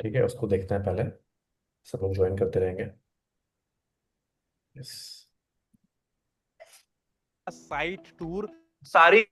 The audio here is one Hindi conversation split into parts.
ठीक है, उसको देखते हैं पहले। सब लोग ज्वाइन करते रहेंगे। यस। साइट टूर सारी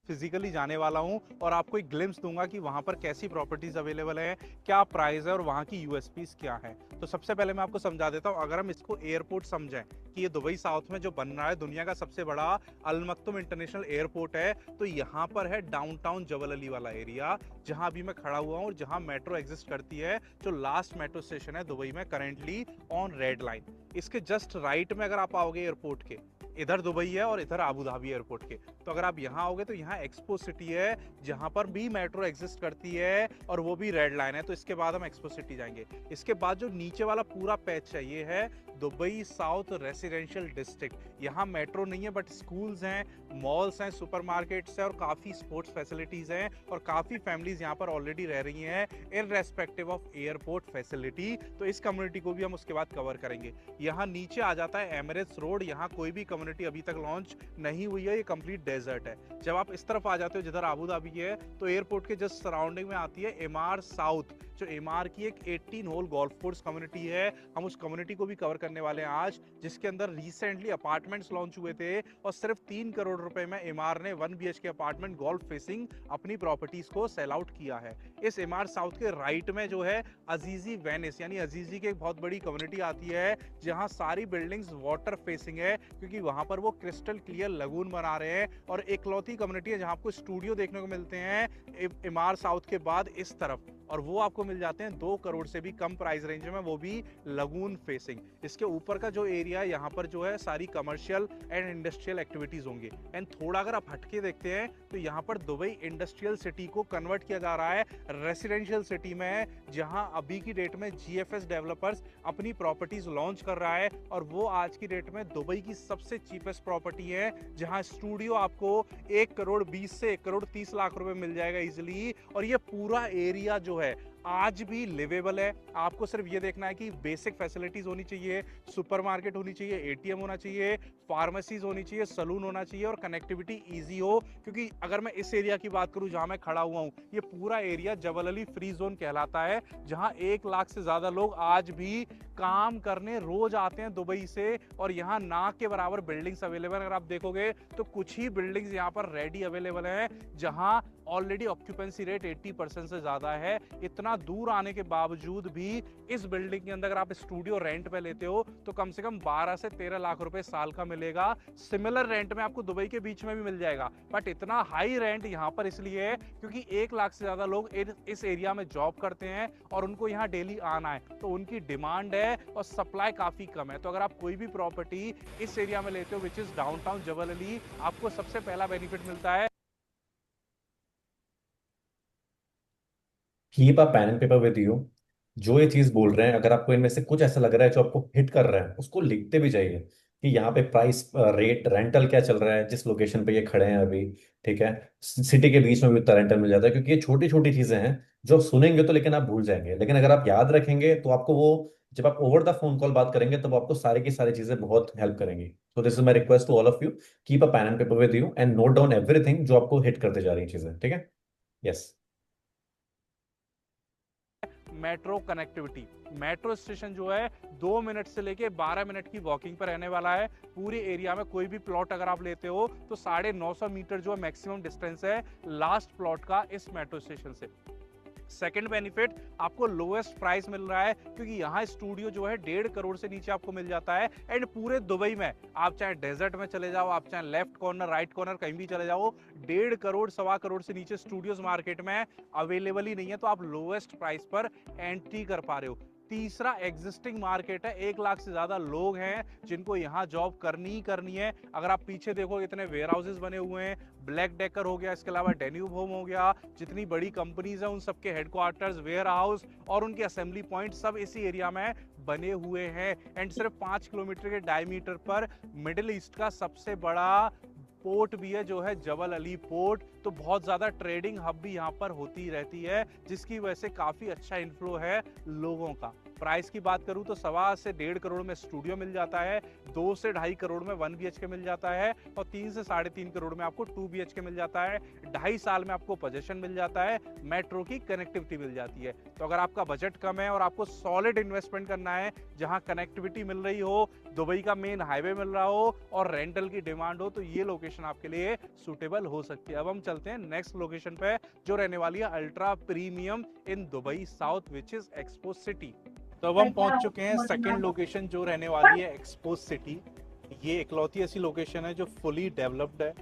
फिजिकली जाने वाला हूं और आपको एक ग्लिम्स दूंगा कि वहां पर कैसी प्रॉपर्टीज अवेलेबल है, क्या प्राइस है और वहां की यूएसपीज क्या है। तो सबसे पहले मैं आपको समझा देता हूं, अगर हम इसको एयरपोर्ट समझें कि ये दुबई साउथ में जो बन रहा है दुनिया का सबसे बड़ा अल मक्तुम इंटरनेशनल एयरपोर्ट है, तो यहाँ पर है डाउनटाउन जबल अली वाला एरिया, जहां अभी मैं खड़ा हुआ हूं और जहां मेट्रो एग्जिस्ट करती है, जो लास्ट मेट्रो स्टेशन है दुबई में करेंटली ऑन रेड लाइन। इसके जस्ट राइट में अगर आप आओगे एयरपोर्ट के, इधर दुबई है और इधर आबू धाबी एयरपोर्ट के, तो अगर आप यहाँ आओगे तो यहाँ एक्सपो सिटी है, जहां पर भी मेट्रो एग्जिस्ट करती है और वो भी रेड लाइन है। तो इसके बाद हम एक्सपो सिटी जाएंगे। इसके बाद जो नीचे वाला पूरा पैच है, ये है दुबई साउथ रेसिडेंशियल डिस्ट्रिक्ट। यहाँ मेट्रो नहीं है बट स्कूल्स हैं, मॉल्स हैं, सुपरमार्केट्स हैं और काफ़ी स्पोर्ट्स फैसिलिटीज़ हैं और काफ़ी फैमिलीज यहाँ पर ऑलरेडी रह रही हैं इररेस्पेक्टिव ऑफ एयरपोर्ट फैसिलिटी। तो इस कम्युनिटी को भी हम उसके बाद कवर करेंगे। यहाँ नीचे आ जाता है एमिरेट्स रोड। यहाँ कोई भी कम्युनिटी अभी तक लॉन्च नहीं हुई है, ये कंप्लीट डेजर्ट है। जब आप इस तरफ आ जाते हो जिधर आबू धाबी है, तो एयरपोर्ट के जस्ट सराउंडिंग में आती है एमआर साउथ, जो एमआर की एक 18 होल गोल्फ कोर्स कम्युनिटी है। हम उस कम्युनिटी को भी कवर करने वाले हैं आज, जिसके अंदर रिसेंटली अपार्टमेंट्स लॉन्च हुए थे और सिर्फ 3 करोड़ रुपए में एमआर ने 1 बीएचके अपार्टमेंट गोल्फ फेसिंग अपनी प्रॉपर्टीज को सेल आउट किया है। इस एमआर साउथ के राइट में जो है अजीजी वेनिस, यानी अजीजी की एक बहुत बड़ी कम्युनिटी आती है, जहां सारी बिल्डिंग्स वाटर फेसिंग है, क्योंकि वहां पर वो क्रिस्टल क्लियर लगून बना रहे हैं। और इकलौती कम्युनिटी है जहां आपको स्टूडियो देखने को मिलते हैं एमआर साउथ के बाद इस तरफ, और वो आपको मिल जाते हैं 2 करोड़ से भी कम प्राइस रेंज में, वो भी लगून फेसिंग। इसके ऊपर का जो एरिया है, यहाँ पर जो है सारी कमर्शियल एंड इंडस्ट्रियल एक्टिविटीज होंगे। एंड थोड़ा अगर आप हटके देखते हैं तो यहाँ पर दुबई इंडस्ट्रियल सिटी को कन्वर्ट किया जा रहा है रेसिडेंशियल सिटी में, जहां अभी की डेट में जीएफएस डेवलपर्स अपनी प्रॉपर्टीज लॉन्च कर रहा है। और वो आज की डेट में दुबई की सबसे चीपेस्ट प्रॉपर्टी है, जहां स्टूडियो आपको 1 करोड़ 20 से 1 करोड़ 30 लाख रुपए मिल जाएगा इजिली। और ये पूरा एरिया जो है आज भी लिवेबल है। आपको सिर्फ ये देखना है कि बेसिक फैसिलिटीज होनी चाहिए, सुपरमार्केट होनी चाहिए, एटीएम होना चाहिए, फार्मेसीज होनी चाहिए, सलून होना चाहिए और कनेक्टिविटी इजी हो। क्योंकि अगर मैं इस एरिया की बात करूं जहां मैं खड़ा हुआ हूं, ये पूरा एरिया जबल अली फ्री जोन कहलाता है, जहां 1 लाख से ज्यादा लोग आज भी काम करने रोज आते हैं दुबई से। और यहाँ ना के बराबर बिल्डिंग्स अवेलेबल है। अगर आप देखोगे तो कुछ ही बिल्डिंग्स यहाँ पर रेडी अवेलेबल है, जहां ऑलरेडी ऑक्यूपेंसी रेट 80% से ज्यादा है। इतना दूर आने के बावजूद भी इस बिल्डिंग के अंदर अगर आप स्टूडियो रेंट पे लेते हो तो कम से कम 12 से 13 लाख रुपए साल का मिलेगा। सिमिलर रेंट में आपको दुबई के बीच में भी मिल जाएगा, बट इतना हाई रेंट यहाँ पर इसलिए है क्योंकि 1 लाख से ज्यादा लोग इस एरिया में जॉब करते हैं और उनको यहाँ डेली आना है, तो उनकी डिमांड है और सप्लाई काफी कम है। तो अगर आप कोई भी प्रॉपर्टी इस एरिया में लेते हो which is downtown Jebel Ali, आपको सबसे पहला बेनिफिट मिलता है। Keep a pen and paper with you. जो ये चीज बोल रहे हैं, अगर आपको इनमें से कुछ ऐसा लग रहा है जो आपको हिट कर रहा है, उसको लिखते भी जाइए कि यहाँ पे प्राइस, रेट, रेंटल क्या चल रहा है जिस लोकेशन पे ये खड़े हैं अभी। ठीक है। सिटी के बीच में भी उतना रेंटल मिल जाता है, क्योंकि ये छोटी छोटी चीजें हैं जो आप सुनेंगे तो लेकिन आप भूल जाएंगे, लेकिन अगर आप याद रखेंगे तो आपको वो, जब आप ओवर द फोन कॉल बात करेंगे तब आपको सारी की सारी चीजें बहुत हेल्प करेंगी। तो this is my request to all of you, keep a pen and paper with you and note down everything जो आपको हिट करते जा रही चीजें। ठीक है। Yes. Metro connectivity. Metro station जो है 2 मिनट से लेके 12 मिनट की वॉकिंग पर रहने वाला है। पूरे एरिया में कोई भी प्लॉट अगर आप लेते हो तो 950 मीटर जो मैक्सिमम डिस्टेंस है लास्ट प्लॉट का इस मेट्रो स्टेशन से। सेकंड बेनिफिट, आपको लोएस्ट प्राइस मिल रहा है क्योंकि यहाँ स्टूडियो जो है 1.5 करोड़ से नीचे आपको मिल जाता है। एंड पूरे दुबई में आप चाहे डेजर्ट में चले जाओ, आप चाहे लेफ्ट कॉर्नर राइट कॉर्नर कहीं भी चले जाओ, 1.5 करोड़ 1.25 करोड़ से नीचे स्टूडियोज मार्केट में अवेलेबल ही नहीं है। तो आप लोएस्ट प्राइस पर एंट्री कर पा रहे हो। तीसरा, एग्जिस्टिंग मार्केट है, 1 लाख से ज्यादा लोग हैं जिनको यहाँ जॉब करनी ही करनी है। अगर आप पीछे देखो इतने वेयर हाउसेज बने हुए हैं, ब्लैक डेकर हो गया, इसके अलावा डेन्यूब होम हो गया, जितनी बड़ी कंपनीज हैं उन सबके हेडक्वार्टर्स, वेयर हाउस और उनके असेंबली पॉइंट सब इसी एरिया में बने हुए हैं। एंड सिर्फ 5 किलोमीटर के डायमीटर पर मिडिल ईस्ट का सबसे बड़ा पोर्ट भी है जो है जबल अली पोर्ट, तो बहुत ज़्यादा ट्रेडिंग हब भी यहाँ पर होती रहती है, जिसकी वजह से काफ़ी अच्छा इन्फ्लो है लोगों का। प्राइस की बात करूं तो 1.25 से 1.5 करोड़ में स्टूडियो मिल जाता है, 2 से 2.5 करोड़ में 1 BHK मिल जाता है, और 3 से 3.5 करोड़ में आपको 2 BHK मिल जाता है। 2.5 साल में आपको पोजेशन मिल जाता है, मेट्रो की कनेक्टिविटी मिल जाती है। तो अगर आपका बजट कम है और आपको सॉलिड इन्वेस्टमेंट करना है, जहां कनेक्टिविटी मिल रही हो, दुबई का मेन हाईवे मिल रहा हो और रेंटल की डिमांड हो, तो ये लोकेशन आपके लिए सुटेबल हो सकती है। अब हम चलते हैं नेक्स्ट लोकेशन पे, जो रहने वाली है ultra premium in Dubai south, which is expo city. तो अब हम पहुंच चुके हैं सेकंड लोकेशन, जो रहने वाली है एक्सपो सिटी। ये इकलौती ऐसी लोकेशन है जो फुली डेवलप्ड है,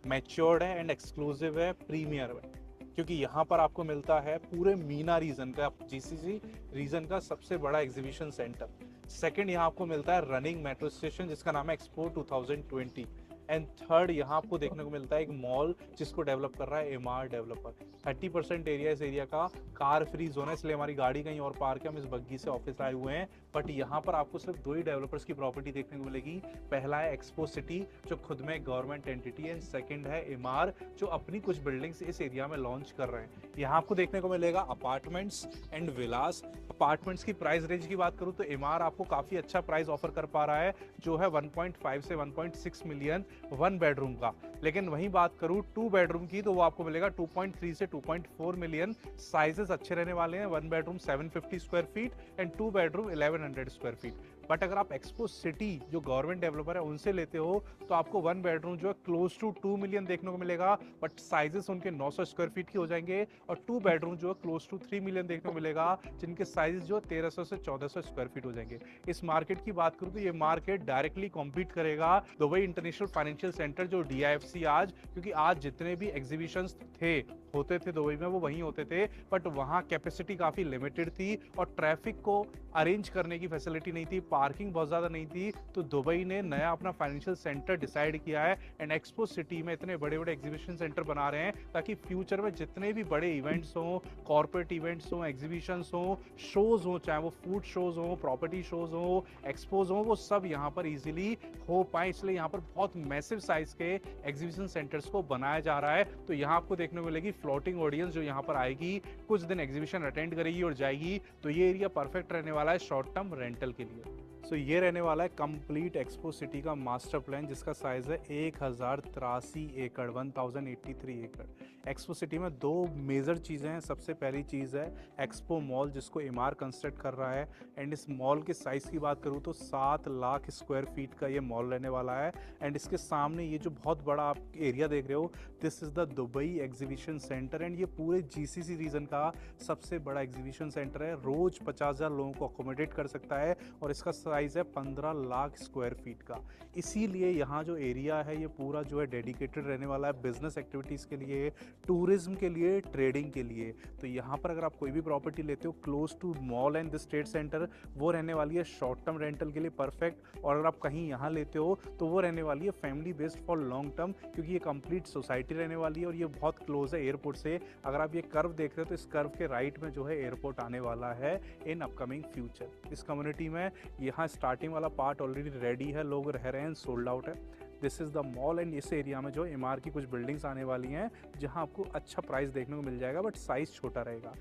मैच्योर्ड है एंड एक्सक्लूसिव है, प्रीमियर है, क्योंकि यहाँ पर आपको मिलता है पूरे मीना रीजन का, जीसीसी रीजन का सबसे बड़ा एग्जीबिशन सेंटर। सेकंड, यहाँ आपको मिलता है रनिंग मेट्रो स्टेशन जिसका नाम है एक्सपो 2020। एंड थर्ड, यहाँ आपको देखने को मिलता है एक मॉल जिसको डेवलप कर रहा है एमआर डेवलपर। 30% एरिया इस एरिया का कार फ्री जोन है, इसलिए हमारी गाड़ी कहीं और पार्क है, हम इस बग्गी से ऑफिस आए हुए हैं। बट यहाँ पर आपको सिर्फ 2 ही डेवलपर्स की प्रॉपर्टी देखने को मिलेगी। पहला है एक्सपो सिटी जो खुद में गवर्नमेंट एंटिटी है, एंड सेकंड है एमआर जो अपनी कुछ बिल्डिंग्स इस एरिया में लॉन्च कर रहे हैं। यहाँ आपको देखने को मिलेगा अपार्टमेंट्स एंड विलास। अपार्टमेंट्स की प्राइस रेंज की बात करूँ तो एमआर आपको काफी अच्छा प्राइस ऑफर कर पा रहा है, जो है 1.5 से 1.6 मिलियन 1 बेडरूम का। लेकिन वहीं बात करूं 2 बेडरूम की, तो वो आपको मिलेगा 2.3 से 2.4 मिलियन। साइजेस अच्छे रहने वाले हैं, 1 bedroom 750 square feet and 2 bedroom 1100 square feet. But अगर आप एक्सपो सिटी जो गवर्नमेंट डेवलपर है उनसे लेते हो, तो आपको 1 बेडरूम जो है क्लोज टू 2 मिलियन देखने को मिलेगा, बट साइजेस उनके 900 स्क्वायर फीट के हो जाएंगे। और 2 बेडरूम जो है क्लोज टू 3 मिलियन देखने को मिलेगा, जिनके साइजेस जो 1300 से 1400 स्क्वायर फीट हो जाएंगे। इस मार्केट की बात करूं तो ये मार्केट डायरेक्टली कॉम्पीट करेगा दुबई इंटरनेशनल फाइनेंशियल सेंटर जो DIFC आज, क्योंकि आज जितने भी एग्जीबिशंस होते थे दुबई में वो वहीं होते थे, बट वहां कैपेसिटी काफी लिमिटेड थी और ट्रैफिक को अरेंज करने की फैसिलिटी नहीं थी, पार्किंग बहुत ज्यादा नहीं थी। तो दुबई ने नया अपना फाइनेंशियल सेंटर डिसाइड किया है एंड एक्सपो सिटी में इतने बड़े बड़े एग्जीबिशन सेंटर बना रहे हैं ताकि फ्यूचर में जितने भी बड़े इवेंट्स हों, कॉर्पोरेट इवेंट्स हों, एग्जीबिशंस हों, शोज हों, चाहे वो फूड शोज हों, प्रॉपर्टी शोज हों, एक्सपोज हों, वो सब यहाँ पर इजीली हो पाए। इसलिए यहाँ पर बहुत मैसिव साइज के एग्जीबिशन सेंटर्स को बनाया जा रहा है। तो यहाँ आपको देखने को मिलेगी फ्लोटिंग ऑडियंस जो यहाँ पर आएगी, कुछ दिन एग्जीबिशन अटेंड करेगी और जाएगी। तो ये एरिया परफेक्ट रहने वाला है शॉर्ट टर्म रेंटल के लिए। सो ये रहने वाला है कंप्लीट एक्सपो सिटी का मास्टर प्लान, जिसका साइज है 1083 एकड़, 1083 एकड़। एक्सपो सिटी में 2 मेजर चीज़ें हैं। सबसे पहली चीज़ है एक्सपो मॉल जिसको एमआर कंस्ट्रक्ट कर रहा है, एंड इस मॉल के साइज़ की बात करूँ तो 7 लाख स्क्वायर फीट का ये मॉल रहने वाला है। एंड इसके सामने ये जो बहुत बड़ा आप एरिया देख रहे हो, this is the Dubai exhibition centre, and ये पूरे GCC रीजन का सबसे बड़ा एग्जीबिशन सेंटर है। रोज़ 50,000 लोगों को अकोमोडेट कर सकता है और इसका साइज है 15 लाख स्क्वायर फीट का। इसीलिए यहाँ जो एरिया है ये पूरा जो है डेडिकेटेड रहने वाला है बिजनेस एक्टिविटीज़ के लिए, टूरिज्म के लिए, ट्रेडिंग के लिए। तो यहाँ पर अगर आप कोई भी प्रॉपर्टी लेते हो close to mall and the state centre, वो रहने वाली है शॉर्ट टर्म रेंटल के लिए परफेक्ट। और अगर आप कहीं यहाँ लेते हो तो वो रहने वाली है family based for long term, क्योंकि ये कंप्लीट सोसाइटी रहने वाली है और ये बहुत क्लोज है एयरपोर्ट से। अगर आप ये कर्व देख रहे हो तो इस कर्व के राइट में जो है एयरपोर्ट आने वाला है इन अपकमिंग फ्यूचर। इस कम्युनिटी में यहाँ स्टार्टिंग वाला पार्ट ऑलरेडी रेडी है, लोग रह रहे हैं, सोल्ड आउट है। This is the mall and इस एरिया में जो एमआर की कुछ बिल्डिंग्स आने वाली हैं जहां आपको अच्छा प्राइस देखने को मिल जाएगा, बट साइज़ छोटा रहेगा।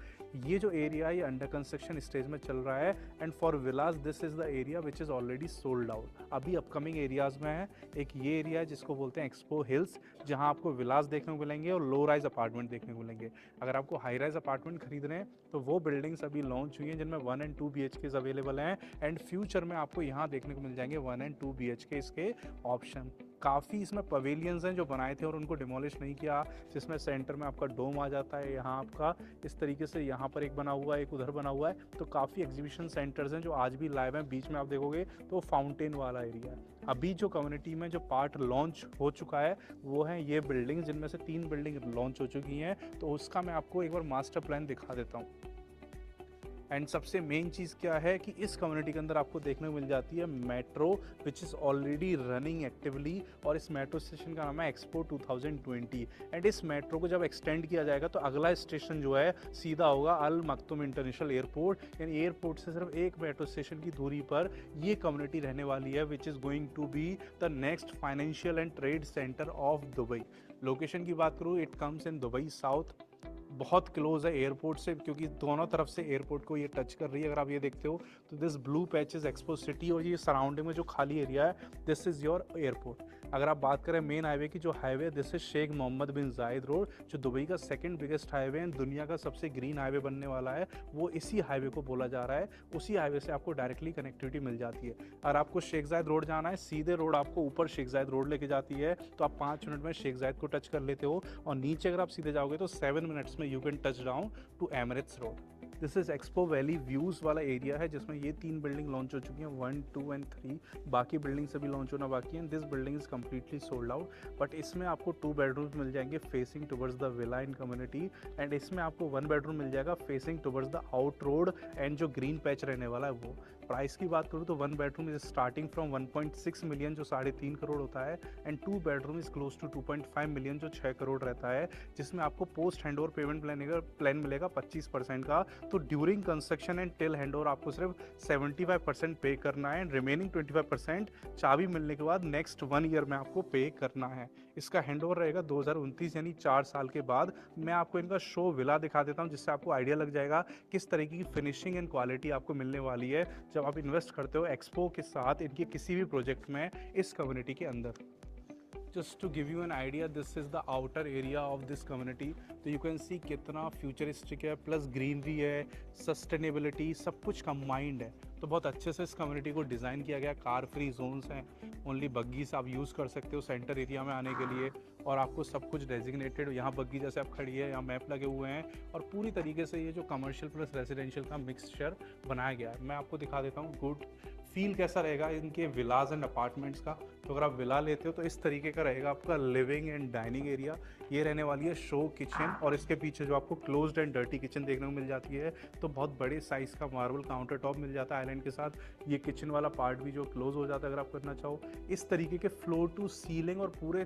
ये जो एरिया है ये अंडर कंस्ट्रक्शन स्टेज में चल रहा है। And for Vilas this is the area which is already sold out, अभी अपकमिंग एरियाज़ में है। एक ये एरिया है जिसको बोलते हैं एक्सपो हिल्स, जहाँ आपको विलास देखने को मिलेंगे और लो राइज अपार्टमेंट देखने को मिलेंगे। अगर आपको हाई राइज अपार्टमेंट खरीद रहे हैं तो वो बिल्डिंग्स अभी लॉन्च हुई हैं जिनमें 1 एंड 2 BHK अवेलेबल हैं, एंड फ्यूचर में आपको यहाँ देखने को मिल जाएंगे 1 एंड 2 BHK इसके ऑप्शन। काफ़ी इसमें पवेलियंस हैं जो बनाए थे और उनको डिमोलिश नहीं किया, जिसमें सेंटर में आपका डोम आ जाता है, यहाँ आपका इस तरीके से यहाँ पर एक बना हुआ है, एक उधर बना हुआ है। तो काफ़ी एग्जीबिशन सेंटर्स हैं जो आज भी लाइव हैं। बीच में आप देखोगे तो फाउंटेन वाला एरिया है। अभी जो कम्युनिटी में जो पार्ट लॉन्च हो चुका है वो है ये बिल्डिंग, जिनमें से 3 बिल्डिंग लॉन्च हो चुकी हैं। तो उसका मैं आपको एक बार मास्टर प्लान दिखा देता हूँ। एंड सबसे मेन चीज़ क्या है कि इस कम्युनिटी के अंदर आपको देखने को मिल जाती है metro which is already running actively, और इस मेट्रो स्टेशन का नाम है एक्सपो 2020। एंड इस मेट्रो को जब एक्सटेंड किया जाएगा तो अगला स्टेशन जो है सीधा होगा अल मक्तुम इंटरनेशनल एयरपोर्ट। यानी एयरपोर्ट से सिर्फ एक मेट्रो स्टेशन की दूरी पर ये कम्युनिटी रहने वाली है, which is going to be the next financial and trade centre of Dubai. Location की बात करूँ, it comes in Dubai south, बहुत क्लोज है एयरपोर्ट से, क्योंकि दोनों तरफ से एयरपोर्ट को ये टच कर रही है। अगर आप ये देखते हो तो this blue patch is expo city, और ये सराउंडिंग में जो खाली एरिया है दिस इज़ योर एयरपोर्ट। अगर आप बात करें मेन हाईवे की, जो highway this is Sheikh Mohammed bin Zayed road, जो दुबई का सेकंड बिगेस्ट हाईवे है, दुनिया का सबसे ग्रीन हाईवे बनने वाला है, वो इसी हाईवे को बोला जा रहा है। उसी हाईवे से आपको डायरेक्टली कनेक्टिविटी मिल जाती है। अगर आपको शेख जायद रोड जाना है, सीधे रोड आपको ऊपर शेख जायद रोड लेके जाती है, तो आप 5 मिनट में शेख जायद को टच कर लेते हो, और नीचे अगर आप सीधे जाओगे तो 7 मिनट्स में you can touch down to Emirates road. This is Expo valley views वाला एरिया है, जिसमें ये 3 बिल्डिंग लॉन्च हो चुकी हैं, 1, 2 एंड 3। बाकी बिल्डिंग से भी लॉन्च होना बाकी है। This building is completely sold out, but इसमें आपको 2 बेडरूम्स मिल जाएंगे facing towards the villa in community, and इसमें आपको 1 बेडरूम मिल जाएगा facing towards the out road and जो ग्रीन पैच रहने वाला है वो। प्राइस की बात करूँ तो 1 bedroom is starting from 1.6 million, जो 3.5 करोड़ होता है, and 2 bedroom is close to 2.5 million, जो 6 करोड़ रहता है, जिसमें आपको post hand over payment plan मिलेगा 25% का। तो during construction and till hand over आपको सिर्फ 75% पे करना है, एंड रिमेनिंग 25% चाबी मिलने के बाद नेक्स्ट 1 ईयर में आपको पे करना है। इसका हैंड ओवर रहेगा 2029, यानी 4 साल के बाद। मैं आपको इनका शो विला दिखा देता हूँ, जिससे आपको आइडिया लग जाएगा किस तरीके की फिनिशिंग एंड क्वालिटी आपको मिलने वाली है जब आप इन्वेस्ट करते हो एक्सपो के साथ इनके किसी भी प्रोजेक्ट में इस कम्युनिटी के अंदर। just to give you an idea, this is the outer area of this community, तो you can see कितना फ्यूचरिस्टिक है, प्लस ग्रीनरी है, सस्टेनेबिलिटी, सब कुछ कंबाइंड है। तो बहुत अच्छे से इस कम्युनिटी को डिज़ाइन किया गया। कार फ्री जोन्स हैं, ओनली बग्गीज आप यूज़ कर सकते हो सेंटर एरिया में आने के लिए, और आपको सब कुछ डेजिग्नेटेड, यहाँ बग्गी जैसे आप खड़ी है, यहाँ मैप लगे हुए हैं, और पूरी तरीके से ये जो कमर्शियल प्लस रेजिडेंशियल का मिक्सचर बनाया गया है। मैं आपको दिखा देता हूँ गुड फील कैसा रहेगा इनके विलाज एंड अपार्टमेंट्स का। तो अगर आप विला लेते हो तो इस तरीके का रहेगा आपका लिविंग एंड डाइनिंग एरिया। ये रहने वाली है शो किचन, और इसके पीछे जो आपको क्लोज्ड एंड डर्टी किचन देखने को मिल जाती है, तो बहुत बड़े साइज़ का मार्बल काउंटर टॉप मिल जाता है आइलैंड के साथ। ये किचन वाला पार्ट भी जो क्लोज हो जाता है अगर आप करना चाहो। इस तरीके के फ्लोर टू सीलिंग और पूरे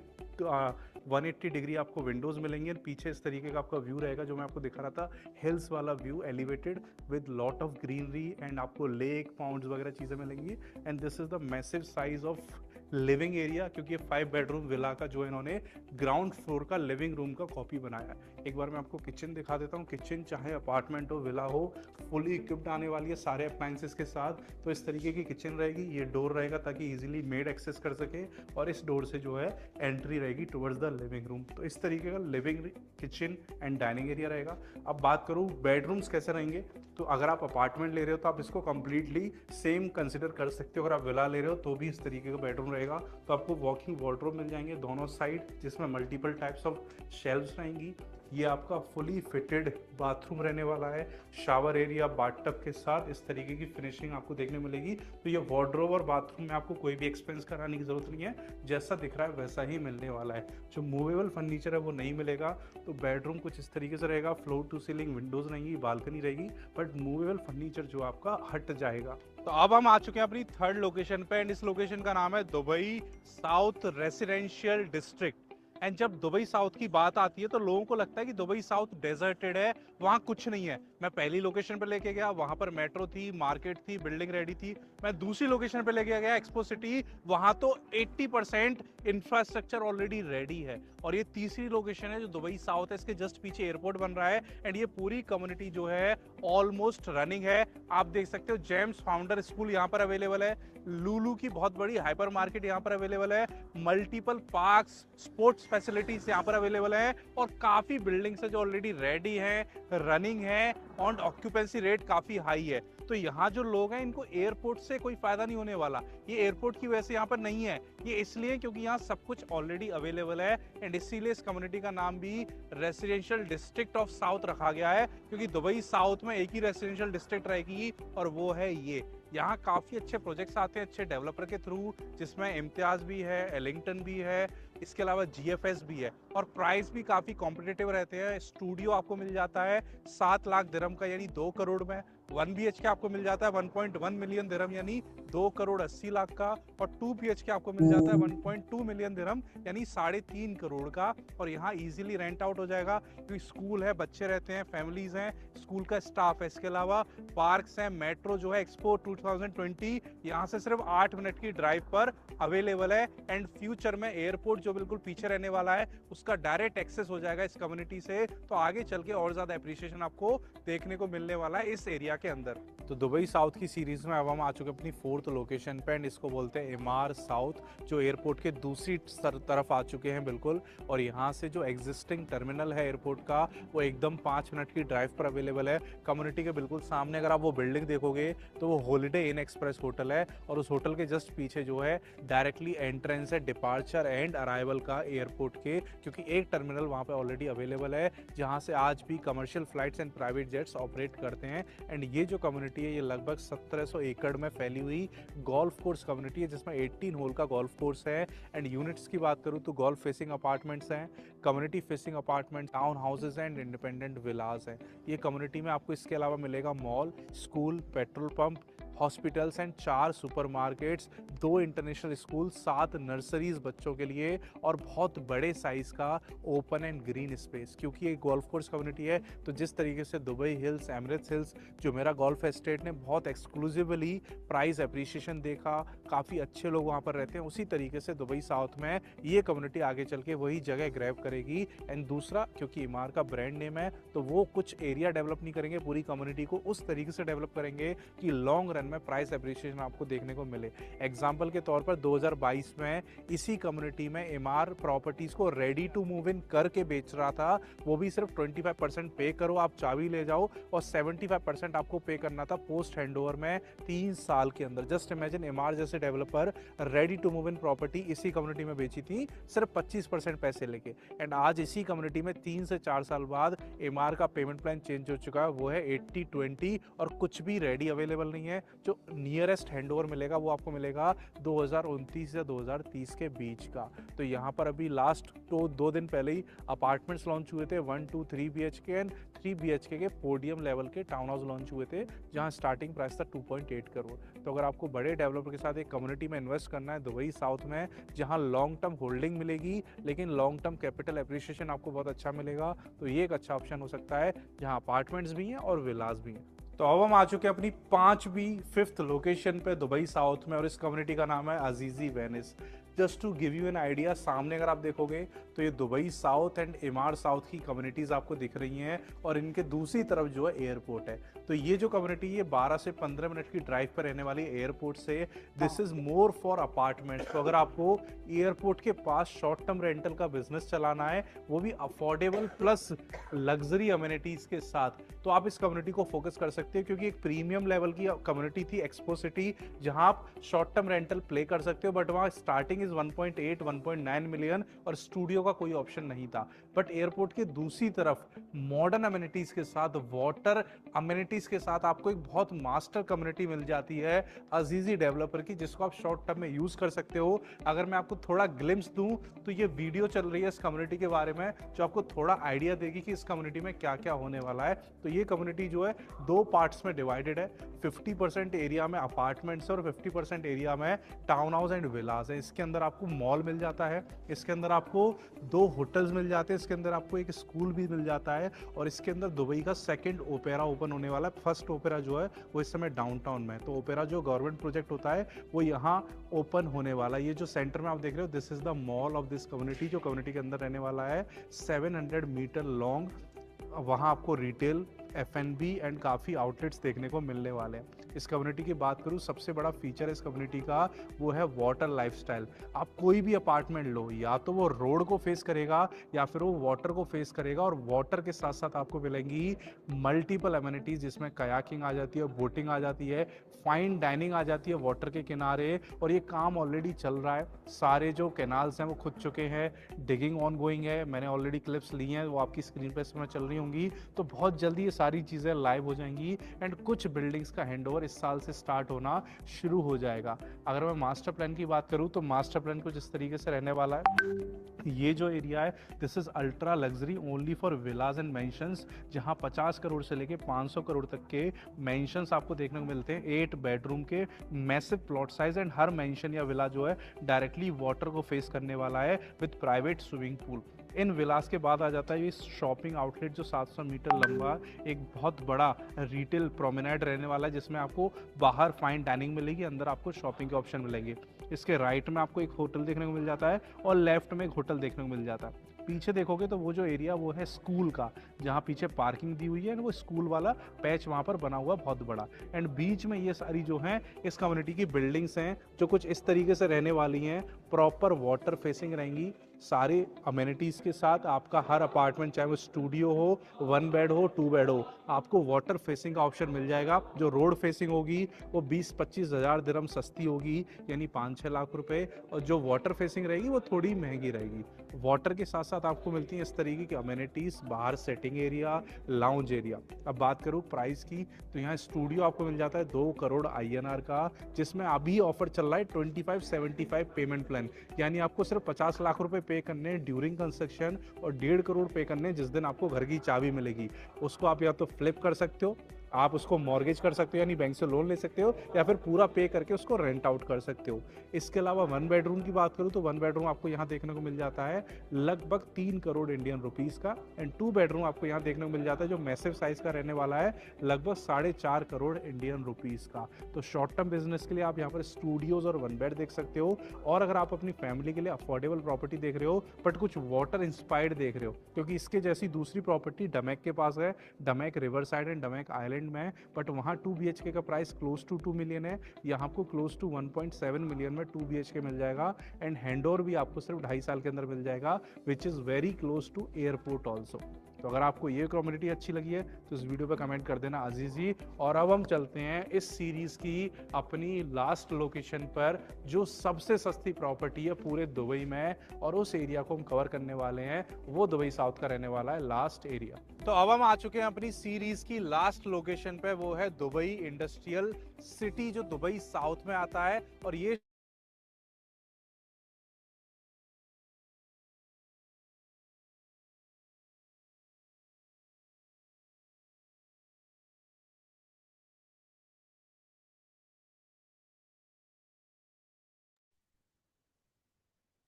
180 डिग्री आपको विंडोज़ मिलेंगे। पीछे इस तरीके का आपका व्यू रहेगा जो मैं आपको दिखा रहा था, हिल्स वाला view, elevated with lot of greenery, and आपको लेक पाउंड्स वगैरह चीज़ें मिलेंगी। And this is the massive size of living area, क्योंकि ये 5 बेडरूम विला का जो इन्होंने ग्राउंड फ्लोर का लिविंग रूम का कॉपी बनाया है। एक बार मैं आपको किचन दिखा देता हूँ। किचन चाहे अपार्टमेंट हो विला हो, फुली इक्विप्ड आने वाली है सारे अप्लायंसेस के साथ। तो इस तरीके की किचन रहेगी, ये डोर रहेगा ताकि इजीली मेड एक्सेस कर सके, और इस डोर से जो है एंट्री रहेगी टुवर्ड्स द लिविंग रूम। तो इस तरीके का living, kitchen and dining area रहेगा। अब बात करूँ बेडरूम्स कैसे रहेंगे, तो अगर आप अपार्टमेंट ले रहे हो तो आप इसको कंप्लीटली सेम कंसिडर कर सकते हो। अगर आप विला ले रहे हो तो भी इस तरीके का बेडरूम रहेगा। तो आपको वॉकिंग वार्डरोब मिल जाएंगे दोनों साइड, जिसमें मल्टीपल टाइप्स ऑफ शेल्व्स रहेंगी। ये आपका फुली फिटेड बाथरूम रहने वाला है, शावर एरिया बाथटब के साथ। इस तरीके की फिनिशिंग आपको देखने मिलेगी। तो ये वार्डरोब और बाथरूम में आपको कोई भी एक्सपेंस कराने की जरूरत नहीं है, जैसा दिख रहा है वैसा ही मिलने वाला है। जो मूवेबल फर्नीचर है वो नहीं मिलेगा। तो बेडरूम कुछ इस तरीके से रहेगा, फ्लोर टू सीलिंग विंडोज रहेंगी, बालकनी रहेगी, बट मूवेबल फर्नीचर जो आपका हट जाएगा। तो अब हम आ चुके हैं अपनी थर्ड लोकेशन पे, एंड इस लोकेशन का नाम है Dubai south residential district. And जब दुबई साउथ की बात आती है तो लोगों को लगता है कि दुबई साउथ डेजर्टेड है, वहां कुछ नहीं है। मैं पहली लोकेशन पे लेके गया, वहां पर मेट्रो थी, मार्केट थी, बिल्डिंग रेडी थी। मैं दूसरी लोकेशन पे लेके गया एक्सपो सिटी, वहां तो 80% इंफ्रास्ट्रक्चर ऑलरेडी रेडी है। और ये तीसरी लोकेशन है जो दुबई साउथ है, इसके जस्ट पीछे एयरपोर्ट बन रहा है, एंड ये पूरी कम्युनिटी जो है ऑलमोस्ट रनिंग है। आप देख सकते हो जेम्स फाउंडर स्कूल यहाँ पर अवेलेबल है, लूलू की बहुत बड़ी हाइपर मार्केट यहाँ पर अवेलेबल है, मल्टीपल पार्क्स, स्पोर्ट्स फैसिलिटीज यहाँ पर अवेलेबल है, और काफी बिल्डिंग्स है जो ऑलरेडी रेडी हैं, रनिंग है, और ऑक्यूपेंसी रेट काफी हाई है। तो यहाँ जो लोग हैं इनको एयरपोर्ट से कोई फायदा नहीं होने वाला। ये एयरपोर्ट की वजह से यहाँ पर नहीं है, ये इसलिए क्योंकि यहाँ सब कुछ ऑलरेडी अवेलेबल है, एंड इसीलिए इस कम्युनिटी का नाम भी रेसिडेंशियल डिस्ट्रिक्ट ऑफ साउथ रखा गया है, क्योंकि दुबई साउथ में एक ही रेसिडेंशियल डिस्ट्रिक्ट रहेगी, और वो है ये। यहाँ काफ़ी अच्छे प्रोजेक्ट्स आते हैं अच्छे डेवलपर के थ्रू, जिसमें इम्तियाज भी है, एलिंगटन भी है, इसके अलावा जीएफएस भी है, और प्राइस भी काफ़ी कॉम्पिटिटिव रहते हैं। स्टूडियो आपको मिल जाता है 7 लाख दिरहम का, यानी 2 करोड़ में। 1 BHK आपको मिल जाता है 1.1 मिलियन दिरहम यानी 2 करोड़ 80 लाख का, और 2 BHK आपको मिल जाता है 1.2 मिलियन दिरहम यानी 3.5 करोड़ का। और यहाँ इजीली रेंट आउट हो जाएगा क्योंकि स्कूल है, बच्चे रहते हैं, फैमिलीज हैं, स्कूल का स्टाफ है। इसके अलावा पार्क्स हैं, मेट्रो जो है एक्सपो 2020 यहाँ से सिर्फ 8 मिनट की ड्राइव पर अवेलेबल है। एंड फ्यूचर में एयरपोर्ट जो बिल्कुल पीछे रहने वाला है उसका डायरेक्ट एक्सेस हो जाएगा इस कम्युनिटी से, तो आगे चल के और ज्यादा एप्रिसिएशन आपको देखने को मिलने वाला है इस एरिया के अंदर। तो दुबई साउथ की सीरीज में अब हम आ चुके हैं अपनी 4th लोकेशन पे, एंड इसको बोलते हैं एमआर साउथ, जो एयरपोर्ट के दूसरी तरफ आ चुके हैं बिल्कुल। और यहाँ से जो एग्जिस्टिंग टर्मिनल है एयरपोर्ट का वो एकदम 5 मिनट की ड्राइव पर अवेलेबल है। कम्युनिटी के बिल्कुल सामने अगर आप वो बिल्डिंग देखोगे तो वो हॉलीडे इन एक्सप्रेस होटल है, और उस होटल के जस्ट पीछे जो है डायरेक्टली एंट्रेंस है डिपार्चर एंड अराइवल का एयरपोर्ट के, क्योंकि एक टर्मिनल वहाँ पे ऑलरेडी अवेलेबल है जहाँ से आज भी commercial flights and private jets operate करते हैं। एंड ये जो कम्युनिटी है ये लगभग 1700 एकड़ में फैली हुई गोल्फ कोर्स कम्युनिटी है, जिसमें 18 होल का गोल्फ कोर्स है। एंड यूनिट्स की बात करूँ तो गोल्फ फेसिंग अपार्टमेंट्स हैं, community facing apartment, town houses and independent villas हैं। ये कम्युनिटी में आपको इसके अलावा मिलेगा mall, school, petrol pump, hospitals and 4 supermarkets, 2 international school, 7 nurseries बच्चों के लिए, और बहुत बड़े साइज का ओपन एंड ग्रीन स्पेस। क्योंकि ये गोल्फ कोर्स कम्युनिटी है तो जिस तरीके से दुबई हिल्स, एमिरेट्स हिल्स, जो मेरा गोल्फ एस्टेट ने बहुत एक्सक्लूसिवली प्राइस एप्रिसिएशन देखा, काफ़ी अच्छे लोग वहाँ पर रहते हैं, उसी तरीके से दुबई साउथ में ये कम्युनिटी आगे चल के वही जगह ग्रैब करेगी। एंड दूसरा, क्योंकि इमार का ब्रांड नेम है तो वो कुछ एरिया डेवलप नहीं करेंगे, पूरी कम्युनिटी को उस तरीके से डेवलप करेंगे कि लॉन्ग रन में प्राइस एप्रिसिएशन आपको देखने को मिले। एग्जांपल के तौर पर 2022 में इसी कम्युनिटी में एमआर प्रॉपर्टीज को रेडी टू मूव इन करके बेच रहा था, वो भी सिर्फ 25% पे करो, आप चाबी ले जाओ, और 75% आपको पे करना था पोस्ट हैंडओवर में 3 साल के अंदर। जस्ट इमेजिन, एमआर जैसे developer ready to move in property इसी कम्युनिटी में बेची थी सिर्फ 25% पैसे लेके। एंड आज इसी कम्युनिटी में 3 से 4 साल बाद एमआर का पेमेंट प्लान चेंज हो चुका है, वो है 80-20, और कुछ भी रेडी अवेलेबल नहीं है। जो नियरेस्ट हैंडओवर मिलेगा वो आपको मिलेगा 2029 से 2030 के बीच का। तो यहाँ पर अभी लास्ट तो 2 दिन पहले ही अपार्टमेंट्स लॉन्च हुए थे, 1, 2, 3 BHK एंड 3 BHK के पोडियम लेवल के टाउन हाउस लॉन्च हुए थे, जहाँ स्टार्टिंग प्राइस था 2.8 करोड़। तो अगर आपको बड़े डेवलपर के साथ एक कम्युनिटी में इन्वेस्ट करना है दुबई साउथ में, जहाँ लॉन्ग टर्म होल्डिंग मिलेगी लेकिन लॉन्ग टर्म कैपिटल एप्रिसिएशन आपको बहुत अच्छा मिलेगा, तो ये एक अच्छा ऑप्शन हो सकता है, जहाँ अपार्टमेंट्स भी हैं और विलास भी हैं। तो अब हम आ चुके हैं अपनी 5th लोकेशन पे दुबई साउथ में, और इस कम्युनिटी का नाम है Azizi Venice. Just to give you an idea, सामने अगर आप देखोगे तो ये Dubai south and Emaar south की कम्युनिटीज आपको दिख रही हैं, और इनके दूसरी तरफ जो है एयरपोर्ट है। तो ये जो कम्युनिटी है 12 से 15 मिनट की ड्राइव पर रहने वाली एयरपोर्ट से। This is more for apartments. तो अगर आपको एयरपोर्ट के पास शॉर्ट टर्म रेंटल का बिजनेस चलाना है, वो भी अफोर्डेबल प्लस लग्जरी अमेनिटीज के साथ, तो आप इस कम्युनिटी को फोकस कर सकते हैं, क्योंकि एक प्रीमियम लेवल की कम्युनिटी थी एक्सपो सिटी, जहां आप शॉर्ट टर्म रेंटल प्ले कर सकते हो, बट वहां स्टार्टिंग 1.8 1.9 मिलियन और स्टूडियो का कोई ऑप्शन नहीं था। बट एयरपोर्ट के दूसरी तरफ मॉडर्न अमेनिटीज के साथ, वाटर अमेनिटीज के साथ आपको एक बहुत मास्टर कम्युनिटी मिल जाती है अजीजी डेवलपर की, जिसको आप शॉर्ट टर्म में यूज कर सकते हो। अगर मैं आपको थोड़ा ग्लिम्स दूं तो ये वीडियो चल रही है इस कम्युनिटी के बारे में, जो आपको थोड़ा आइडिया देगी कि इस कम्युनिटी में क्या क्या होने वाला है। तो ये कम्युनिटी जो है 2 पार्ट्स में डिवाइडेड है। 50% एरिया में अपार्टमेंट्स और 50% एरिया में टाउन हाउस एंड विलास है। इसके अंदर आपको मॉल मिल जाता है, इसके अंदर आपको 2 होटल्स मिल जाते हैं, इसके अंदर आपको एक स्कूल भी मिल जाता है, और इसके अंदर दुबई का 2nd ओपेरा ओपन होने वाला है। 1st ओपेरा जो है वो इस समय डाउनटाउन में है। तो ओपेरा जो गवर्नमेंट प्रोजेक्ट होता है वो यहाँ ओपन होने वाला है। ये जो सेंटर में आप देख रहे हो, this is the mall of this community, जो कम्युनिटी के अंदर रहने वाला है। 700 मीटर लॉन्ग, वहाँ आपको रिटेल, F&B एंड काफ़ी आउटलेट्स देखने को मिलने वाले हैं। इस कम्युनिटी की बात करूँ, सबसे बड़ा फीचर इस कम्युनिटी का वो है वाटर लाइफस्टाइल। आप कोई भी अपार्टमेंट लो, या तो वो रोड को फेस करेगा या फिर वो वाटर को फेस करेगा, और वाटर के साथ साथ आपको मिलेंगी मल्टीपल अमेनिटीज, जिसमें कयाकिंग आ जाती है, बोटिंग आ जाती है, फाइन डाइनिंग आ जाती है वाटर के किनारे, और ये काम ऑलरेडी चल रहा है। सारे जो कैनाल्स हैं वो खुद चुके हैं, डिगिंग ऑन गोइंग है, मैंने ऑलरेडी क्लिप्स ली हैं, वो आपकी स्क्रीन पर इस समय चल रही होंगी। तो बहुत जल्दी ये सारी चीज़ें लाइव हो जाएंगी, एंड कुछ बिल्डिंग्स का हैंडओवर और इस साल से स्टार्ट होना शुरू हो जाएगा। अगर मैं मास्टर प्लान की बात करूँ तो मास्टर प्लान कुछ इस तरीके से रहने वाला है। ये जो एरिया है this is ultra luxury only for villas and mansions, जहां 50 करोड़ से लेके 500 करोड़ तक के मेंशंस आपको देखने को मिलते हैं। 8 बेडरूम के massive plot size, and her mention या विला जो है डायरेक्टली वाटर को फेस करने वाला है विद प्राइवेट स्विमिंग पूल। इन विलास के बाद आ जाता है ये शॉपिंग आउटलेट जो 700 मीटर लंबा एक बहुत बड़ा रिटेल प्रोमेनेड रहने वाला है, जिसमें आपको बाहर फाइन डाइनिंग मिलेगी, अंदर आपको शॉपिंग के ऑप्शन मिलेंगे। इसके राइट में आपको एक होटल देखने को मिल जाता है और लेफ्ट में एक होटल देखने को मिल जाता है। पीछे देखोगे तो वो जो एरिया वो है स्कूल का, जहाँ पीछे पार्किंग दी हुई है, वो स्कूल वाला पैच वहाँ पर बना हुआ बहुत बड़ा। एंड बीच में ये सारी जो हैं इस कम्युनिटी की बिल्डिंग्स हैं जो कुछ इस तरीके से रहने वाली हैं, प्रॉपर वाटर फेसिंग रहेंगी सारे अमेनिटीज़ के साथ। आपका हर अपार्टमेंट चाहे वो स्टूडियो हो, 1 बेड हो, 2 बेड हो, आपको वाटर फेसिंग का ऑप्शन मिल जाएगा। जो रोड फेसिंग होगी वो 20-25 हज़ार दिरहम सस्ती होगी, यानी 5-6 लाख रुपए, और जो वाटर फेसिंग रहेगी वो थोड़ी महंगी रहेगी। वाटर के साथ साथ आपको मिलती हैं इस तरीके की अमेनिटीज़, बाहर सेटिंग एरिया, लाउंज एरिया। अब बात करूँ प्राइस की तो यहाँ स्टूडियो आपको मिल जाता है 2 करोड़ INR का, जिसमें अभी ऑफर चल रहा है 25-75 पेमेंट प्लान, यानी आपको सिर्फ 50 लाख रुपए पे करने ड्यूरिंग कंस्ट्रक्शन और 1.5 करोड़ पे करने जिस दिन आपको घर की चाबी मिलेगी। उसको आप या तो फ्लिप कर सकते हो, आप उसको मॉर्गेज कर सकते हो यानी बैंक से लोन ले सकते हो, या फिर पूरा पे करके उसको रेंट आउट कर सकते हो। इसके अलावा 1 बेडरूम की बात करूँ तो 1 बेडरूम आपको यहाँ देखने को मिल जाता है लगभग 3 करोड़ इंडियन रुपीस का, एंड 2 बेडरूम आपको यहाँ देखने को मिल जाता है जो मैसिव साइज का रहने वाला है लगभग 4.5 करोड़ इंडियन रुपीस का। तो शॉर्ट टर्म बिजनेस के लिए आप यहाँ पर स्टूडियोज और 1 बेड देख सकते हो, और अगर आप अपनी फैमिली के लिए अफोर्डेबल प्रॉपर्टी देख रहे हो बट कुछ वाटर इंस्पायर्ड देख रहे हो, क्योंकि इसके जैसी दूसरी प्रॉपर्टी डमैक के पास है, डमैक रिवर साइड एंड डमैक आइलैंड में, बट वहाँ 2 BHK का प्राइस क्लोज टू 2 मिलियन है। यहाँ आपको क्लोज टू 1.7 मिलियन में 2 BHK मिल जाएगा, एंड हैंडओवर भी आपको सिर्फ 2.5 साल के अंदर मिल जाएगा, which is very close to airport also. तो अगर आपको ये कम्युनिटी अच्छी लगी है तो इस वीडियो पे कमेंट कर देना अजीज जी। और अब हम चलते हैं इस सीरीज की अपनी लास्ट लोकेशन पर, जो सबसे सस्ती प्रॉपर्टी है पूरे दुबई में, और उस एरिया को हम कवर करने वाले हैं। वो दुबई साउथ का रहने वाला है लास्ट एरिया। तो अब हम आ चुके हैं अपनी सीरीज की लास्ट लोकेशन पे, वो है दुबई इंडस्ट्रियल सिटी जो दुबई साउथ में आता है। और ये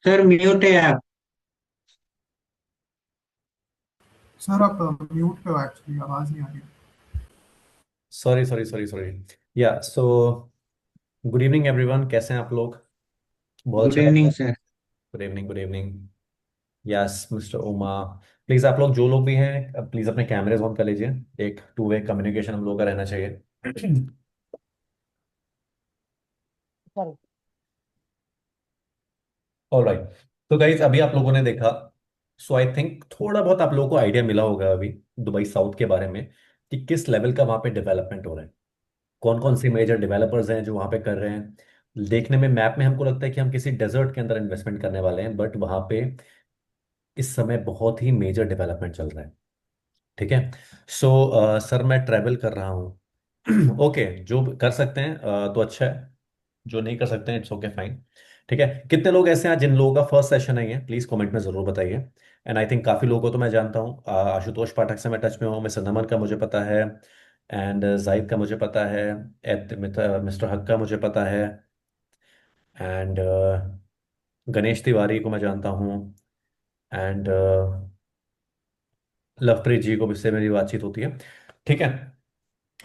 सर म्यूट है आप। सर आप म्यूट पे हो, एक्चुअली आवाज नहीं आ रही। Sorry sorry sorry sorry. या सो गुड इवनिंग एवरीवन, कैसे हैं आप लोग? बहुत गुड अच्छा लग रहा इवनिंग है। Sir. Good evening, good evening. Yes mister Uma, please आप लोग जो लोग भी हैं प्लीज अपने कैमरेज ऑन कर लीजिए। एक 2 वे कम्युनिकेशन हम लोग का रहना चाहिए। ऑलराइट। तो गाइज अभी आप लोगों ने देखा, सो आई थिंक थोड़ा बहुत आप लोगों को आइडिया मिला होगा अभी दुबई साउथ के बारे में, कि किस लेवल का वहाँ पे डेवलपमेंट हो रहा है, कौन कौन सी मेजर डेवलपर्स हैं जो वहाँ पे कर रहे हैं। देखने में मैप में हमको लगता है कि हम किसी डेजर्ट के अंदर इन्वेस्टमेंट करने वाले हैं, बट वहाँ पे इस समय बहुत ही मेजर डेवलपमेंट चल रहा है। ठीक है। सो सर मैं ट्रैवल कर रहा हूँ। ओके, जो कर सकते हैं तो अच्छा है, जो नहीं कर सकते हैं इट्स ओके फाइन। ठीक है, कितने लोग ऐसे हैं जिन लोगों का फर्स्ट सेशन है, प्लीज कमेंट में जरूर बताइए। एंड आई थिंक काफी लोगों को तो मैं जानता हूँ, आशुतोष पाठक से मैं टच में हूँ, मिस्टर नमन का मुझे पता है, एंड जाहिद का मुझे पता है, मिस्टर हक का मुझे पता है, एंड गणेश तिवारी को मैं जानता हूँ, एंड लवप्रीत जी को भी से मेरी बातचीत होती है। ठीक है।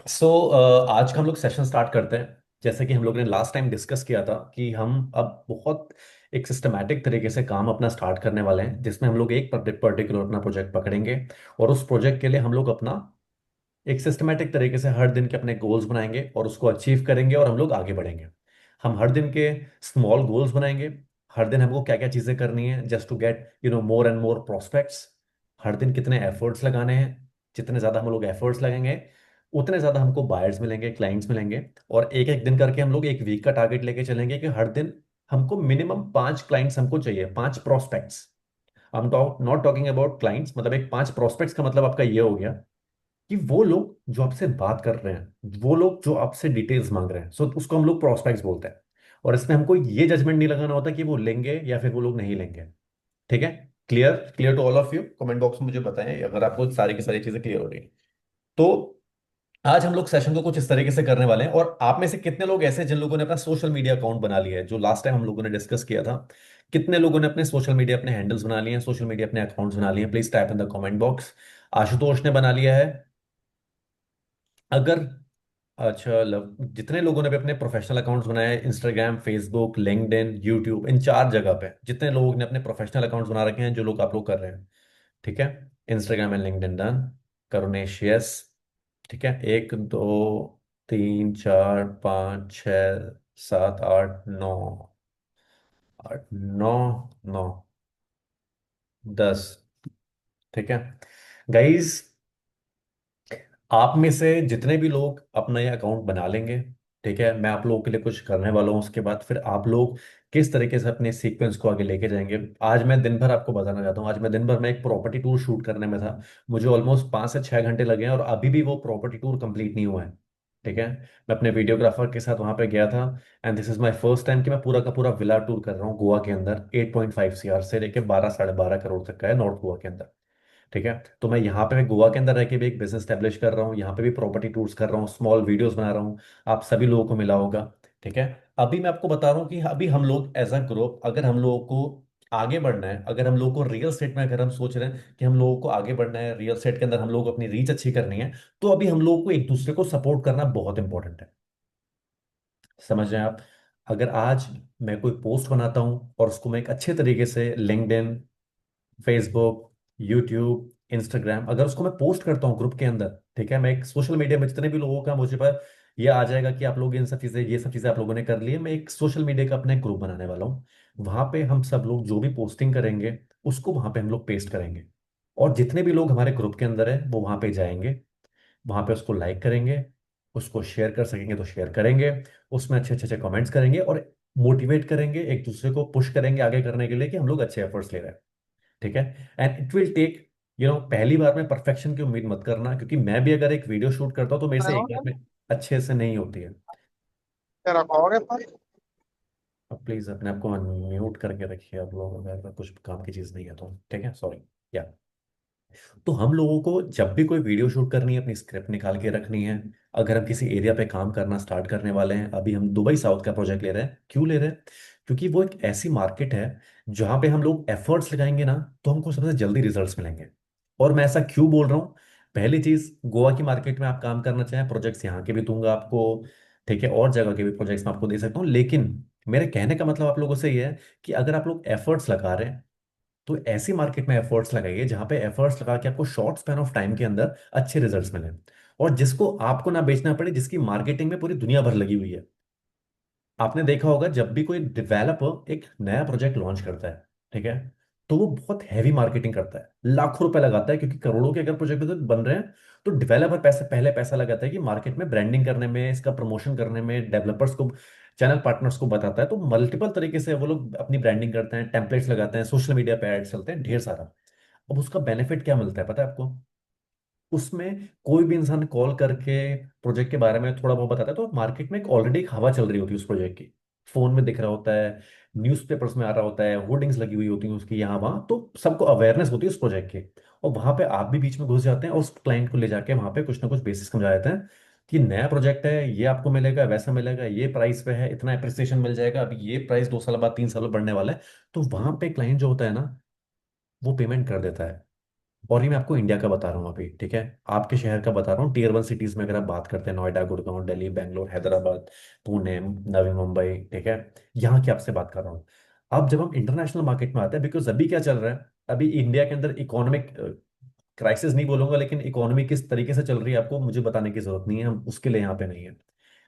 सो आज का हम लोग सेशन स्टार्ट करते हैं। जैसे कि हम लोग ने लास्ट टाइम डिस्कस किया था कि हम अब बहुत एक सिस्टमैटिक तरीके से काम अपना स्टार्ट करने वाले हैं, जिसमें हम लोग एक पर्टिकुलर अपना प्रोजेक्ट पकड़ेंगे, और उस प्रोजेक्ट के लिए हम लोग अपना एक सिस्टमैटिक तरीके से हर दिन के अपने गोल्स बनाएंगे और उसको अचीव करेंगे, और हम लोग आगे बढ़ेंगे। हम हर दिन के स्मॉल गोल्स बनाएंगे, हर दिन हमको क्या क्या चीज़ें करनी है just to get more and more prospects. हर दिन कितने एफर्ट्स लगाने हैं, जितने ज़्यादा हम लोग एफर्ट्स लगाएंगे उतने ज़्यादा हमको बायर्स मिलेंगे, क्लाइंट्स मिलेंगे। और एक एक दिन करके हम लोग एक वीक का टारगेट लेके चलेंगे कि हर दिन हमको मिनिमम 5 क्लाइंट्स हमको चाहिए, 5 prospects. I am not talking about clients, मतलब एक 5 प्रोस्पेक्ट्स का मतलब आपका ये हो गया कि वो लोग जो आपसे बात कर रहे हैं, वो लोग जो आपसे डिटेल्स मांग रहे हैं, सो उसको हम लोग प्रोस्पेक्ट्स बोलते हैं। और इसमें हमको ये जजमेंट नहीं लगाना होता कि वो लेंगे या फिर वो लोग नहीं लेंगे। ठीक है? Clear? Clear to all of you? Comment box में मुझे बताएं अगर आपको सारी की सारी चीजें क्लियर हो रही हैं। तो आज हम लोग सेशन को कुछ इस तरीके से करने वाले हैं। और आप में से कितने लोग ऐसे हैं जिन लोगों ने अपना सोशल मीडिया अकाउंट बना लिया है, जो लास्ट टाइम हम लोगों ने डिस्कस किया था? कितने लोगों ने अपने सोशल मीडिया अपने हैंडल्स बना लिए हैं, सोशल मीडिया अपने अकाउंट्स बना लिए हैं? Please type in the comment box. Ashutosh ने बना लिया है। अगर अच्छा जितने लोगों ने भी अपने प्रोफेशनल अकाउंट्स बनाए हैं, इंस्टाग्राम, फेसबुक, लिंक्डइन, यूट्यूब, इन चार जगह पे जितने लोगों ने अपने प्रोफेशनल अकाउंट्स बना रखे हैं, जो लोग आप लोग कर रहे हैं, ठीक है? Instagram and LinkedIn done. Karunesh yes. ठीक है, 1 2 3 4 5 6 7 8 9, 8 9, 9, 10। ठीक है गाइज, आप में से जितने भी लोग अपना ये अकाउंट बना लेंगे, ठीक है, मैं आप लोगों के लिए कुछ करने वाला हूँ। उसके बाद फिर आप लोग किस तरीके से अपने सीक्वेंस को आगे लेके जाएंगे, आज मैं दिन भर आपको बताना चाहता हूँ। आज मैं दिन भर में एक प्रॉपर्टी टूर शूट करने में था। मुझे ऑलमोस्ट 5 से 6 घंटे लगे हैं और अभी भी वो प्रॉपर्टी टूर कंप्लीट नहीं हुआ है। ठीक है? मैं अपने वीडियोग्राफर के साथ वहां पे गया था। And this is my first time कि मैं पूरा का पूरा विला टूर कर रहा हूँ गोवा के अंदर। 8.5 CR से लेके 12 साढ़े 12 करोड़ तक का है नॉर्थ गोवा के अंदर। ठीक है? तो मैं यहाँ पे, मैं गोवा के अंदर रह के भी एक बिजनेस स्टैब्लिश कर रहा हूँ, यहाँ पे भी प्रॉपर्टी टूर्स कर रहा हूँ, स्मॉल वीडियोस बना रहा हूँ। आप सभी लोगों को मिला होगा। ठीक है? अभी मैं आपको बता रहा हूँ कि अभी हम लोग एज अ ग्रुप, अगर हम लोगों को आगे बढ़ना है, अगर हम लोगों को रियल स्टेट में, अगर हम सोच रहे हैं कि हम लोगों को आगे बढ़ना है रियल स्टेट के अंदर, हम लोग अपनी रीच अच्छी करनी है, तो अभी हम लोगों को एक दूसरे को सपोर्ट करना बहुत इंपॉर्टेंट है। समझ रहे हैं आप? अगर आज मैं कोई पोस्ट बनाता हूँ और उसको मैं एक अच्छे तरीके से लिंक्डइन, फेसबुक, यूट्यूब, इंस्टाग्राम, अगर उसको मैं पोस्ट करता हूँ ग्रुप के अंदर, ठीक है, मैं एक सोशल मीडिया में जितने भी लोगों का मुझे पर ये आ जाएगा कि आप लोग इन सब चीजें, ये सब चीजें आप लोगों ने कर ली है, मैं एक सोशल मीडिया का अपना एक ग्रुप बनाने वाला हूँ। वहां पे हम सब लोग जो भी पोस्टिंग करेंगे उसको वहां पे हम लोग पेस्ट करेंगे। और जितने भी लोग हमारे ग्रुप के अंदर है वो वहां पे जाएंगे, वहां पे उसको लाइक करेंगे, उसको शेयर कर सकेंगे तो शेयर करेंगे, उसमें अच्छे अच्छे अच्छे कमेंट्स करेंगे और मोटिवेट करेंगे, एक दूसरे को पुश करेंगे आगे करने के लिए कि हम लोग अच्छे एफर्ट्स ले रहे हैं। ठीक है? एंड इट विल टेक, पहली बार में परफेक्शन की उम्मीद मत करना, क्योंकि मैं भी अगर एक वीडियो शूट करता हूँ तो मेरे से एक बार में अच्छे से नहीं होती है। तेरा पाओगे भाई। अब प्लीज अपने आप को म्यूट करके रखिए आप लोग, अगर कुछ काम की चीज नहीं है तो। ठीक है? सॉरी। या तो हम लोगों को जब भी कोई वीडियो शूट करनी है, अपनी स्क्रिप्ट निकाल के रखनी है। अगर हम किसी एरिया पे काम करना स्टार्ट करने वाले हैं, अभी हम दुबई साउथ का प्रोजेक्ट ले रहे हैं, क्यों ले रहे हैं? क्योंकि वो एक ऐसी मार्केट है जहां पे हम लोग एफर्ट्स लगाएंगे ना, तो हमको सबसे जल्दी रिजल्ट्स मिलेंगे। और मैं ऐसा क्यों बोल रहा हूँ? पहली चीज, गोवा की मार्केट में आप काम करना चाहें, प्रोजेक्ट्स यहाँ के भी दूंगा आपको। ठीक है? और जगह के भी प्रोजेक्ट्स मैं आपको दे सकता हूँ, लेकिन मेरे कहने का मतलब आप लोगों से ये है कि अगर आप लोग एफर्ट्स लगा रहे हैं, तो ऐसी मार्केट में एफर्ट्स लगाइए जहां पे एफर्ट्स लगा के आपको शॉर्ट स्पैन ऑफ टाइम के अंदर अच्छे रिजल्ट्स मिले, और जिसको आपको ना बेचना पड़े, जिसकी मार्केटिंग में पूरी दुनिया भर लगी हुई है। आपने देखा होगा जब भी कोई डेवलपर एक नया प्रोजेक्ट लॉन्च करता है, ठीक है, तो वो बहुत हैवी मार्केटिंग करता है, लाखों रुपए लगाता है, क्योंकि करोड़ों के अगर प्रोजेक्ट बन रहे हैं, तो डेवलपर पैसे पहले पैसा लगाता है कि मार्केट में ब्रांडिंग करने में, इसका प्रमोशन करने में, डेवलपर्स को, चैनल पार्टनर्स को बताता है। तो मल्टीपल तरीके से वो लोग अपनी ब्रांडिंग करते हैं, टेम्पलेट्स लगाते हैं, सोशल मीडिया पे एड्स चलते हैं ढेर सारा। अब उसका बेनिफिट क्या मिलता है पता है आपको? उसमें कोई भी इंसान कॉल करके प्रोजेक्ट के बारे में थोड़ा बहुत बताता है, तो मार्केट में एक ऑलरेडी एक हवा चल रही होती है उस प्रोजेक्ट की। फोन में दिख रहा होता है, न्यूज़पेपर्स में आ रहा होता है, होर्डिंग्स लगी हुई होती हैं उसकी यहाँ वहाँ, तो सबको अवेयरनेस होती है उस प्रोजेक्ट की। और वहां पे आप भी बीच में घुस जाते हैं और उस क्लाइंट को ले जाके वहां पे कुछ ना कुछ बेसिस समझा देते हैं कि नया प्रोजेक्ट है, ये आपको मिलेगा, वैसा मिलेगा, ये प्राइस पे है, इतना अप्रिसिएशन मिल जाएगा, अभी ये प्राइस 2 साल बाद 3 साल बाद बढ़ने वाला है। तो वहां पे क्लाइंट जो होता है ना, वो पेमेंट कर देता है। और ये मैं आपको इंडिया का बता रहा हूँ अभी, ठीक है? आपके शहर का बता रहा हूँ। टियर 1 सिटीज में अगर आप बात करते हैं, नोएडा, गुड़गांव, दिल्ली, बैंगलोर, हैदराबाद, पुणे, नवी मुंबई, ठीक है, यहाँ की आपसे बात कर रहा हूँ। अब जब हम इंटरनेशनल मार्केट में आते हैं, बिकॉज अभी क्या चल रहा है, अभी इंडिया के अंदर इकोनॉमिक क्राइसिस नहीं बोलूंगा, लेकिन इकोनॉमी किस तरीके से चल रही है आपको मुझे बताने की जरूरत नहीं है, हम उसके लिए यहाँ पे नहीं है।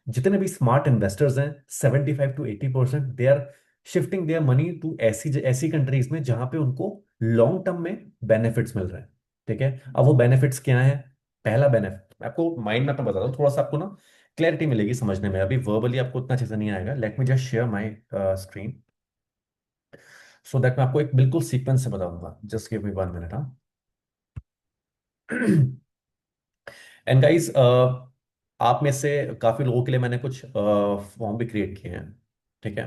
जितने भी स्मार्ट इन्वेस्टर्स हैं, 75 to 80% they are shifting their money to ऐसी ऐसी कंट्रीज में जहां पे उनको लॉन्ग टर्म में बेनिफिट्स मिल रहे हैं। ठीक है? अब वो बेनिफिट्स क्या है? पहला बेनिफिट मैं आपको माइंड मैप में बता दूं, थोड़ा सा आपको ना क्लैरिटी मिलेगी समझने में। अभी वर्बली आपको उतना अच्छे से नहीं आएगा, let me just share my screen so that मैं आपको एक बिल्कुल सीक्वेंस से बताऊंगा। Just give me 1 minute. हाँ एंड गाइस, आप में से काफी लोगों के लिए मैंने कुछ फॉर्म भी क्रिएट किए हैं, ठीक है।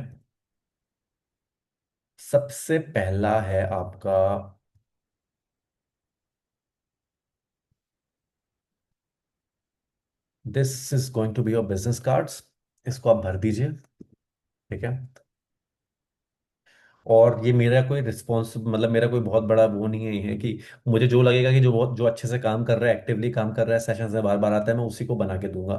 सबसे पहला है आपका, this is going to be your business cards. इसको आप भर दीजिए, ठीक है। और ये मेरा कोई रिस्पॉन्स, मतलब मेरा कोई बहुत बड़ा वो नहीं है कि मुझे जो लगेगा कि जो बहुत जो अच्छे से काम कर रहा है, एक्टिवली काम कर रहा है, सेशन से बार बार आता है, मैं उसी को बना के दूंगा।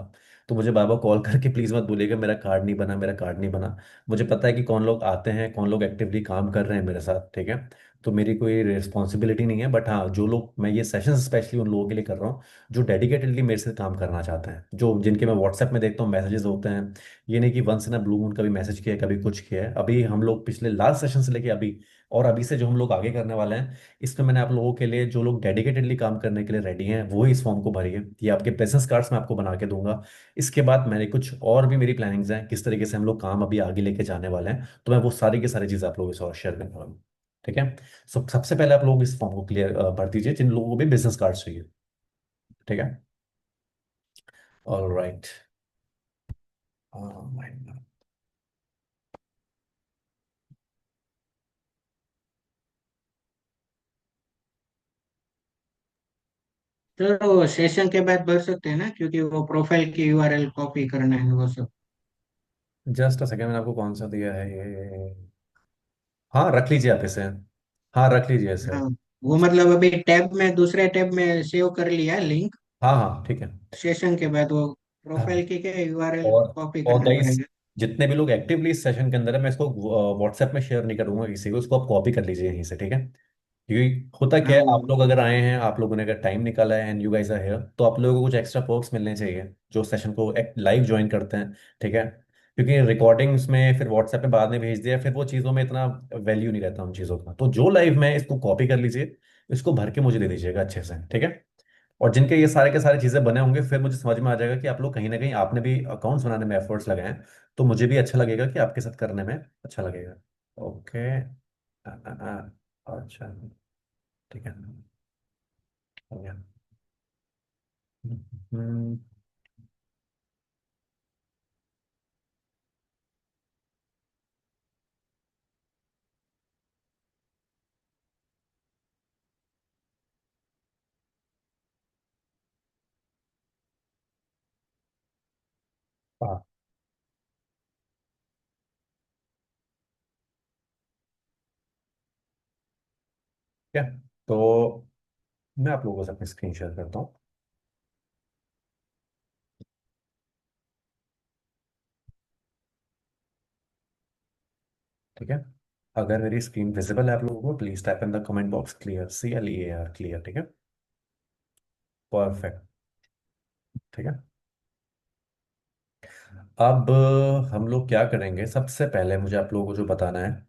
तो मुझे बार बार कॉल करके प्लीज मत बोलिएगा मेरा कार्ड नहीं बना, मेरा कार्ड नहीं बना। मुझे पता है कि कौन लोग आते हैं, कौन लोग एक्टिवली काम कर रहे हैं मेरे साथ, ठीक है। तो मेरी कोई रिस्पॉन्सिबिलिटी नहीं है, बट हाँ, जो लोग, मैं ये सेशन स्पेशली उन लोगों के लिए कर रहा हूँ जो डेडिकेटेडली मेरे से काम करना चाहते हैं, जो जिनके मैं व्हाट्सएप में देखता हूँ मैसेजेस होते हैं। ये नहीं कि once in a blue moon कभी मैसेज किया है, कभी कुछ किया है। अभी हम लोग पिछले लास्ट सेशन से लेके अभी, और अभी से जो हम लोग आगे करने वाले हैं, इसमें मैंने आप लोगों के लिए, जो लोग डेडिकेटेडली काम करने के लिए रेडी हैं, वो ही इस फॉर्म को भरिए। ये आपके बिजनेस कार्ड्स मैं आपको बना के दूंगा। इसके बाद मैंने कुछ और भी, मेरी प्लानिंग्स हैं किस तरीके से हम लोग काम अभी आगे लेके जाने वाले हैं, तो मैं वो सारी की सारी चीज़ आप लोगों के साथ शेयर करने वाला हूँ, ठीक है। सबसे पहले आप लोग इस फॉर्म को क्लियर भर दीजिए, जिन लोगों को भी बिजनेस कार्ड चाहिए, ठीक है। All right. सर वो सेशन के बाद भर सकते हैं ना, क्योंकि वो प्रोफाइल की यूआरएल कॉपी करना है वो सब। जस्ट अ सेकेंड, मैंने आपको कौन सा दिया है ये? हाँ, रख लीजिए आप इसे। हाँ, रख लीजिए इसे। हाँ, वो मतलब अभी टैब में, दूसरे टैब में सेव कर लिया लिंक। हाँ हाँ, ठीक है। सेशन के बाद वो हाँ। प्रोफाइल की क्या यूआरएल और कॉपी और करना गाइस, पड़ेगा। जितने भी लोग एक्टिवली इस सेशन के अंदर है, मैं इसको व्हाट्सएप में शेयर नहीं करूंगा किसी को, इसको आप कॉपी कर लीजिए यहीं से, ठीक है। क्योंकि होता क्या हाँ है, वो। आप लोग अगर आए हैं, आप लोगों ने अगर टाइम निकाला है and you guys are here, तो आप लोगों को कुछ एक्स्ट्रा पर्क्स मिलने चाहिए जो सेशन को लाइव ज्वाइन करते हैं, ठीक है। क्योंकि रिकॉर्डिंग्स में फिर व्हाट्सएप पे बाद में भेज दिया, फिर वो चीज़ों में इतना वैल्यू नहीं रहता उन चीज़ों का। तो जो लाइव में है, इसको कॉपी कर लीजिए, इसको भर के मुझे दे दीजिएगा अच्छे से, ठीक है। और जिनके ये सारे के सारे चीजें बने होंगे, फिर मुझे समझ में आ जाएगा कि आप लोग कहीं ना कहीं, आपने भी अकाउंट्स बनाने में एफर्ट्स लगाए हैं। तो मुझे भी अच्छा लगेगा कि आपके साथ करने में अच्छा लगेगा। ओके। अच्छा, ठीक है, हो गया। हम्म, हाँ, ठीक है। तो मैं आप लोगों से अपनी स्क्रीन शेयर करता हूँ, ठीक है। अगर मेरी स्क्रीन विजिबल है आप लोगों को, please type in the comment box clear, CLEAR, clear, ठीक है। परफेक्ट, ठीक है। अब हम लोग क्या करेंगे, सबसे पहले मुझे आप लोगों को जो बताना है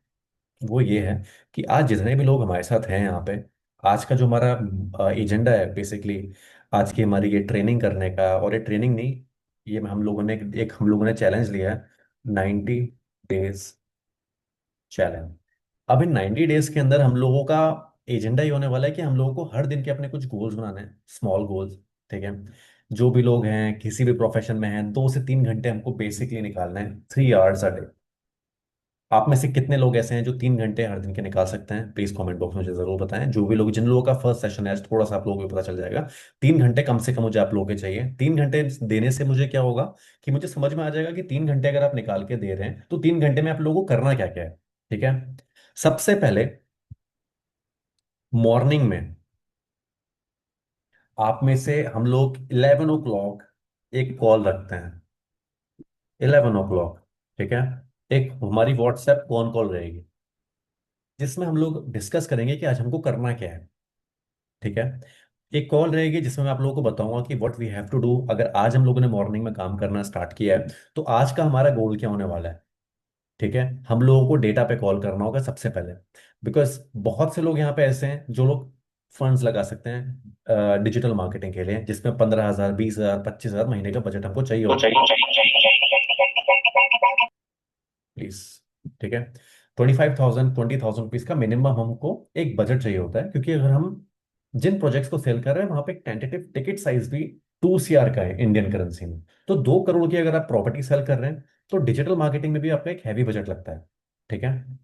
वो ये है कि आज जितने भी लोग हमारे साथ हैं यहाँ पे, आज का जो हमारा एजेंडा है बेसिकली, आज की हमारी ये ट्रेनिंग करने का, और ये ट्रेनिंग नहीं, ये हम लोगों ने चैलेंज लिया है, 90 डेज चैलेंज। अब इन 90 डेज के अंदर हम लोगों का एजेंडा ये होने वाला है कि हम लोगों को हर दिन के अपने कुछ गोल्स बनाने हैं, स्मॉल गोल्स, ठीक है। जो भी लोग हैं, किसी भी प्रोफेशन में हैं, 2 से 3 घंटे हमको बेसिकली निकालना है, 3 आवर्स अ डे। आप में से कितने लोग ऐसे हैं जो 3 घंटे हर दिन के निकाल सकते हैं? प्लीज कमेंट बॉक्स में मुझे जरूर बताएं। जो भी लोग, जिन लोगों का फर्स्ट सेशन है, थोड़ा सा आप लोगों को पता चल जाएगा। 3 घंटे कम से कम मुझे आप लोगों के चाहिए। 3 घंटे देने से मुझे क्या होगा कि मुझे समझ में आ जाएगा कि 3 घंटे अगर आप निकाल के दे रहे हैं, तो 3 घंटे में आप लोगों को करना क्या क्या है, ठीक है। सबसे पहले, मॉर्निंग में आप में से हम लोग 11 o'clock एक कॉल रखते हैं, 11 o'clock, ठीक है। एक हमारी व्हाट्सएप कॉन कॉल रहेगी, जिसमें हम लोग डिस्कस करेंगे कि आज हमको करना क्या है, ठीक है। एक कॉल रहेगी जिसमें मैं आप लोगों को बताऊंगा कि what we have to do, अगर आज हम लोगों ने मॉर्निंग में काम करना स्टार्ट किया है, तो आज का हमारा गोल क्या होने वाला है, ठीक है। हम लोगों को डेटा पे कॉल करना होगा सबसे पहले, बिकॉज बहुत से लोग यहाँ पे ऐसे हैं जो लोग फंड्स लगा सकते हैं डिजिटल मार्केटिंग के लिए, जिसमें 15,000, 20,000, 25,000 महीने का बजट हमको चाहिए तो होता है, चाहिए। प्लीज, ठीक है। 25,000, 20,000 रुपीज का मिनिमम हमको एक बजट चाहिए होता है, क्योंकि अगर हम जिन प्रोजेक्ट्स को सेल कर रहे हैं, वहां पे टेंटेटिव टिकट साइज भी 2 CR का है इंडियन करेंसी में। तो 2 करोड़ की अगर आप प्रॉपर्टी सेल कर रहे हैं तो डिजिटल मार्केटिंग में भी आपका एक हैवी बजट लगता है। ठीक है,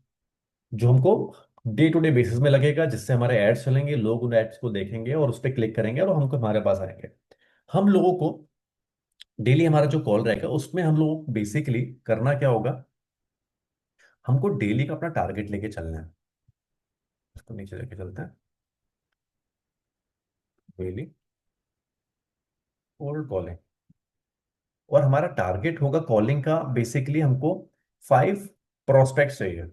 जो हमको डे टू डे बेसिस में लगेगा, जिससे हमारे एड्स चलेंगे, लोग उन एड्स को देखेंगे और उस पर क्लिक करेंगे और हमको हमारे पास आएंगे। हम लोगों को डेली हमारा जो कॉल रहेगा उसमें हम लोग बेसिकली करना क्या होगा, हमको डेली का अपना टारगेट लेके चलना है। इसको नीचे लेके चलते हैं। डेली कोल्ड कॉलिंग, और हमारा टारगेट होगा कॉलिंग का बेसिकली हमको 5 प्रोस्पेक्ट्स चाहिए।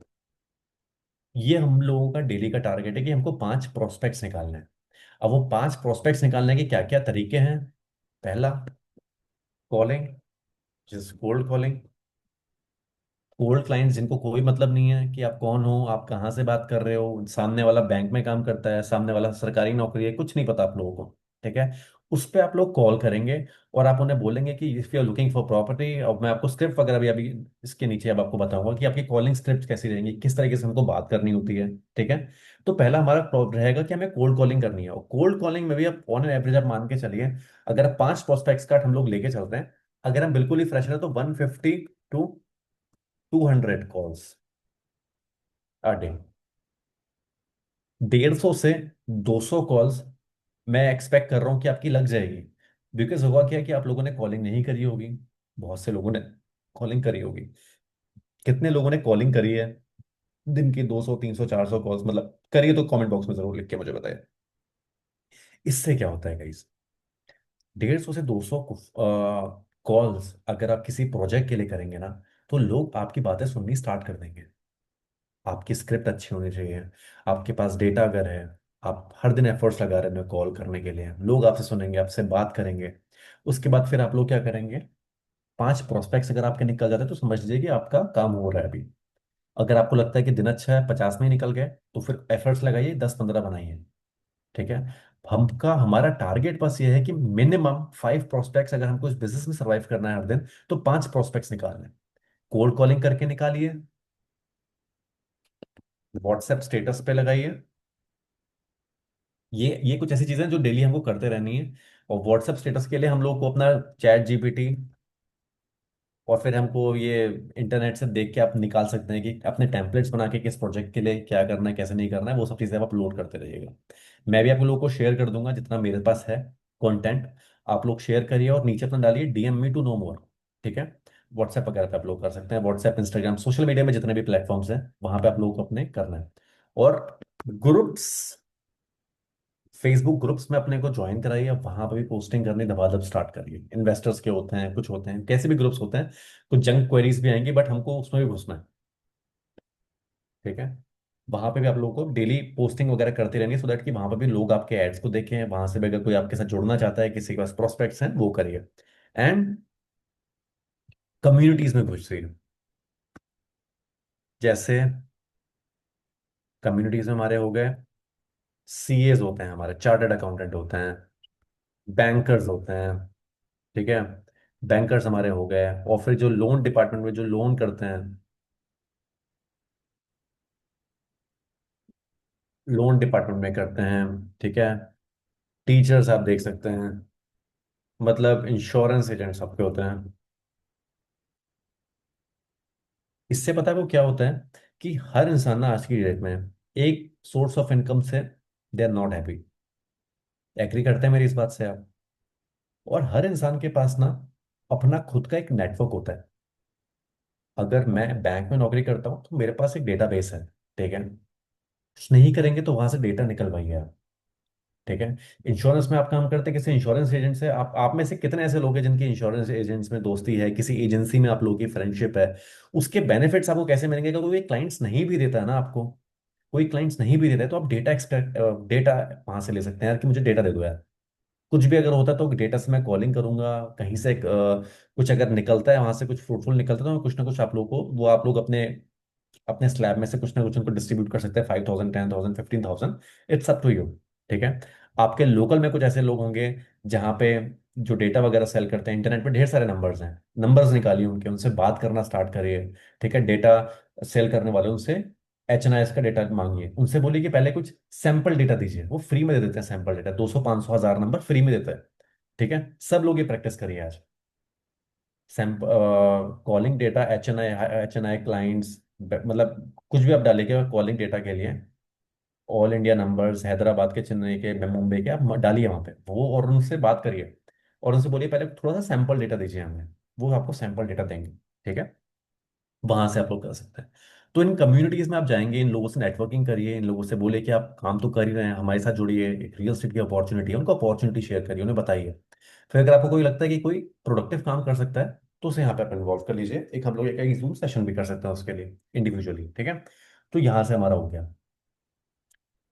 ये हम लोगों का डेली का टारगेट है कि हमको 5 प्रोस्पेक्ट्स निकालने हैं। अब वो 5 प्रोस्पेक्ट्स निकालने के क्या क्या तरीके हैं? पहला, कॉलिंग, जिस कोल्ड कॉलिंग। कोल्ड क्लाइंट्स जिनको कोई मतलब नहीं है कि आप कौन हो, आप कहाँ से बात कर रहे हो, सामने वाला बैंक में काम करता है, सामने वाला सरकारी नौकरी है, कुछ नहीं पता आप लोगों को। ठीक है, उस पे आप लोग कॉल करेंगे और आप उन्हें बोलेंगे कि if you are looking for property. और मैं आपको स्क्रिप्ट वगैरह भी अभी इसके नीचे अब आपको बताऊंगा कि आपकी कॉलिंग स्क्रिप्ट कैसी रहेंगी, किस तरीके से हमको बात करनी होती है। ठीक है, तो पहला हमारा रहेगा कि हमें कोल्ड कॉलिंग करनी है। और कोल्ड कॉलिंग में भी आप ऑन एवरेज आप मान के चलिए, अगर 5 प्रोस्पेक्ट्स का हम लोग लेके चल रहे हैं, अगर हम बिल्कुल ही फ्रेश है तो 150 to 200 कॉल्स अ डे। 150 से 200 कॉल्स मैं एक्सपेक्ट कर रहा हूँ कि आपकी लग जाएगी। बिकॉज होगा क्या कि आप लोगों ने कॉलिंग नहीं करी होगी, बहुत से लोगों ने कॉलिंग करी होगी। कितने लोगों ने कॉलिंग करी है दिन की? 200 300 400 कॉल्स मतलब करिए तो कमेंट बॉक्स में जरूर लिख के मुझे बताइए। इससे क्या होता है गाइस, 150 से 200 कॉल्स अगर आप किसी प्रोजेक्ट के लिए करेंगे ना, तो लोग आपकी बातें सुननी स्टार्ट कर देंगे। आपकी स्क्रिप्ट अच्छी होनी चाहिए, आपके पास डेटा अगर है, आप हर दिन एफर्ट्स लगा रहे हैं कॉल करने के लिए, लोग आपसे सुनेंगे, आपसे बात करेंगे। उसके बाद फिर आप लोग क्या करेंगे, 5 प्रोस्पेक्ट्स अगर आपके निकल जाते हैं तो समझ लीजिए कि आपका काम हो रहा है अभी। अगर आपको लगता है कि दिन अच्छा है, 50 में ही निकल गए, तो फिर एफर्ट्स लगाइए, 10 15 बनाइए। ठीक है, हमारा टारगेट बस ये है कि मिनिमम 5 प्रोस्पेक्ट्स, अगर हमको इस बिजनेस में सर्वाइव करना है हर दिन, तो 5 प्रोस्पेक्ट्स निकालने। कोल्ड कॉलिंग करके निकालिए, व्हाट्सएप स्टेटस पे लगाइए। ये कुछ ऐसी चीजें हैं जो डेली हमको करते रहनी है। और व्हाट्सएप स्टेटस के लिए हम लोग को अपना ChatGPT, और फिर हमको ये इंटरनेट से देख के आप निकाल सकते हैं कि अपने टेम्पलेट्स बना के किस प्रोजेक्ट के लिए क्या करना है, कैसे नहीं करना है, वो सब चीज़ें आप अपलोड करते रहिएगा। मैं भी आप लोगों को शेयर कर दूंगा जितना मेरे पास है कंटेंट। आप लोग शेयर करिए और नीचे अपना डालिए DM me to know more। ठीक है, व्हाट्सएप वगैरह पे आप लोग कर सकते हैं, व्हाट्सएप, इंस्टाग्राम, सोशल मीडिया में जितने भी प्लेटफॉर्म्स हैं वहां पे आप लोगों को अपने करना है। और ग्रुप्स, फेसबुक ग्रुप्स में अपने को ज्वाइन कराइए, अब वहां पर भी पोस्टिंग करनी दबादब स्टार्ट करिए। इन्वेस्टर्स के होते हैं, कुछ होते हैं, कैसे भी ग्रुप्स होते हैं, कुछ जंक क्वेरीज भी आएंगी, बट हमको उसमें भी घुसना है। ठीक है, वहां पे भी आप लोगों को डेली पोस्टिंग वगैरह करते रहेंगे, सो दैट कि वहां पर भी लोग आपके एड्स को देखें, वहां से भी अगर कोई आपके साथ जुड़ना चाहता है, किसी के पास प्रोस्पेक्ट्स हैं, वो करिए। एंड कम्युनिटीज में घुसिए। जैसे कम्युनिटीज में हमारे हो गए, CAs होते हैं, हमारे चार्टर्ड अकाउंटेंट होते हैं, बैंकर्स होते हैं। ठीक है, बैंकर्स हमारे हो गए, और फिर जो लोन डिपार्टमेंट में जो लोन करते हैं, लोन डिपार्टमेंट में करते हैं। ठीक है, टीचर्स आप देख सकते हैं, मतलब इंश्योरेंस एजेंट सबके होते हैं। इससे पता है वो क्या होता है, कि हर इंसान ना आज की डेट में एक सोर्स ऑफ इनकम से they are not happy. Agree करते हैं मेरी इस बात से आप? और हर इंसान के पास ना अपना खुद का एक नेटवर्क होता है। अगर मैं बैंक में नौकरी करता हूँ तो मेरे पास एक डेटाबेस है। ठीक है, कुछ नहीं करेंगे तो वहां से डेटा निकल पाएंगे आप। ठीक है, इंश्योरेंस में आप काम करते हैं किसी इंश्योरेंस एजेंट से, आप में से कितने ऐसे लोग हैं जिनकी इंश्योरेंस एजेंट्स में दोस्ती है, किसी एजेंसी में आप लोगों की फ्रेंडशिप है? उसके बेनिफिट्स आपको कैसे मिलेंगे? अगर कोई क्लाइंट्स नहीं भी देता है ना आपको, कोई क्लाइंट्स नहीं भी देता है, तो आप डेटा एक्सपेक्ट डेटा वहां से ले सकते हैं यार, कि मुझे डेटा दे दो यार। कुछ भी अगर होता है तो डेटा से मैं कॉलिंग करूंगा, कहीं से कुछ अगर निकलता है वहां से, कुछ फ्रूटफुल निकलता है, तो मैं कुछ ना कुछ आप लोग को, वो आप लोग अपने अपने स्लैब में से कुछ ना कुछ उनको डिस्ट्रीब्यूट कर सकते हैं, 5,000 10,000 15,000, इट्स अप टू यू। ठीक है, आपके लोकल में कुछ ऐसे लोग होंगे जहाँ पे जो डेटा वगैरह सेल करते हैं, इंटरनेट पे ढेर सारे नंबर्स हैं, नंबर्स निकालिए उनके, उनसे बात करना स्टार्ट करिए। ठीक है, डेटा सेल करने वाले उनसे HNIS का डेटा मांगिए, उनसे बोलिए कि पहले कुछ सैंपल डेटा दीजिए, वो फ्री में दे देते हैं। सैंपल डेटा 200 500 1000 नंबर फ्री में देते हैं। ठीक है, सब लोग ये प्रैक्टिस करिए आज। Calling data, H N I clients, मतलब कुछ भी आप डालिएगा कॉलिंग डेटा के लिए, ऑल इंडिया नंबर्स, हैदराबाद के, चेन्नई के, मुंबई के, आप डालिए वहाँ पे वो, और उनसे बात करिए, और उनसे बोलिए पहले थोड़ा सा सैंपल डेटा दीजिए हमें। वो आपको सैंपल डेटा देंगे। ठीक है, वहां से आप लोग कर सकते हैं। तो इन कम्युनिटीज में आप जाएंगे, इन लोगों से नेटवर्किंग करिए, इन लोगों से बोले कि आप काम तो कर ही रहे हैं, हमारे साथ जुड़िए, एक रियल एस्टेट की अपॉर्चुनिटी है, उनको अपॉर्चुनिटी शेयर करिए, उन्हें बताइए। फिर अगर आपको कोई लगता है कि कोई प्रोडक्टिव काम कर सकता है, तो उसे यहाँ पे आप इन्वॉल्व कर लीजिए। एक हम लोग एक जूम सेशन भी कर सकते हैं उसके लिए इंडिविजुअली। ठीक है, तो यहाँ से हमारा हो गया।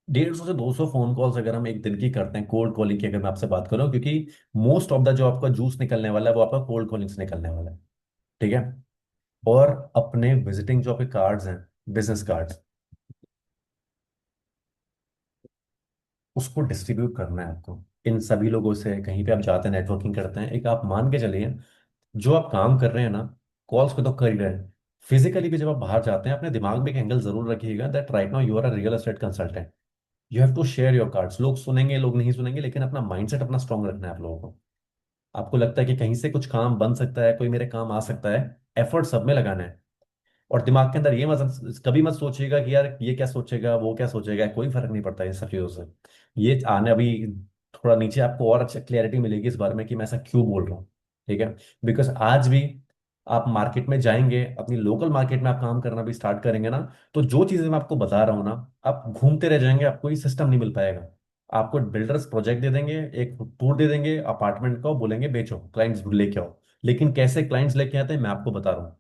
150 से 200 फोन कॉल्स अगर हम एक दिन की करते हैं कोल्ड कॉलिंग की, अगर मैं आपसे बात करूं, क्योंकि मोस्ट ऑफ द जो आपका जूस निकलने वाला है वो आपका कोल्ड कॉलिंग से निकलने वाला है। ठीक है, और अपने विजिटिंग जो आपके कार्ड्स हैं, बिजनेस कार्ड्स, उसको डिस्ट्रीब्यूट करना है आपको इन सभी लोगों से। कहीं पे आप जाते हैं नेटवर्किंग करते हैं, एक आप मान के चलिए, जो आप काम कर रहे हैं ना, कॉल्स पे तो कर ही रहे हैं, फिजिकली भी जब आप बाहर जाते हैं, अपने दिमाग में एक एंगल जरूर रखिएगा that right now you are a real estate consultant. You have to share your cards. लोग सुनेंगे, लोग नहीं सुनेंगे, लेकिन अपना माइंडसेट अपना स्ट्रांग रखना है आप लोगों को। आपको लगता है कि कहीं से कुछ काम बन सकता है, कोई मेरे काम आ सकता है, एफर्ट सब में लगाना है। और दिमाग के अंदर ये मत कभी मत सोचिएगा कि यार ये क्या सोचेगा, वो क्या सोचेगा, कोई फर्क नहीं पड़ता इन सब चीजों से। ये आने अभी थोड़ा नीचे आपको और अच्छा क्लैरिटी मिलेगी इस बारे में कि मैं ऐसा क्यों बोल रहा हूँ। ठीक है, बिकॉज आज भी आप मार्केट में जाएंगे, अपनी लोकल मार्केट में आप काम करना भी स्टार्ट करेंगे ना, तो जो चीजें मैं आपको बता रहा हूँ ना, आप घूमते रह जाएंगे, आपको ये सिस्टम नहीं मिल पाएगा। आपको बिल्डर्स प्रोजेक्ट दे देंगे, एक टूर दे देंगे अपार्टमेंट का, और बोलेंगे बेचो, क्लाइंट्स लेके आओ। लेकिन कैसे क्लाइंट्स लेके आते हैं मैं आपको बता रहा हूँ।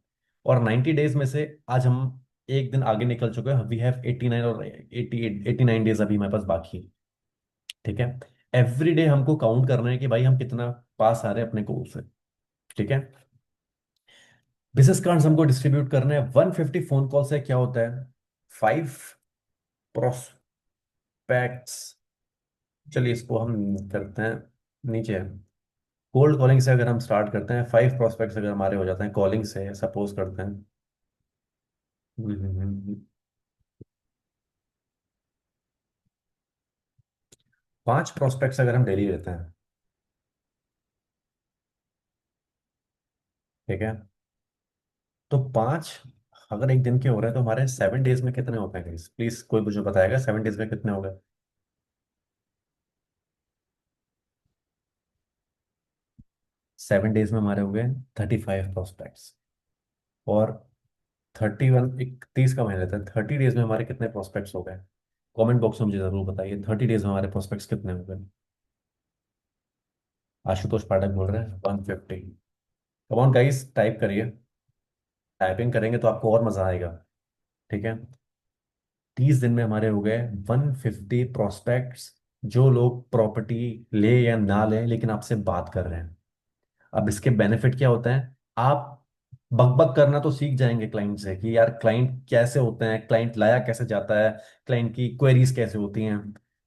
और 90 डेज में से आज हम एक दिन आगे निकल चुके हैं, वी हैव 89 और 89 डेज अभी हमारे पास बाकी है। ठीक है, एवरी डे हमको काउंट करना है कि भाई हम कितना पास आ रहे हैं अपने गोल से। ठीक है, बिजनेस कार्ड्स हमको डिस्ट्रीब्यूट करने हैं। 150 फोन कॉल से क्या होता है, 5 प्रोस्पेक्ट्स। चलिए इसको हम करते हैं नीचे। कोल्ड कॉलिंग से अगर हम स्टार्ट करते हैं, 5 प्रोस्पेक्ट्स अगर हमारे हो जाते हैं कॉलिंग से, सपोज करते हैं। 5 प्रोस्पेक्ट्स अगर हम डेली लेते हैं, ठीक है, तो 5 अगर एक दिन के हो रहे हैं, तो हमारे 7 डेज में कितने होते हैं? प्लीज कोई मुझे बताएगा 7 डेज में कितने हो गए? 7 डेज में हमारे हो गए 35 प्रोस्पेक्ट्स। और 31, 31 का महीना लेते हैं, 30 डेज में हमारे कितने प्रोस्पेक्ट्स हो गए? कमेंट बॉक्स में मुझे जरूर बताइए 30 डेज में हमारे प्रोस्पेक्ट्स कितने हो गए। आशुतोष पाठक बोल रहे हैं 150। कम ऑन गाइस, टाइप करिए। टाइपिंग करेंगे तो आपको और मजा आएगा। ठीक है, 30 दिन में हमारे हो गए 150 प्रोस्पेक्ट्स, जो लोग प्रॉपर्टी ले या ना ले लेकिन आपसे बात कर रहे हैं। अब इसके बेनिफिट क्या होता है, आप बकबक करना तो सीख जाएंगे क्लाइंट से कि यार क्लाइंट कैसे होते हैं, क्लाइंट लाया कैसे जाता है, क्लाइंट की क्वेरीज कैसे होती हैं।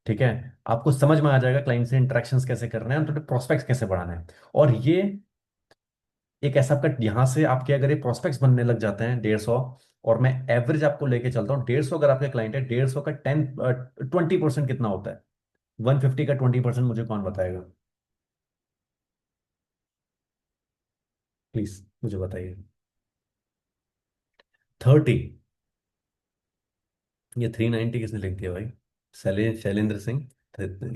ठीक है, आपको समझ में आ जाएगा क्लाइंट से इंटरेक्शंस कैसे करने हैं, तो प्रोस्पेक्ट्स कैसे बढ़ाने हैं। और ये एक ऐसा आपका, यहाँ से आपके अगर ये प्रोस्पेक्ट्स बनने लग जाते हैं 150, और मैं एवरेज आपको लेके चलता हूँ, 150 अगर आपके क्लाइंट है, 150 का 20% कितना होता है? 150 का 20% मुझे कौन बताएगा? प्लीज मुझे बताइए। 30। ये 390 किसने लिख दिया भाई? शैलेंद्र सिंह।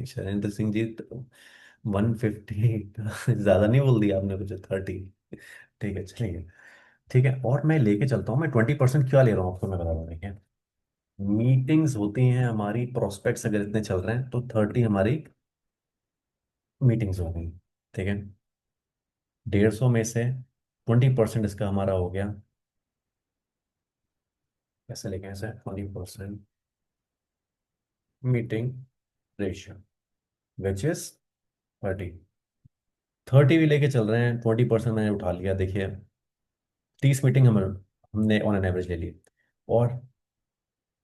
शैलेंद्र सिंह जी, 150 ज्यादा नहीं बोल दिया आपने मुझे, 30। ठीक है, चलिए। ठीक है, और मैं लेके चलता हूँ, मैं 20% क्या ले रहा हूँ आपको मैं बता रहा हूँ, ठीक है। मीटिंग्स होती हैं हमारी, प्रोस्पेक्ट्स अगर इतने चल रहे हैं, तो 30 हमारी मीटिंग्स हो गई। ठीक है, 150 में से 20% इसका हमारा हो गया। कैसे लेके ऐसे 20% मीटिंग रेशियो, विच इज 30। 30 भी लेके चल रहे हैं, 20% मैंने उठा लिया, देखिए 30 मीटिंग हमने ऑन एन एवरेज ले ली। और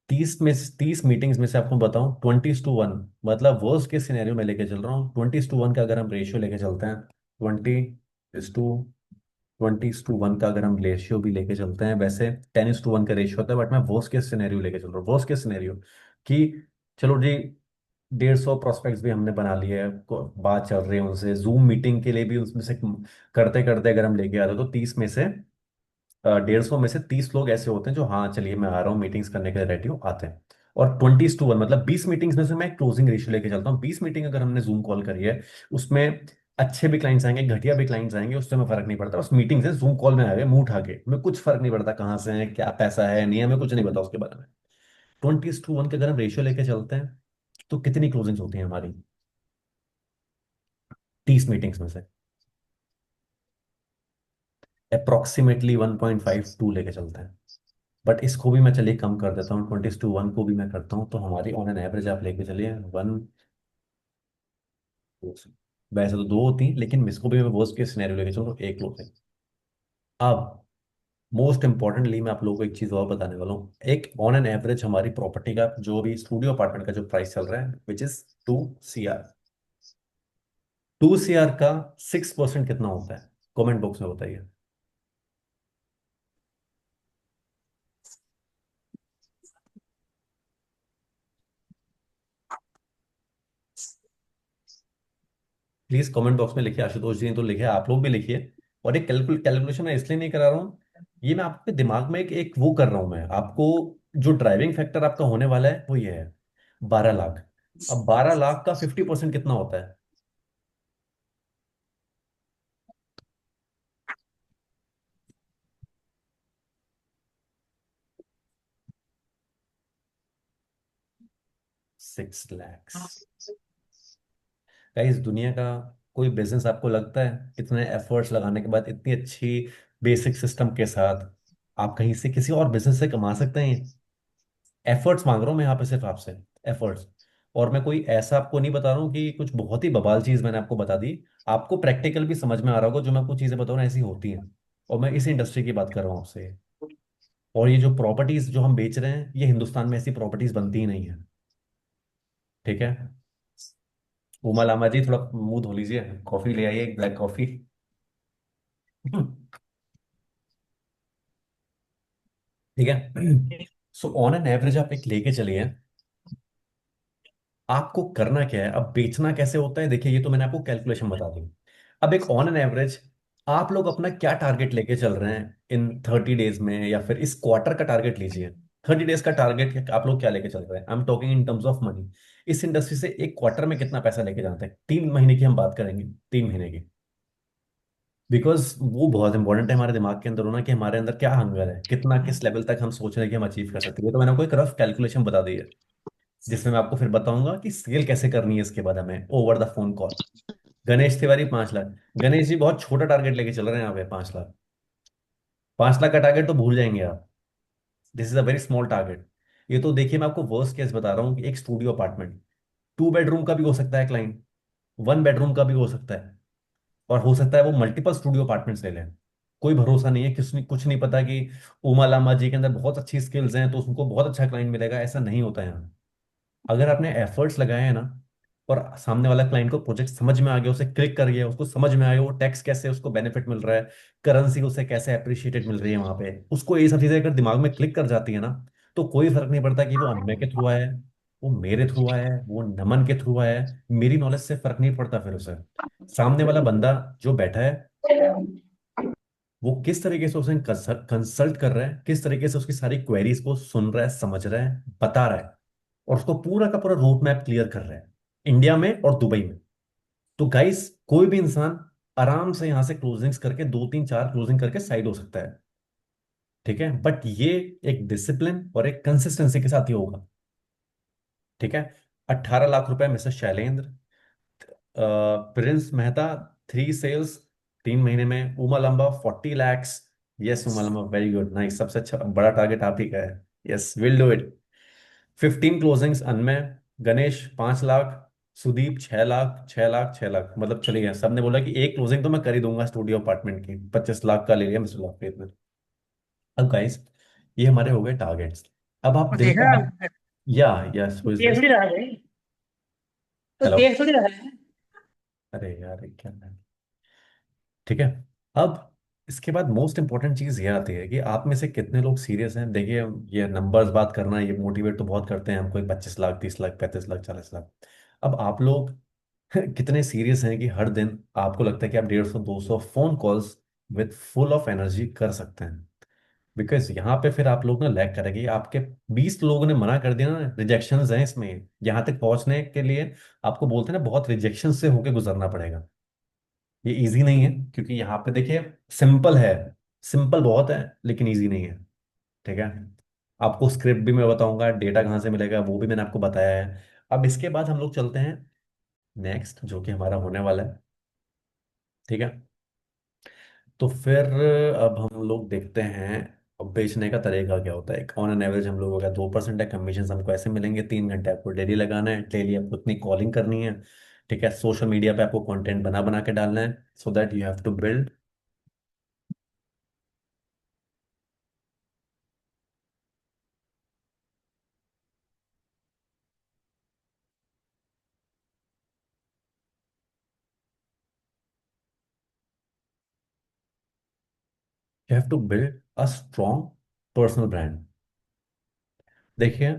30 मीटिंग्स में से आपको बताऊं 20:1, मतलब वर्स्ट के सिनेरियो में लेके चल रहा हूँ, 20:1 का अगर हम रेशियो लेके चलते हैं, 20:1 का अगर हम रेशियो भी लेके चलते हैं, वैसे 10:1 का रेशियो होता है, बट मैं वर्स्ट केस सिनेरियो लेके चल रहा हूँ। वर्स्ट केस सिनेरियो कि चलो जी 150 प्रोस्पेक्ट्स भी हमने बना लिए है, बात चल रही है उनसे, जूम मीटिंग के लिए भी उसमें से करते करते अगर हम लेके आते तो 30 में से 150 में से 30 लोग ऐसे होते हैं जो हाँ चलिए मैं आ रहा हूँ मीटिंग्स करने के लिए रेडी हूँ, आते हैं। और 20:1 मतलब 20 मीटिंग्स में से मैं क्लोजिंग रेशियो लेके चलता हूँ। 20 मीटिंग अगर हमने जूम कॉल करी है, उसमें अच्छे भी क्लाइंट्स आएंगे, घटिया भी क्लाइंट्स आएंगे, उससे हमें फर्क नहीं पड़ता। उस मीटिंग से जूम कॉल में आ गए मुंह उठा के, हमें कुछ फर्क नहीं पड़ता कहाँ से है, क्या पैसा है नहीं है, हमें कुछ नहीं पता उसके बारे में। 20:1 के अगर हम रेशियो लेके चलते हैं तो कितनी क्लोजिंग्स होती हैं हमारी 30 मीटिंग्स में से? अप्रोक्सीमेटली 1.52 लेके चलते हैं। बट इसको भी मैं चलिए कम कर देता हूँ, 20:1 को भी मैं करता हूँ, तो हमारी ऑन एन एवरेज आप लेके चलिए वन। वैसे तो दो होती लेकिन इसको भी मैं वर्स्ट केस सिनेरियो लेके चलूँ तो एक क्लोजिंग। अब मोस्ट इंपॉर्टेंटली मैं आप लोगों को एक चीज और बताने वाला हूँ। एक ऑन एन एवरेज हमारी प्रॉपर्टी का जो भी स्टूडियो अपार्टमेंट का जो प्राइस चल रहा है विच इज 2 CR। 2 CR का 6% कितना होता है? कमेंट बॉक्स में बताइए। प्लीज कमेंट बॉक्स में लिखिए, आशुतोष जी ने तो लिखिए, आप लोग भी लिखिए। और एक कैलकुलेशन मैं इसलिए नहीं करा रहा हूँ, ये मैं आपके दिमाग में एक वो कर रहा हूँ मैं आपको। जो ड्राइविंग फैक्टर आपका होने वाला है वो ये है, 12 लाख। अब 12 लाख का 50% कितना होता है? 6 लैक्स। गाइस दुनिया का कोई बिजनेस आपको लगता है इतने एफर्ट्स लगाने के बाद, इतनी अच्छी बेसिक सिस्टम के साथ, आप कहीं से किसी और बिजनेस से कमा सकते हैं? एफर्ट्स मांग रहा हूँ मैं यहाँ पे सिर्फ आपसे, एफर्ट्स। और मैं कोई ऐसा आपको नहीं बता रहा हूँ कि कुछ बहुत ही बवाल चीज मैंने आपको बता दी। आपको प्रैक्टिकल भी समझ में आ रहा होगा, जो मैं आपको चीजें बता रहा हूँ ऐसी होती हैं। और मैं इस इंडस्ट्री की बात कर रहा हूँ आपसे। और ये जो प्रॉपर्टीज जो हम बेच रहे हैं, ये हिंदुस्तान में ऐसी प्रॉपर्टीज बनती ही नहीं है। ठीक है। उमा लामा जी थोड़ा मुंह धो लीजिए, कॉफी ले आइए, एक ब्लैक कॉफी। ठीक है। सो ऑन एन एवरेज आप एक लेके चलिए, आपको करना क्या है, अब बेचना कैसे होता है देखिए, ये तो मैंने आपको कैलकुलेशन बता दी। अब एक ऑन एन एवरेज आप लोग अपना क्या टारगेट लेके चल रहे हैं इन 30 डेज में, या फिर इस क्वार्टर का टारगेट लीजिए। 30 डेज का टारगेट आप लोग क्या लेके चल रहे हैं? I am talking in terms of money. इस इंडस्ट्री से एक क्वार्टर में कितना पैसा लेके जाते हैं? 3 महीने की हम बात करेंगे, 3 महीने की। बिकॉज वो बहुत इंपॉर्टेंट है हमारे दिमाग के अंदर होना, कि हमारे अंदर क्या हंगर है, कितना किस लेवल तक हम सोच रहे हैं कि हम अचीव कर सकते हैं। ये तो मैंने आपको एक रफ कैलकुलेशन बता दी है, जिसमें मैं आपको फिर बताऊंगा कि सेल कैसे करनी है इसके बाद हमें over the phone call. Ganesh Tiwari 5 lakh. Ganesh ji बहुत छोटा टारगेट लेके चल रहे हैं यहाँ पे, 5 लाख। 5 लाख का टारगेट तो भूल जाएंगे आप। This is a very small target. ये तो देखिए मैं आपको वर्स्ट केस बता रहा हूँ कि एक स्टूडियो अपार्टमेंट 2 बेडरूम का भी हो सकता है क्लाइंट, 1 बेडरूम का भी हो सकता है, और हो सकता है वो मल्टीपल स्टूडियो अपार्टमेंट्स ले लें। कोई भरोसा नहीं है, किसने कुछ नहीं पता कि उमा लामा जी के अंदर बहुत अच्छी स्किल्स हैं तो उनको बहुत अच्छा क्लाइंट मिलेगा, ऐसा नहीं होता है यहाँ। अगर आपने एफर्ट्स लगाए हैं ना, और सामने वाला क्लाइंट को प्रोजेक्ट समझ में आ गया, उसे क्लिक कर गया, उसको समझ में आ गया वो टैक्स कैसे उसको बेनिफिट मिल रहा है, करेंसी उसे कैसे अप्रिशिएटेड मिल रही है वहां पे, उसको ये सब चीजें अगर दिमाग में क्लिक कर जाती है ना, तो कोई फर्क नहीं पड़ता कि वो अनमय के थ्रू आया है, वो मेरे थ्रू आया है, वो नमन के थ्रू आया है, मेरी नॉलेज से फर्क नहीं पड़ता फिर उसे। सामने वाला बंदा जो बैठा है, वो किस तरीके से उसे कंसल्ट कर रहा है, किस तरीके से उसकी सारी क्वेरीज को सुन रहा है, समझ रहा है, बता रहा है, और उसको पूरा का पूरा रोड मैप क्लियर कर रहा है, इंडिया में और दुबई में। तो गाइस कोई भी इंसान आराम से यहां से क्लोजिंग्स करके 2 3 4 क्लोजिंग करके साइड हो सकता है। ठीक है, बट ये एक डिसिप्लिन और एक कंसिस्टेंसी के साथ ही होगा। ठीक है। 18 लाख रुपए मिस्टर शैलेंद्र। प्रिंस मेहता 3 सेल्स 3 महीने में। उमा लंबा 40 लैक्स। यस उमा लंबा, वेरी गुड, नाइस, सबसे अच्छा बड़ा टारगेट आप ही का है। Yes, will do it. 15 closings Anmay. Ganesh 5 lakh. Sudeep 6 lakh, 6 lakh, 6 lakh, मतलब चलिए सबने बोला कि एक क्लोजिंग तो मैं कर ही दूंगा स्टूडियो अपार्टमेंट की, 25 लाख का ले लिया मिस्टर लॉकपेट ने। अब गाइस ये हमारे हो गए टारगेट्स। अब आप तो दिल देख का, रहा या यस हु इज देख दिस? थोड़ी रहा है। तो हेलो। देख थोड़ी रहा है। अरे यार ये क्या है? ठीक है। अब इसके बाद मोस्ट इंपॉर्टेंट चीज ये आती है कि आप में से कितने लोग सीरियस हैं। देखिए ये नंबर्स बात करना, ये मोटिवेट तो बहुत करते हैं हमको, 25 लाख, 30 लाख, 35 लाख, 40 लाख। अब आप लोग कितने सीरियस हैं कि हर दिन आपको लगता है कि आप 150 200 phone calls with full of energy कर सकते हैं? बिकॉज यहाँ पे फिर आप लोग ना लैग करेंगे। आपके 20 लोगों ने मना कर दिया ना, रिजेक्शंस हैं इसमें। यहाँ तक पहुंचने के लिए आपको बोलते हैं ना, बहुत रिजेक्शन से होके गुजरना पड़ेगा। ये इजी नहीं है, क्योंकि यहाँ पे देखिए, सिंपल है, सिंपल बहुत है, लेकिन इजी नहीं है। ठीक है। आपको स्क्रिप्ट भी मैं बताऊंगा, डेटा कहाँ से मिलेगा वो भी मैंने आपको बताया है। अब इसके बाद हम लोग चलते हैं नेक्स्ट, जो कि हमारा होने वाला है। ठीक है। तो फिर अब हम लोग देखते हैं अब बेचने का तरीका क्या होता है। ऑन एन एवरेज हम लोगों का 2% है कमीशन, हमको ऐसे मिलेंगे। 3 घंटे आपको डेली लगाना है, डेली आपको इतनी कॉलिंग करनी है। ठीक है। सोशल मीडिया पे आपको कंटेंट बना बना के डालना है, so that you have to build, you have to build a strong personal brand. देखिए,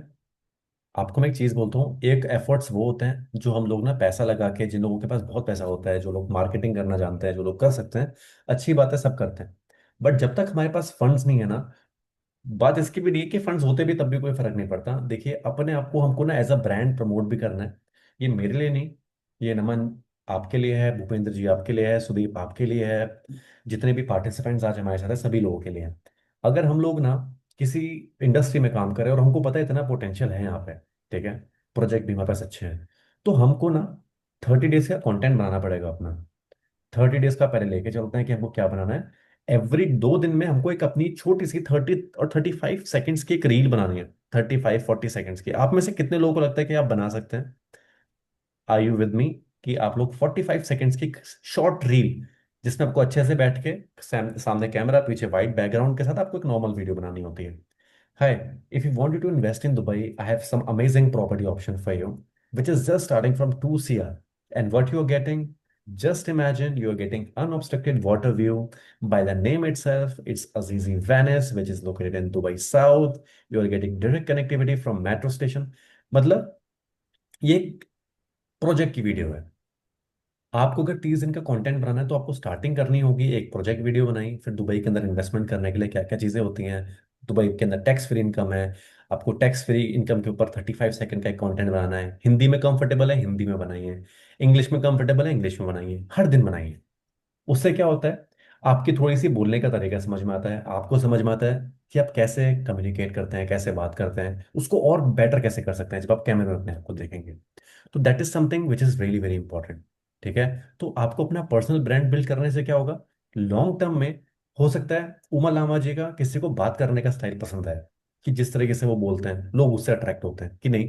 आपको मैं एक चीज बोलता हूँ, एक एफर्ट्स वो होते हैं जो हम लोग ना पैसा लगा के, जिन लोगों के पास बहुत पैसा होता है, जो लोग मार्केटिंग करना जानते हैं, जो लोग कर सकते हैं, अच्छी बात है, सब करते हैं। बट जब तक हमारे पास फंड्स नहीं है ना, बात इसकी भी नहीं है कि फंड्स होते भी तब भी कोई फर्क नहीं पड़ता। देखिए, अपने आप को हमको ना एज अ ब्रांड प्रमोट भी करना है। ये मेरे लिए नहीं, ये नमन आपके लिए है, भूपेंद्र जी आपके लिए है, सुदीप आपके लिए है, जितने भी पार्टिसिपेंट्स आज हमारे साथ है सभी लोगों के लिए है। अगर हम लोग ना किसी इंडस्ट्री में काम करें और हमको पता है इतना पोटेंशियल है यहाँ पे, ठीक है, प्रोजेक्ट भी हमारे पास अच्छे हैं, तो हमको ना 30 डेज का कंटेंट बनाना पड़ेगा अपना। 30 डेज का पहले लेके चलते हैं कि हमको क्या बनाना है। एवरी 2 दिन में हमको एक अपनी छोटी सी 30 और 35 सेकंड्स की एक रील बनानी है। 35 40 सेकंड्स की। आप में से कितने लोगों को लगता है कि आप बना सकते हैं? Are you with me? कि आप लोग 45 सेकंड्स की शॉर्ट रील, जिसमें आपको अच्छे से बैठ के सामने कैमरा, पीछे वाइट बैकग्राउंड के साथ आपको एक नॉर्मल वीडियो बनानी होती है। Hi, if you wanted to invest in Dubai, I have some amazing property option for you, which is just starting from 2 CR. And what you are getting, just imagine you are getting unobstructed water view. By the name itself, it's Azizi Venice, which is located in Dubai South. You are getting direct connectivity from metro station. मतलब ये प्रोजेक्ट की वीडियो है। आपको अगर 30 दिन का कंटेंट बनाना है, तो आपको स्टार्टिंग करनी होगी, एक प्रोजेक्ट वीडियो बनाई, फिर दुबई के अंदर इन्वेस्टमेंट करने के लिए क्या क्या चीज़ें होती हैं। दुबई के अंदर टैक्स फ्री इनकम है, आपको टैक्स फ्री इनकम के ऊपर 35 सेकंड का एक कंटेंट बनाना है। हिंदी में कंफर्टेबल है, हिंदी में बनाइए। इंग्लिश में कंफर्टेबल है, इंग्लिश में बनाइए। हर दिन बनाइए। उससे क्या होता है, आपकी थोड़ी सी बोलने का तरीका समझ में आता है, आपको समझ में आता है कि आप कैसे कम्युनिकेट करते हैं, कैसे बात करते हैं, उसको और बेटर कैसे कर सकते हैं जब आप कैमरे में अपने आप को देखेंगे। तो that is something which is really very important. ठीक है। तो आपको अपना पर्सनल ब्रांड बिल्ड करने से क्या होगा, लॉन्ग टर्म में हो सकता है उमा लामा जी का किसी को बात करने का स्टाइल पसंद है, कि जिस तरीके से वो बोलते हैं लोग उससे अट्रैक्ट होते हैं कि नहीं,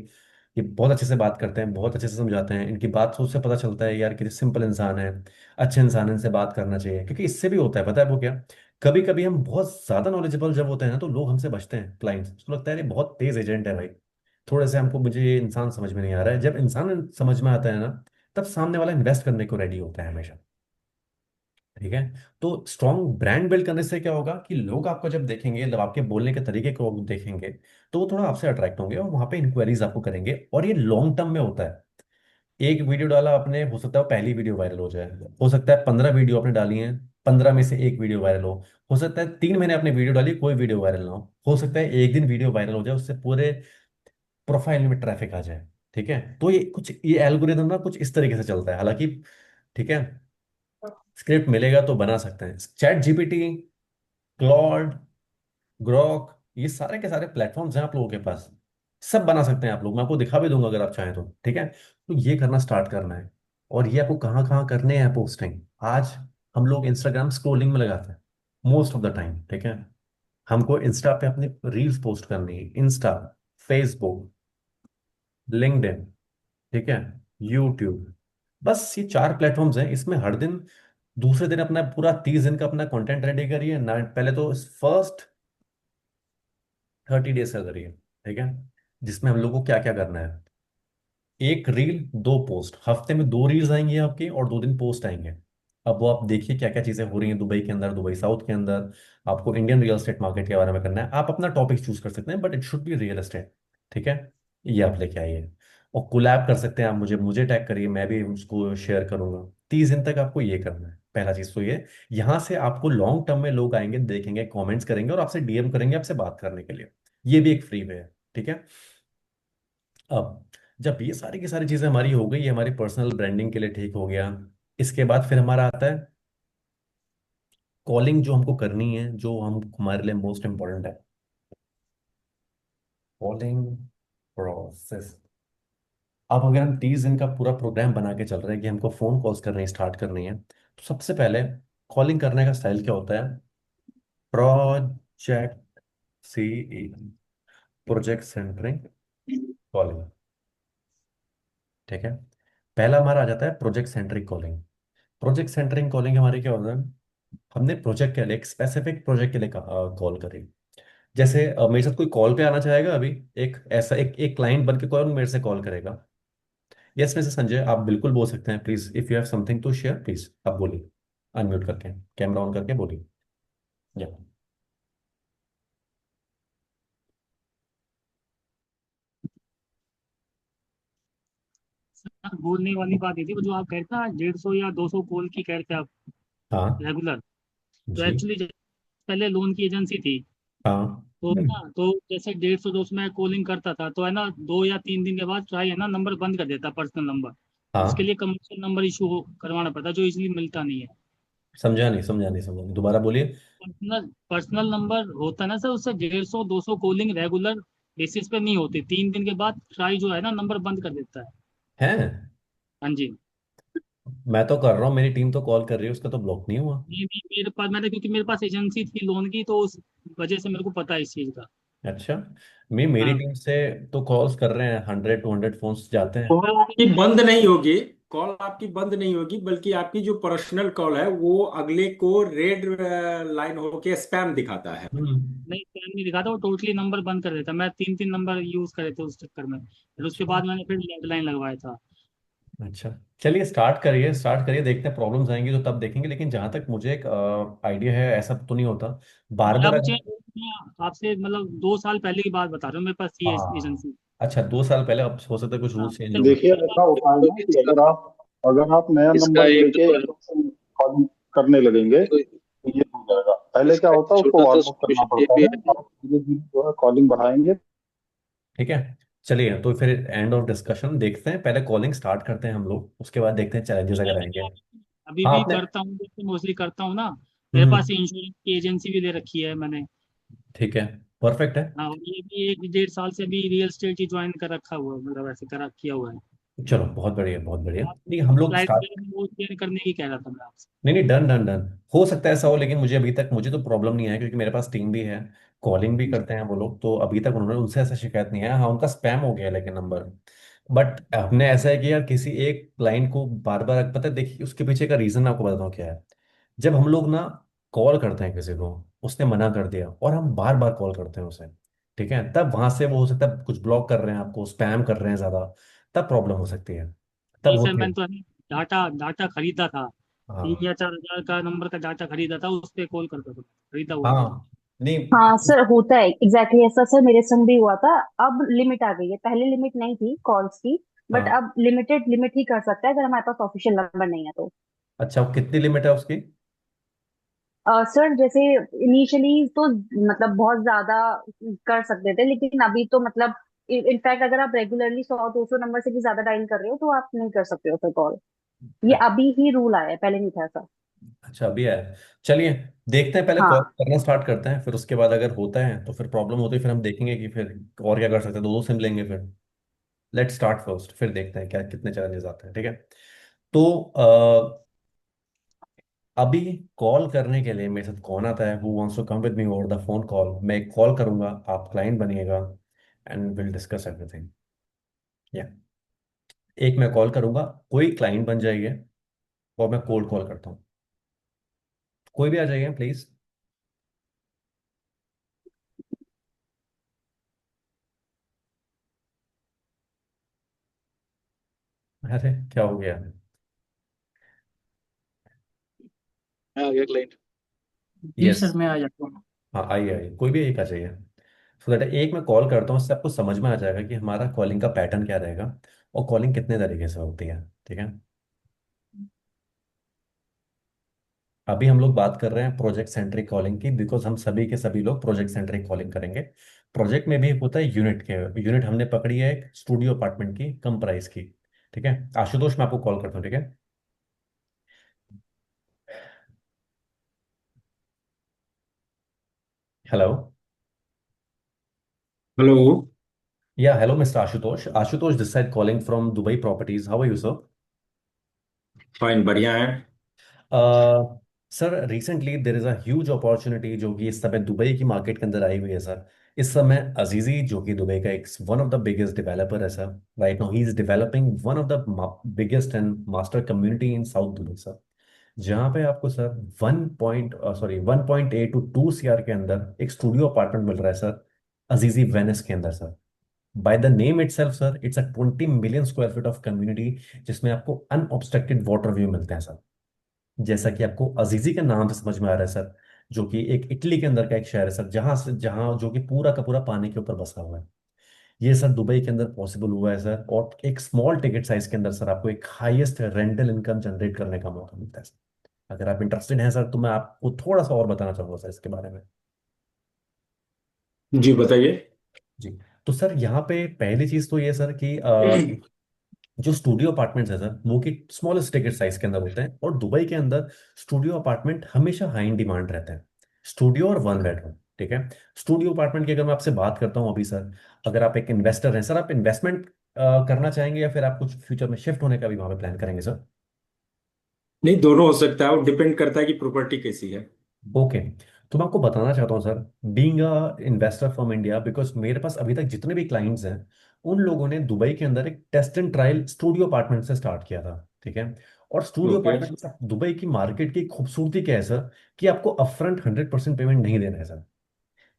ये बहुत अच्छे से बात करते हैं, बहुत अच्छे से समझाते हैं, इनकी बात सोच से पता चलता है यार कि सिंपल इंसान है, अच्छे इंसान है, इनसे बात करना चाहिए। क्योंकि इससे भी होता है, पता है वो क्या, कभी कभी हम बहुत ज्यादा नॉलेजेबल जब होते हैं ना, तो लोग हमसे बचते हैं, क्लाइंट्स, उसको लगता है ये बहुत तेज एजेंट है भाई, थोड़े से हमको, मुझे ये इंसान समझ में नहीं आ रहा है। जब इंसान समझ में आता है ना, तब सामने वाला इन्वेस्ट करने को रेडी होता है हमेशा। ठीक है। तो स्ट्रॉन्ग ब्रांड बिल्ड करने से क्या होगा कि लोग आपको जब देखेंगे, जब आपके बोलने के तरीके को देखेंगे, तो वो थोड़ा आपसे अट्रैक्ट होंगे और वहां पे इंक्वायरीज आपको करेंगे। और ये लॉन्ग टर्म में होता है। एक वीडियो डाला आपने, हो सकता है पहली वीडियो वायरल हो जाए, हो सकता है 15 वीडियो आपने डाली हैं, 15 में से एक वीडियो वायरल हो सकता है 3 महीने आपने वीडियो डाली, कोई वीडियो वायरल ना हो सकता है एक दिन वीडियो वायरल हो जाए, उससे पूरे प्रोफाइल में ट्रैफिक आ जाए। ठीक है। तो ये एल्गोरिदम ना कुछ इस तरीके से चलता है, हालांकि ठीक है, स्क्रिप्ट मिलेगा तो बना सकते हैं। चैट जीपीटी, क्लॉड, ग्रॉक, ये सारे के सारे प्लेटफॉर्म्स हैं आप लोगों के पास, सब बना सकते हैं आप लोग। मैं आपको दिखा भी दूंगा अगर आप चाहें तो। ठीक है। तो ये करना स्टार्ट करना है। और ये आपको कहाँ कहाँ करने हैं पोस्टिंग। आज हम लोग इंस्टाग्राम स्क्रोलिंग में लगाते हैं मोस्ट ऑफ द टाइम। ठीक है। हमको इंस्टा पे अपनी रील्स पोस्ट करनी है। इंस्टा, फेसबुक, लिंक्डइन, ठीक है, यूट्यूब, बस ये 4 प्लेटफॉर्म्स हैं। इसमें हर दिन, दूसरे दिन अपना पूरा 30 दिन का अपना कंटेंट रेडी करिए ना। पहले तो फर्स्ट 30 डेज का करिए। ठीक है। जिसमें हम लोग को क्या क्या करना है, एक रील 2 पोस्ट, हफ्ते में 2 रील्स आएंगी आपकी और 2 दिन पोस्ट आएंगे। अब वो आप देखिए क्या क्या चीजें हो रही हैं दुबई के अंदर, दुबई साउथ के अंदर। आपको इंडियन रियल एस्टेट मार्केट के बारे में करना है, आप अपना टॉपिक चूज कर सकते हैं, but it should be real estate. ठीक है। ये आप लेके आइए। और कोलैब कर सकते हैं आप, मुझे मुझे टैग करिए, मैं भी उसको शेयर करूंगा। 30 दिन तक आपको ये करना है, पहला चीज तो ये। यहाँ से आपको लॉन्ग टर्म में लोग आएंगे, देखेंगे, कमेंट्स करेंगे और आपसे डीएम करेंगे आपसे बात करने के लिए। ये भी एक फ्री वे है, ठीक है। अब जब ये सारी की सारी चीजें हमारी हो गई, ये हमारी पर्सनल ब्रांडिंग के लिए ठीक हो गया। इसके बाद फिर हमारा आता है कॉलिंग, जो हमको करनी है, जो हम हमारे लिए मोस्ट इंपॉर्टेंट है, कॉलिंग प्रोसेस। अब अगर हम 30 दिन का पूरा प्रोग्राम बना के चल रहे हैं कि हमको फोन कॉल्स करने स्टार्ट करनी है, तो सबसे पहले कॉलिंग करने का स्टाइल क्या होता है? Project C, project centring calling, ठीक है। पहला हमारा आ जाता है project centric calling. Project centring calling हमारी क्या होता है? हमने प्रोजेक्ट के लिए, एक स्पेसिफिक प्रोजेक्ट के लिए कॉल करी। जैसे मेरे साथ कोई कॉल पे आना चाहेगा अभी, एक ऐसा एक क्लाइंट बन के कौन मेरे से कॉल करेगा? यस मिस्टर संजय, आप बिल्कुल बोल सकते हैं, please if you have something to share please आप बोलिए, अनम्यूट करके कैमरा ऑन करके बोलिए। या सर, बोलने वाली बात ये थी, वो जो आप कह रहे थे ना, 150 या 200 कॉल की कह रहे थे आप, हाँ रेगुलर। तो जी एक्चुअली पहले लोन की एजेंसी थी। हाँ तो ना, तो जैसे 150 200 में कॉलिंग करता था, तो है ना, 2 या 3 दिन के बाद ट्राई है ना, नंबर बंद कर देता, पर्सनल नंबर। उसके हाँ। लिए कमर्शियल नंबर इशू करवाना पड़ता, जो इजीली मिलता नहीं है। समझा नहीं, समझा नहीं, समझा नहीं, दोबारा बोलिए। पर्सनल पर्सनल नंबर होता है ना सर, उससे 150 200 कॉलिंग रेगुलर बेसिस पे नहीं होती। 3 दिन के बाद ट्राई जो है ना, नंबर बंद कर देता है। हैं? हाँ जी। मैं तो कर रहा हूँ, मेरी टीम तो कॉल कर रही है, उसका तो ब्लॉक नहीं हुआ। नहीं नहीं, मेरे पास, मैंने, क्योंकि मेरे पास एजेंसी थी लोन की, तो उस वजह से मेरे को पता है इस चीज़ का। अच्छा, मेरी हाँ। टीम से तो कॉल्स कर रहे हैं, 100 200 फोन्स जाते हैं। कॉल आपकी बंद नहीं होगी। कॉल आपकी बंद नहीं होगी, बल्कि आपकी जो पर्सनल कॉल है वो अगले को रेड लाइन होके स्पैम दिखाता है। हम्म। नहीं, टाइम नहीं दिखाता, वो टोटली नंबर बंद कर देता। मैं 3 3 नंबर यूज करे थे उस चक्कर में, फिर उसके अच्छा बाद मैंने फिर लैंडलाइन लगवाया था। अच्छा, चलिए स्टार्ट करिए, स्टार्ट करिए, देखते हैं प्रॉब्लम्स आएंगी तो तब देखेंगे, लेकिन जहां तक मुझे एक आइडिया है, ऐसा तो नहीं होता बार बार अब अगर। चेंज, मैं आपसे मतलब 2 साल पहले की बात बता रहा हूँ, मेरे पास थी हाँ, एजेंसी। अच्छा 2 साल पहले, अब हो सकता है कुछ हाँ, रूल्स चेंज फिर हो गए। देखिए, मेरे ऐसा पास। होता है तो ना कि इसका अगर आप नया इसका नंबर एक लेके एकदम से कॉल करने लगेंगे तो तो ये हो जाएगा। पहले क्या इसका एक होता है, उसको छोटा सा वार्म अप करना सॉल्यूशन ये पड़ता भी है, है। और धीरे धीरे जो है कॉलिंग बढ़ाएंगे। ठीक है, चलिए तो फिर एंड ऑफ डिस्कशन देखते हैं, पहले कॉलिंग स्टार्ट करते हैं हम लोग, उसके बाद देखते हैं चैलेंजेस अगर मैं आएंगे। तो अभी हाँ भी आपने। करता हूँ, जैसे मोस्टली करता हूँ ना। मेरे पास हम्म। इंश्योरेंस की एजेंसी भी ले रखी है मैंने। ठीक है, परफेक्ट है। हाँ, ये भी 1 1.5 साल से भी रियल एस्टेट ही ज्वाइन कर रखा हुआ है, मतलब ऐसे करा किया हुआ है। चलो बहुत बढ़िया, बहुत बढ़िया। आप नहीं हम लोग स्लाइड स्टार्ट। वगैरह में वो शेयर करने की कह रहा था मैं आपसे। नहीं नहीं, डन डन डन। हो सकता है ऐसा हो, लेकिन मुझे अभी तक, मुझे तो प्रॉब्लम नहीं है क्योंकि मेरे पास टीम भी है, कॉलिंग भी करते हैं वो लोग, तो अभी तक उन्होंने, उनसे ऐसा शिकायत नहीं है। हाँ उनका स्पैम हो गया लेकिन नंबर। बट हमने ऐसा है कि यार किसी एक क्लाइंट को बार बार, पता है देखिए उसके पीछे का रीजन मैं आपको बताता हूँ क्या है। जब हम लोग ना कॉल करते हैं किसी को, उसने मना कर दिया और हम बार बार कॉल करते हैं उसे, ठीक है, तब वहां से वो हो सकता है कुछ ब्लॉक कर रहे हैं आपको, स्पैम कर रहे हैं ज्यादा, तब प्रॉब्लम हो सकती है, तब नहीं सर, होती है। मैंने तो अभी डाटा डाटा खरीदा था। तीन हाँ या 4 हजार का नंबर का डाटा खरीदा था, उस पे कॉल करता था, खरीदा हुआ था। हाँ। नहीं। हाँ सर, होता है एग्जैक्टली ऐसा सर, मेरे संग भी हुआ था। अब लिमिट आ गई है, पहले लिमिट नहीं थी कॉल्स की। बट हाँ, अब लिमिटेड लिमिट ही कर सकता है अगर हमारे पास ऑफिशियल नंबर नहीं है तो। अच्छा वो कितनी लिमिट है उसकी? सर जैसे इनिशियली तो मतलब बहुत ज्यादा कर सकते थे, लेकिन अभी तो मतलब इनफैक्ट अगर आप रेगुलरली 100 200 नंबर से भी ज्यादा डायल कर रहे हो तो आप नहीं कर सकते हो फिर कॉल। ये अच्छा। अभी ही रूल आया है, पहले नहीं था ऐसा। अच्छा, अभी है। चलिए देखते हैं, पहले कॉल हाँ। करना स्टार्ट करते हैं, फिर उसके बाद अगर होता है तो फिर प्रॉब्लम होती है, फिर हम देखेंगे कि फिर और क्या कर सकते हैं, दो दो सिम लेंगे फिर। लेट्स स्टार्ट फर्स्ट, फिर देखते हैं क्या कितने चैलेंजेस आते हैं, ठीक है। तो अभी कॉल करने के लिए मेरे साथ कौन आता है, who wants to come with me over the phone call? मैं एक कॉल करूंगा, आप क्लाइंट बनिएगा एंड विल डिस्कस एवरीथिंग। या एक मैं कॉल करूंगा, कोई क्लाइंट बन जाइए, और मैं कोल्ड कॉल करता हूँ, कोई भी आ जाइए प्लीज। अरे क्या हो गया? आ गया क्लाइंट। जी यस। सर, मैं आ जाता हूँ। हाँ आइए आइए, कोई भी एक आ जाइए। सो दैट एक मैं कॉल करता हूँ, उससे आपको समझ में आ जाएगा कि हमारा कॉलिंग का पैटर्न क्या रहेगा। और कॉलिंग कितने तरीके से होती है, ठीक है। अभी हम लोग बात कर रहे हैं प्रोजेक्ट सेंट्रिक कॉलिंग की, बिकॉज हम सभी के सभी लोग प्रोजेक्ट सेंट्रिक कॉलिंग करेंगे। प्रोजेक्ट में भी एक होता है यूनिट के, यूनिट हमने पकड़ी है एक स्टूडियो अपार्टमेंट की कम प्राइस की, ठीक है। आशुतोष मैं आपको कॉल करता हूँ, ठीक है। हेलो। हेलो। या hello mister Ashutosh, Ashutosh this side calling from Dubai properties, how are you sir? Fine, बढ़िया है। Sir recently there is a huge opportunity जो कि इस समय दुबई की मार्केट के अंदर आई हुई है सर। इस समय अजीजी जो कि दुबई का एक one of the biggest developer है sir, right now he is developing one of the biggest and master community in south Dubai sir. जहाँ पे आपको सर 1.8 to 2 CR के अंदर एक स्टूडियो अपार्टमेंट मिल रहा है सर, अजीजी वेनिस के अंदर sir. By the name itself sir, it's a 20 million square feet of community, जिसमें आपको अनऑब्स्ट्रक्टेड वाटर व्यू मिलते हैं सर। जैसा कि आपको अजीजी के नाम से समझ में आ रहा है सर, जो कि एक इटली के अंदर का एक शहर है सर, जहां जो कि पूरा का पूरा पानी के ऊपर बसा हुआ है। ये सर दुबई के अंदर पॉसिबल हुआ है सर, और एक स्मॉल टिकट साइज के अंदर सर आपको एक हाईएस्ट रेंटल इनकम जनरेट करने का मौका मिलता है सर। अगर आप इंटरेस्टेड हैं सर तो मैं आपको थोड़ा सा और बताना चाहूंगा सर इसके बारे में। जी बताइए। जी। तो सर यहाँ पे पहली चीज तो ये सर कि जो स्टूडियो अपार्टमेंट्स है सर वो कि स्मॉलेस्ट टिकट साइज के अंदर होते हैं, और दुबई के अंदर स्टूडियो अपार्टमेंट हमेशा हाई इन डिमांड रहते हैं। स्टूडियो और 1 बेडरूम, ठीक है। स्टूडियो अपार्टमेंट की अगर मैं आपसे बात करता हूँ अभी सर, अगर आप एक इन्वेस्टर हैं सर, आप इन्वेस्टमेंट करना चाहेंगे या फिर आप कुछ फ्यूचर में शिफ्ट होने का भी वहां पे प्लान करेंगे सर? नहीं, दोनों हो सकता है, वो डिपेंड करता है कि प्रॉपर्टी कैसी है। ओके। तो मैं आपको बताना चाहता हूँ sir, being a investor from India, because मेरे पास अभी तक जितने भी क्लाइंट्स हैं उन लोगों ने दुबई के अंदर एक test and trial studio apartment से स्टार्ट किया था, ठीक है। और स्टूडियो ओके। अपार्टमेंट दुबई की मार्केट की खूबसूरती क्या है सर, कि आपको अपफ्रंट 100% पेमेंट नहीं देना है sir.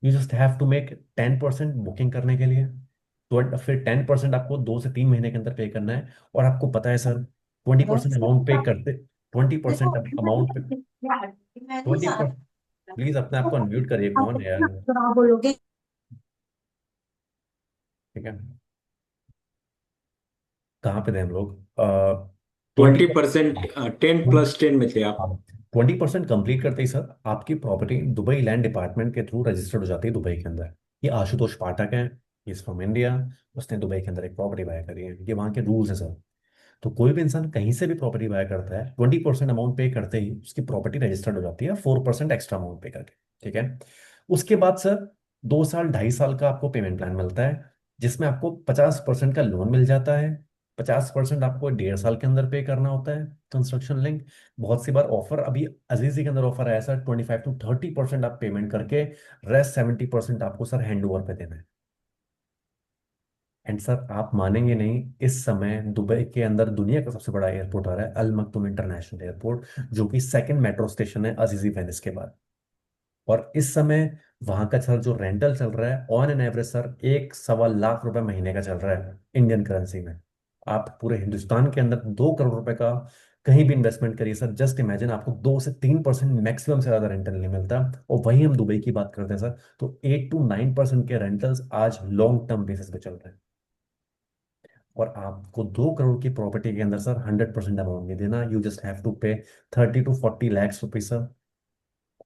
You just have to make 10% booking करने के लिए, तो फिर 10% आपको 2 से 3 महीने के अंदर पे करना है। और आपको पता है सर, 20% अमाउंट पे करते, 20% अमाउंट पे, 20%। प्लीज अपने आप को अनम्यूट करिए, कौन है यार? ठीक है। कहाँ पे थे हम लोग? 20। 20%, 10+10 में थे आप। 20% कंप्लीट करते ही सर आपकी प्रॉपर्टी दुबई लैंड डिपार्टमेंट के थ्रू रजिस्टर्ड हो जाती है दुबई के अंदर। ये आशुतोष पाठक है, इज फ्रॉम इंडिया। उसने दुबई के अंदर एक प्रॉपर्टी बाय करी है, ये वहाँ के रूल्स है सर। तो कोई भी इंसान कहीं से भी प्रॉपर्टी बाय करता है, 20% अमाउंट पे करते ही उसकी प्रॉपर्टी रजिस्टर्ड हो जाती है, 4% एक्स्ट्रा अमाउंट पे करके, ठीक है। उसके बाद सर 2 साल 2.5 साल का आपको पेमेंट प्लान मिलता है, जिसमें आपको 50% का लोन मिल जाता है। 50% आपको 1.5 साल के अंदर पे करना होता है, कंस्ट्रक्शन लिंक। बहुत सी बार ऑफर अभी अजीजी के अंदर ऑफर आया सर, 25 to 30% आप पेमेंट करके रेस्ट 70% आपको सर हैंड ओवर पे देना है। एंड सर आप मानेंगे नहीं, इस समय दुबई के अंदर दुनिया का सबसे बड़ा एयरपोर्ट आ रहा है, अल मक्तूम इंटरनेशनल एयरपोर्ट, जो कि सेकंड मेट्रो स्टेशन है अजीजी वेनिस के बाद। और इस समय वहां का सर जो रेंटल चल रहा है ऑन एन एवरेज सर 1 सवा लाख रुपए महीने का चल रहा है इंडियन करेंसी में। आप पूरे हिंदुस्तान के अंदर 2 करोड़ रुपए का कहीं भी इन्वेस्टमेंट करिए सर, जस्ट इमेजिन आपको 2 से 3% मैक्सिमम से ज्यादा रेंटल नहीं मिलता। और वहीं हम दुबई की बात करते हैं सर, तो 8 to 9% के रेंटल्स आज लॉन्ग टर्म बेसिस पे चल रहे हैं। और आपको 2 करोड़ की प्रॉपर्टी के अंदर सर 100% अमाउंट नहीं देना, यू जस्ट हैव टू पे 30 to 40 लाख रुपीज,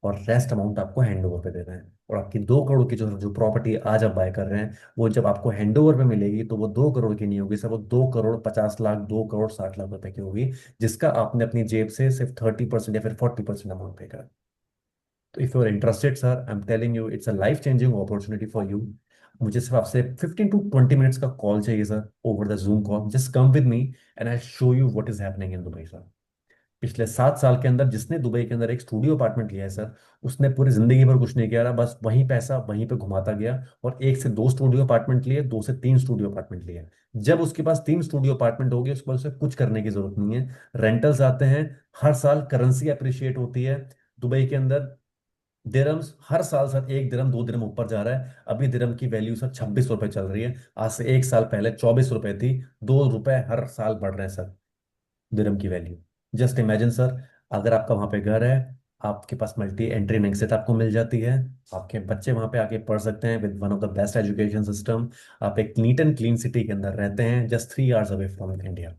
और रेस्ट अमाउंट आपको हैंड ओवर पे देना है। और आपकी 2 करोड़ की जो जो प्रॉपर्टी आज आप बाय कर रहे हैं, वो जब आपको हैंड ओवर पे मिलेगी तो वो 2 करोड़ की नहीं होगी सर, वो 2 करोड़ 50 लाख, 2 करोड़ 60 लाख रुपए की होगी, जिसका आपने अपनी जेब से सिर्फ 30% या फिर 40% अमाउंट पे करा। तो if you are interested sir, I am telling you it's a life changing opportunity for you. मुझे सिर्फ आपसे 15 to 20 मिनट्स का कॉल चाहिए sir, over the Zoom call, just come with me and I show you what is happening in Dubai sir. पिछले 7 साल के अंदर जिसने दुबई के अंदर एक स्टूडियो अपार्टमेंट लिया है सर, उसने पूरी जिंदगी भर कुछ नहीं किया रहा, बस वहीं पैसा वहीं पे घुमाता गया, और 1 से 2 स्टूडियो अपार्टमेंट लिए, 2 से 3 स्टूडियो अपार्टमेंट लिए। जब उसके पास 3 स्टूडियो अपार्टमेंट हो गए, उसके बाद उसे कुछ करने की जरूरत नहीं है। रेंटल्स आते हैं, हर साल करेंसी अप्रिशिएट होती है दुबई के अंदर। दिरम्स हर साल सर 1 दिरम 2 दिरम ऊपर जा रहा है। अभी दिरम की वैल्यू सर 26 रुपए चल रही है, आज से 1 साल पहले 24 रुपए थी। 2 रुपए हर साल बढ़ रहे हैं सर दिरहम की वैल्यू। जस्ट इमेजिन सर, अगर आपका वहां पे घर है, आपके पास मल्टी एंट्री नेक्स्ट आपको मिल जाती है। आपके बच्चे वहां पे आके पढ़ सकते हैं with one of the best education system. आप एक नीट एंड क्लीन सिटी के अंदर रहते हैं, just 3 hours away from India.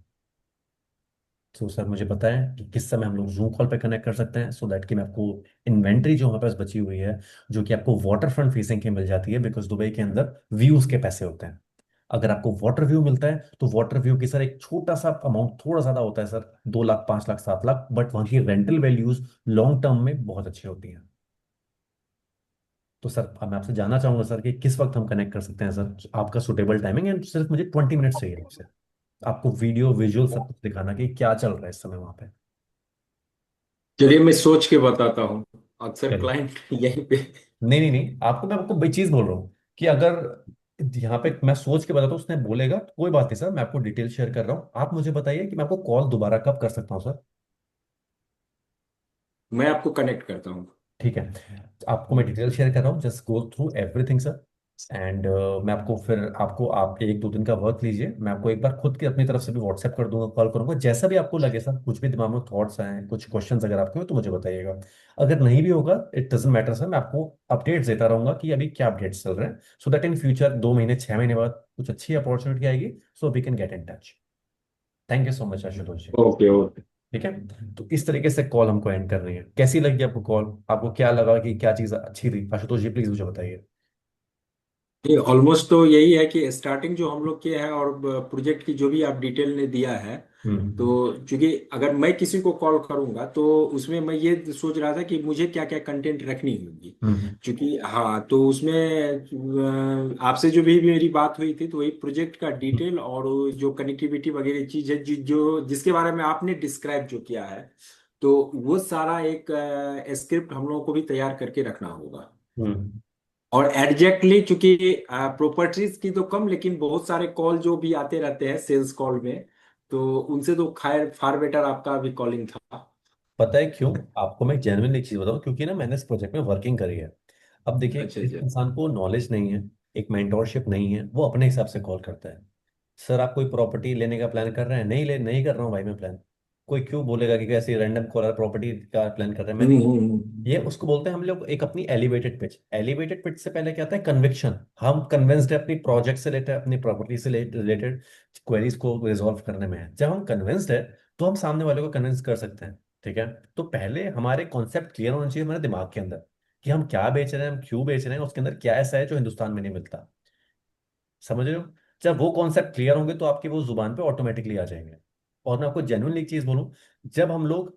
तो सर मुझे बताएं कि किस समय हम लोग जूम कॉल पे कनेक्ट कर सकते हैं, सो दैट कि मैं आपको इन्वेंट्री जो हमारे पास बची हुई है, जो कि आपको वाटर फ्रंट फेसिंग की मिल जाती है, बिकॉज दुबई के अंदर व्यूज के पैसे होते हैं। अगर आपको वाटर व्यू मिलता है तो वाटर व्यू की सर एक छोटा सा अमाउंट थोड़ा ज्यादा होता है सर, 2 लाख 5 लाख 7 लाख, बट वहां की रेंटल वैल्यूज लॉन्ग टर्म में बहुत अच्छी होती हैं। तो सर अब मैं आपसे जानना चाहूंगा सर कि किस वक्त हम कनेक्ट कर सकते हैं सर, आपका सुटेबल टाइमिंग है, सिर्फ मुझे 20 मिनट्स चाहिए आपसे। आपको वीडियो विजुअल सब कुछ दिखाना कि क्या चल रहा है इस समय वहां पे। चलिए मैं सोच के बताता हूँ। अक्सर चलिए। क्लाइंट यहीं पे। नहीं नहीं नहीं, आपको मैं आपको बड़ी चीज बोल रहा हूँ कि अगर यहाँ पे मैं सोच के बताता हूँ उसने बोलेगा तो कोई बात नहीं सर, मैं आपको डिटेल शेयर कर रहा हूँ। आप मुझे बताइए कि मैं आपको कॉल दोबारा कब कर सकता हूँ सर। मैं आपको कनेक्ट करता हूँ। ठीक है, आपको मैं डिटेल शेयर कर रहा हूँ, just go through everything sir. And मैं आपको फिर आपको आप 1 2 दिन का वर्क लीजिए, मैं आपको एक बार खुद की अपनी तरफ से भी व्हाट्सएप कर दूंगा, कॉल करूंगा, जैसा भी आपको लगे सर। कुछ भी दिमाग में थॉट्स आए, कुछ क्वेश्चंस अगर आपके हो तो मुझे बताइएगा। अगर नहीं भी होगा इट डजेंट मैटर सर, मैं आपको अपडेट्स देता रहूंगा कि अभी क्या अपडेट्स चल रहे हैं, सो दैट इन फ्यूचर 2 महीने 6 महीने बाद कुछ अच्छी अपॉर्चुनिटी आएगी, so we can get in touch. Thank you so much Ashutosh ji. Okay okay. ठीक है, तो इस तरीके से कॉल हमको एंड करनी है। कैसी लगी आपको कॉल, आपको क्या लगा कि क्या चीज़ अच्छी थी आशुतोष जी, प्लीज मुझे बताइए। ये ऑलमोस्ट तो यही है कि स्टार्टिंग जो हम लोग किए हैं और प्रोजेक्ट की जो भी आप डिटेल ने दिया है, तो हम्म चूंकि अगर मैं किसी को कॉल करूंगा तो उसमें मैं ये सोच रहा था कि मुझे क्या क्या कंटेंट रखनी होगी। हम्म क्योंकि हाँ, तो उसमें आपसे जो भी मेरी बात हुई थी तो वही प्रोजेक्ट का डिटेल और वो जो कनेक्टिविटी वगैरह चीज है जो जिसके बारे में आपने डिस्क्राइब जो किया है, तो वो सारा एक स्क्रिप्ट हम लोगों को भी तैयार करके रखना होगा। हम्म और एग्जैक्टली चूंकि प्रॉपर्टीज की तो कम, लेकिन बहुत सारे कॉल जो भी आते रहते हैं सेल्स कॉल में, तो उनसे तो खैर फार बेटर आपका अभी कॉलिंग था। पता है क्यों? आपको मैं जेन्युइन एक चीज बताऊं, क्योंकि ना मैंने इस प्रोजेक्ट में वर्किंग करी है। अब देखिए, अच्छा जिस अच्छा। इंसान को नॉलेज नहीं है, एक मेंटोरशिप नहीं है, वो अपने हिसाब से कॉल करता है। सर आप कोई प्रॉपर्टी लेने का प्लान कर रहे हैं? नहीं कर रहा हूँ भाई मैं प्लान। कोई क्यों बोलेगा कि ऐसी रैंडम कॉलर प्रॉपर्टी का प्लान कर रहे हैं? मैं नहीं। ये उसको बोलते हैं हम लोग एक अपनी एलिवेटेड पिच। एलिवेटेड पिच से पहले क्या आता है? कन्विक्शन। हम कन्विंस्ड है अपनी प्रोजेक्ट से रिलेटेड, अपनी प्रॉपर्टी से रिलेटेड क्वेरीज को रिजॉल्व करने में है। जब हम कन्विंस्ड है तो हम सामने वाले को कन्विंस कर सकते हैं। ठीक है, तो पहले हमारे कॉन्सेप्ट क्लियर होना चाहिए हमारे दिमाग के अंदर कि हम क्या बेच रहे हैं, हम क्यों बेच रहे हैं, उसके अंदर क्या ऐसा है जो हिंदुस्तान में नहीं मिलता। समझ रहे हो? जब वो कॉन्सेप्ट क्लियर होंगे तो आपकी वो जुबान पे ऑटोमेटिकली आ जाएंगे। और मैं आपको जेन्युइनली एक चीज बोलूं, जब हम लोग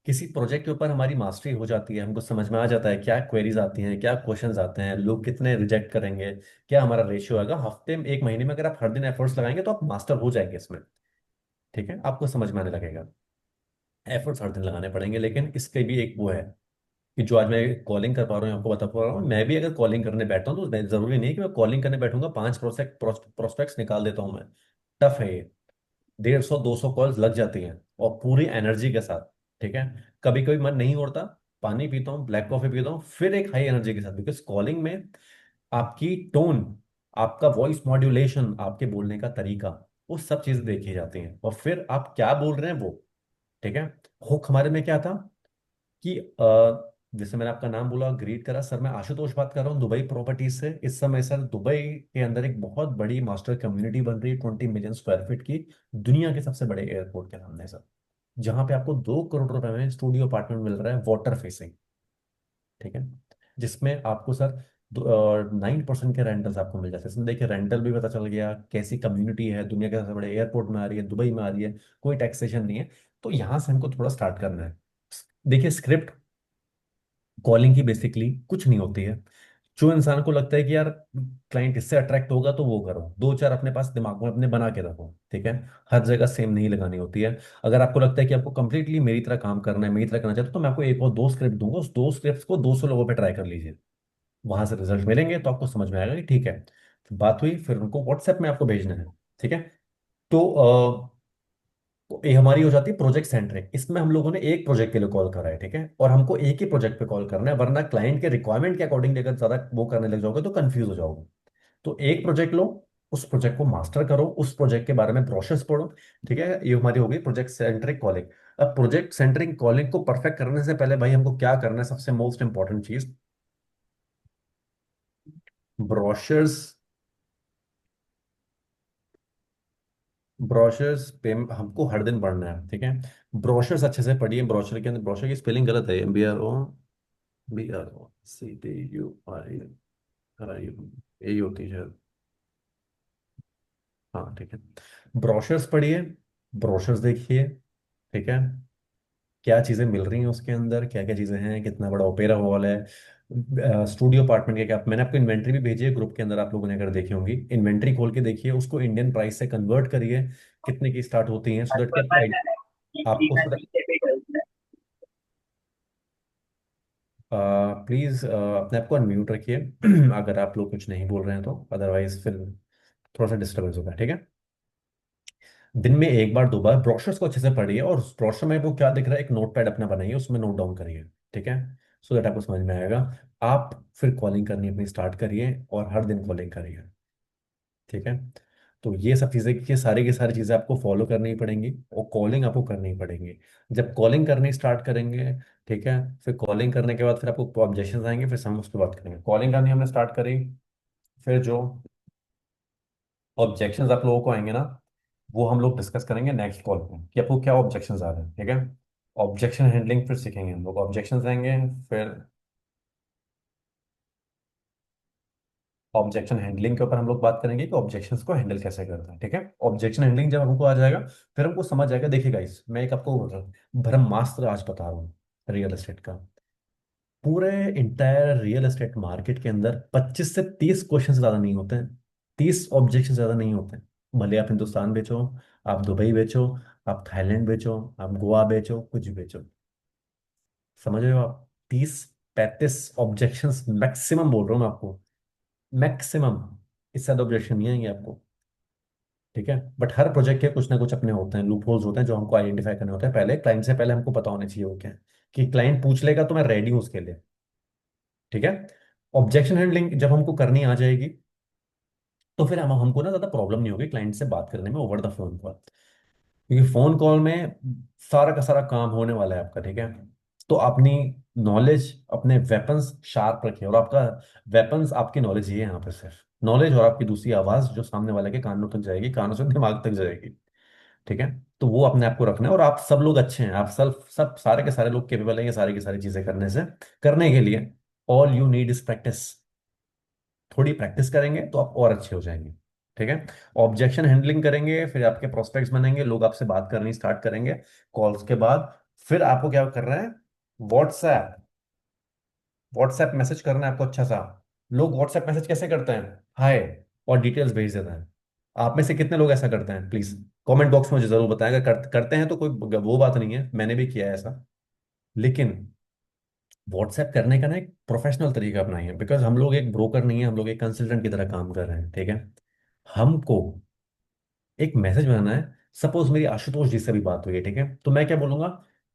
किसी प्रोजेक्ट के ऊपर हमारी मास्टरी हो जाती है, हमको समझ में आ जाता है क्या क्वेरीज आती हैं, क्या क्वेश्चंस आते हैं, लोग कितने रिजेक्ट करेंगे, क्या हमारा रेशियो आएगा, हफ्ते में 1 महीने में अगर आप हर दिन एफर्ट्स लगाएंगे तो आप मास्टर हो जाएंगे इसमें। ठीक है, आपको समझ में आने लगेगा। एफर्ट्स हर दिन लगाने पड़ेंगे, लेकिन इसके भी एक वो है कि जो आज मैं कॉलिंग कर पा रहा हूँ, आपको बता पा रहा हूँ, मैं भी अगर कॉलिंग करने बैठता हूँ तो जरूरी नहीं कि मैं कॉलिंग करने बैठूंगा 5 प्रोस्पेक्ट्स निकाल देता हूँ मैं। टफ है ये। 150 200 कॉल्स लग जाती हैं और पूरी एनर्जी के साथ। ठीक है, कभी कभी मन नहीं होता, पानी पीता हूँ, ब्लैक कॉफी पीता हूँ, फिर एक हाई एनर्जी के साथ, बिकॉज कॉलिंग में आपकी टोन, आपका वॉइस मॉड्यूलेशन, आपके बोलने का तरीका, वो सब चीजें देखी जाती हैं, और फिर आप क्या बोल रहे हैं वो। ठीक है, हुक हमारे में क्या था कि जैसे मैंने आपका नाम बोला, ग्रीट करा सर, मैं आशुतोष बात कर रहा हूँ दुबई प्रॉपर्टीज से। इस समय सर दुबई के अंदर एक बहुत बड़ी मास्टर कम्युनिटी बन रही है, 20 मिलियन स्क्वायर फीट की, दुनिया के सबसे बड़े एयरपोर्ट के सामने सर, जहाँ पे आपको 2 करोड़ रुपए में स्टूडियो अपार्टमेंट मिल रहा है वाटर फेसिंग। ठीक है, जिसमें आपको सर 9% के रेंटल्स आपको मिल जाते हैं। इसमें देखिए रेंटल भी पता चल गया, कैसी कम्युनिटी है, दुनिया के सबसे बड़े एयरपोर्ट में आ रही है, दुबई में आ रही है, कोई टैक्सेशन नहीं है। तो यहाँ से हमको थोड़ा स्टार्ट करना है। देखिए स्क्रिप्ट कॉलिंग की बेसिकली कुछ नहीं होती है। जो इंसान को लगता है कि यार क्लाइंट इससे अट्रैक्ट होगा तो वो करो, 2 4 अपने पास दिमाग में अपने बना के रखो। ठीक है, हर जगह सेम नहीं लगानी होती है। अगर आपको लगता है कि आपको कंप्लीटली मेरी तरह काम करना है, मेरी तरह करना चाहते हो, तो मैं आपको एक और 2 स्क्रिप्ट दूंगा, उस 2 स्क्रिप्ट को 200 लोगों पे ट्राई कर लीजिए। वहां से रिजल्ट मिलेंगे तो आपको समझ में आएगा कि ठीक है। बात हुई, फिर उनको व्हाट्सएप में आपको भेजना है। ठीक है, तो तो ये हमारी हो जाती है प्रोजेक्ट सेंट्रिक। इसमें हम लोगों ने एक प्रोजेक्ट के लिए कॉल करा है। ठीक है, और हमको एक ही प्रोजेक्ट पे कॉल करना है, वरना क्लाइंट के रिक्वायरमेंट के अकॉर्डिंग अगर ज्यादा वो करने लग जाओगे तो कंफ्यूज हो जाओगे। तो एक प्रोजेक्ट लो, उस प्रोजेक्ट को मास्टर करो, उस प्रोजेक्ट के बारे में ब्रोशर्स पढ़ो। ठीक है, ये हमारी हो गई प्रोजेक्ट सेंट्रिक कॉलिंग। अब प्रोजेक्ट सेंटरिंग कॉलिंग को परफेक्ट करने से पहले भाई हमको क्या करना है, सबसे मोस्ट इंपॉर्टेंट चीज, ब्रोशर्स, ब्रोशर्स पे हमको हर दिन पढ़ना है, ठीक है। ब्रोशर्स अच्छे से पढ़िए। ब्रोशर के अंदर, ब्रोशर की स्पेलिंग गलत है, BROCTURE, यही होती है शायद। हाँ ठीक है। ब्रोशर्स पढ़िए, ब्रोशर्स देखिए, ठीक है। क्या चीज़ें मिल रही हैं उसके अंदर, क्या क्या चीज़ें हैं, कितना बड़ा ओपेरा हॉल है, स्टूडियो अपार्टमेंट के क्या, मैंने आपको इन्वेंट्री भी भेजी है ग्रुप के अंदर, आप लोगों ने अगर देखी होंगी। इन्वेंट्री खोल के देखिए, उसको इंडियन प्राइस से कन्वर्ट करिए, कितने की स्टार्ट होती हैं, सो दैट कि आपको प्लीज़ अपने आप को अनम्यूट रखिए अगर आप लोग कुछ नहीं बोल रहे हैं तो, अदरवाइज फिर थोड़ा सा डिस्टर्बेंस होगा, ठीक है। दिन में एक बार दो बार ब्रोशर्स को अच्छे से पढ़िए, और उस ब्रोशर में वो क्या दिख रहा है, एक नोट पैड अपना बनाइए, उसमें नोट डाउन करिए, ठीक है, सो दैट आपको समझ में आएगा। आप फिर कॉलिंग करनी अपनी स्टार्ट करिए, और हर दिन कॉलिंग करिए, ठीक है। तो ये सब चीज़ें, ये सारी की सारी चीज़ें आपको फॉलो करनी पड़ेंगी, और कॉलिंग आपको करनी पड़ेंगी। जब कॉलिंग करनी स्टार्ट करेंगे, ठीक है, फिर कॉलिंग करने के बाद फिर आपको ऑब्जेक्शन आएंगे, फिर हम उसके बात करेंगे। कॉलिंग करनी हमने स्टार्ट करी, फिर जो ऑब्जेक्शंस आप लोगों को आएंगे ना, वो हम लोग डिस्कस करेंगे नेक्स्ट कॉल पे, कि आपको क्या ऑब्जेक्शंस आ रहे हैं, ठीक है। ऑब्जेक्शन हैंडलिंग फिर सीखेंगे हम लोग, ऑब्जेक्शंस आएंगे, फिर ऑब्जेक्शन हैंडलिंग के ऊपर हम लोग बात करेंगे कि ऑब्जेक्शंस को हैंडल कैसे करते हैं, ठीक है। ऑब्जेक्शन हैंडलिंग जब हमको आ जाएगा, फिर हमको समझ जाएगा। देखिए गाइस, मैं एक आपको ब्रह्मास्त्र आज बता रहा हूँ रियल एस्टेट का। पूरे इंटायर रियल एस्टेट मार्केट के अंदर 25 से 30 क्वेश्चन ज्यादा नहीं होते हैं, 30 ऑब्जेक्शन ज्यादा नहीं होते हैं। भले आप हिंदुस्तान बेचो, आप दुबई बेचो, आप थाईलैंड बेचो, आप गोवा बेचो, कुछ भी बेचो, समझ रहे हो आप, 30 35 ऑब्जेक्शंस मैक्सिमम बोल रहा हूँ मैं आपको, मैक्सिमम। इससे ज्यादा ऑब्जेक्शन नहीं आएंगे आपको, ठीक है। बट हर प्रोजेक्ट के कुछ ना कुछ अपने होते हैं, लूप होल्स होते हैं, जो हमको आइडेंटिफाई करने होते हैं पहले, क्लाइंट से पहले हमको पता होना चाहिए वो क्या है, कि क्लाइंट पूछ लेगा तो मैं रेडी हूँ उसके लिए, ठीक है। ऑब्जेक्शन हैंडलिंग जब हमको करनी आ जाएगी, तो फिर हमको ना ज्यादा प्रॉब्लम नहीं होगी क्लाइंट से बात करने में ओवर द फोन पर, क्योंकि फोन कॉल में सारा का सारा काम होने वाला है आपका, ठीक है। तो अपनी नॉलेज, अपने वेपन्स शार्प रखिए, और आपका वेपन्स आपकी नॉलेज ही है यहाँ पे, सिर्फ नॉलेज और आपकी दूसरी आवाज जो सामने वाले के कानों तक जाएगी, कानों से दिमाग तक जाएगी, ठीक है। तो वो अपने आप को रखना है, और आप सब लोग अच्छे हैं, आप सब सब सारे के सारे लोग केपेबल हैं ये सारी की सारी चीजें करने से, करने के लिए all you need is practice. थोड़ी प्रैक्टिस करेंगे तो आप और अच्छे हो जाएंगे, ठीक है। ऑब्जेक्शन हैंडलिंग करेंगे, फिर आपके प्रोस्पेक्ट्स बनेंगे, लोग आपसे बात करनी स्टार्ट करेंगे कॉल्स के बाद। फिर आपको क्या करना है, व्हाट्सएप, व्हाट्सएप मैसेज करना है आपको अच्छा सा। लोग व्हाट्सएप मैसेज कैसे करते हैं, हाय, और डिटेल्स भेज देते हैं। आप में से कितने लोग ऐसा करते हैं, प्लीज कमेंट बॉक्स में मुझे जरूर बताएं। अगर करते हैं तो कोई वो बात नहीं है, मैंने भी किया है ऐसा। लेकिन व्हाट्सएप करने का ना एक प्रोफेशनल तरीका अपनाइए, बिकॉज हम लोग एक ब्रोकर नहीं है, हम लोग एक कंसल्टेंट की तरह काम कर रहे हैं, ठीक है। हमको एक मैसेज बनाना है। सपोज मेरी आशुतोष जी से भी बात हुई है, ठीक है, तो मैं क्या बोलूंगा,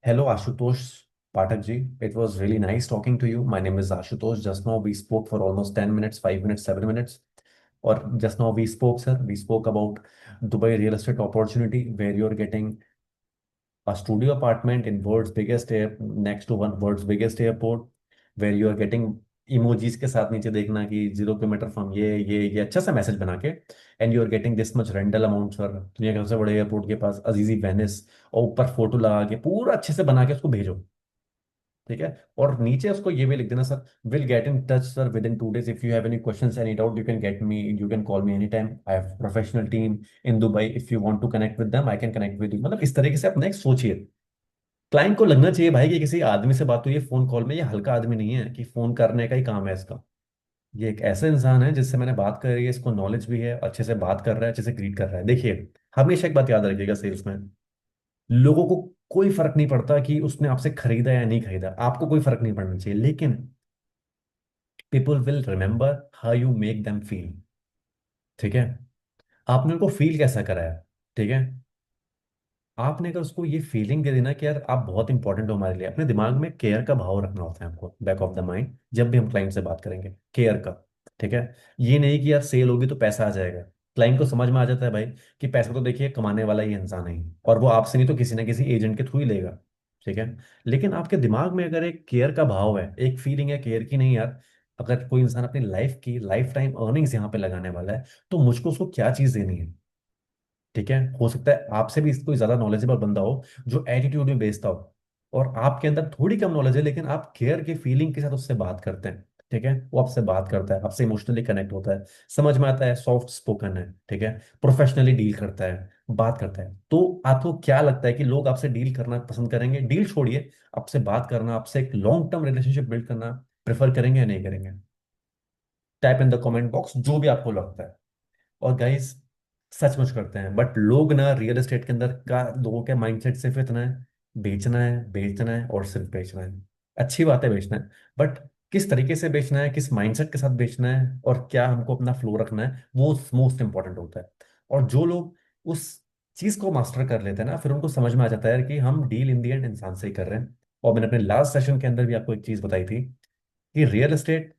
hello Ashutosh Pathak ji, it was really nice talking to you, my name is Ashutosh, just now we spoke for almost 10 minutes, 5 minutes, 7 minutes, और just now we spoke sir, we spoke about Dubai real estate opportunity where you are getting a studio apartment in world's biggest air next to one world's biggest airport where you are getting emojis के साथ नीचे देखना कि 0 किलोमीटर फ्रॉम ये अच्छा सा मैसेज बना के, and you are getting this much rental amount sir, दुनिया के सबसे बड़े एयरपोर्ट के पास अजीजी वेनिस, और ऊपर फोटो लगा के पूरा अच्छे से बना के उसको भेजो, ठीक है। और नीचे उसको ये भी लिख देना, sir will get in touch sir within 2 days, if you have any questions any doubt you can get me, you can call me any time, I have professional team in Dubai, if you want to connect with them I can connect with you. मतलब इस तरीके से अपना एक सोचिए। क्लाइंट को लगना चाहिए भाई कि किसी आदमी से बात हुई है फोन कॉल में, ये हल्का आदमी नहीं है कि फोन करने का ही काम है इसका। ये एक ऐसा इंसान है जिससे मैंने बात करी है, इसको नॉलेज भी है, अच्छे से बात कर रहा है, अच्छे से ग्रीट कर रहा है। देखिए, हमेशा एक बात याद रखिएगा, सेल्स में लोगों को कोई फर्क नहीं पड़ता कि उसने आपसे खरीदा या नहीं खरीदा, आपको कोई फर्क नहीं पड़ना चाहिए, लेकिन people will remember how you make them feel, ठीक है। आपने उनको फील कैसा कराया, ठीक है। आपने अगर उसको ये फीलिंग दे देना कि यार आप बहुत इंपॉर्टेंट हो हमारे लिए, अपने दिमाग में केयर का भाव रखना होता है हमको बैक ऑफ द माइंड, जब भी हम क्लाइंट से बात करेंगे, केयर का, ठीक है। ये नहीं कि यार सेल होगी तो पैसा आ जाएगा, क्लाइंट को समझ में आ जाता है भाई कि पैसा तो देखिए कमाने वाला ही इंसान है, और वो आपसे नहीं तो किसी ना किसी एजेंट के थ्रू ही लेगा। ठीक है। लेकिन आपके दिमाग में अगर एक केयर का भाव है, एक फीलिंग है केयर की, नहीं यार, अगर कोई इंसान अपनी लाइफ की लाइफ टाइम अर्निंग्स यहाँ पे लगाने वाला है, तो मुझको उसको क्या चीज देनी है। ठीक है। हो सकता है आपसे भी कोई ज्यादा नॉलेजेबल बंदा हो जो एटीट्यूड में बेचता हो, और आपके अंदर थोड़ी कम नॉलेज है, लेकिन आप केयर की फीलिंग के साथ उससे बात करते हैं। ठीक है। वो आपसे बात करता है, आपसे इमोशनली कनेक्ट होता है, समझ में आता है, सॉफ्ट स्पोकन है, ठीक है, प्रोफेशनली डील करता है, बात करता है, तो आपको क्या लगता है कि लोग आपसे डील करना पसंद करेंगे? डील छोड़िए, आपसे बात करना, आपसे एक लॉन्ग टर्म रिलेशनशिप बिल्ड करना प्रेफर करेंगे या नहीं करेंगे? Type in the comment box जो भी आपको लगता है। और गाइस, सचमुच करते हैं, बट लोग ना रियल एस्टेट के अंदर का लोगों के माइंडसेट सिर्फ इतना है, बेचना है, बेचना है और सिर्फ बेचना है। अच्छी बात है बेचना है, बट किस तरीके से बेचना है, किस माइंडसेट के साथ बेचना है, और क्या हमको अपना फ्लो रखना है, वो मोस्ट इंपॉर्टेंट होता है। और जो लोग उस चीज को मास्टर कर लेते हैं ना, फिर उनको समझ में आ जाता है कि हम डील इन दी एंड इंसान से ही कर रहे हैं। और मैंने अपने लास्ट सेशन के अंदर भी आपको एक चीज बताई थी कि रियल एस्टेट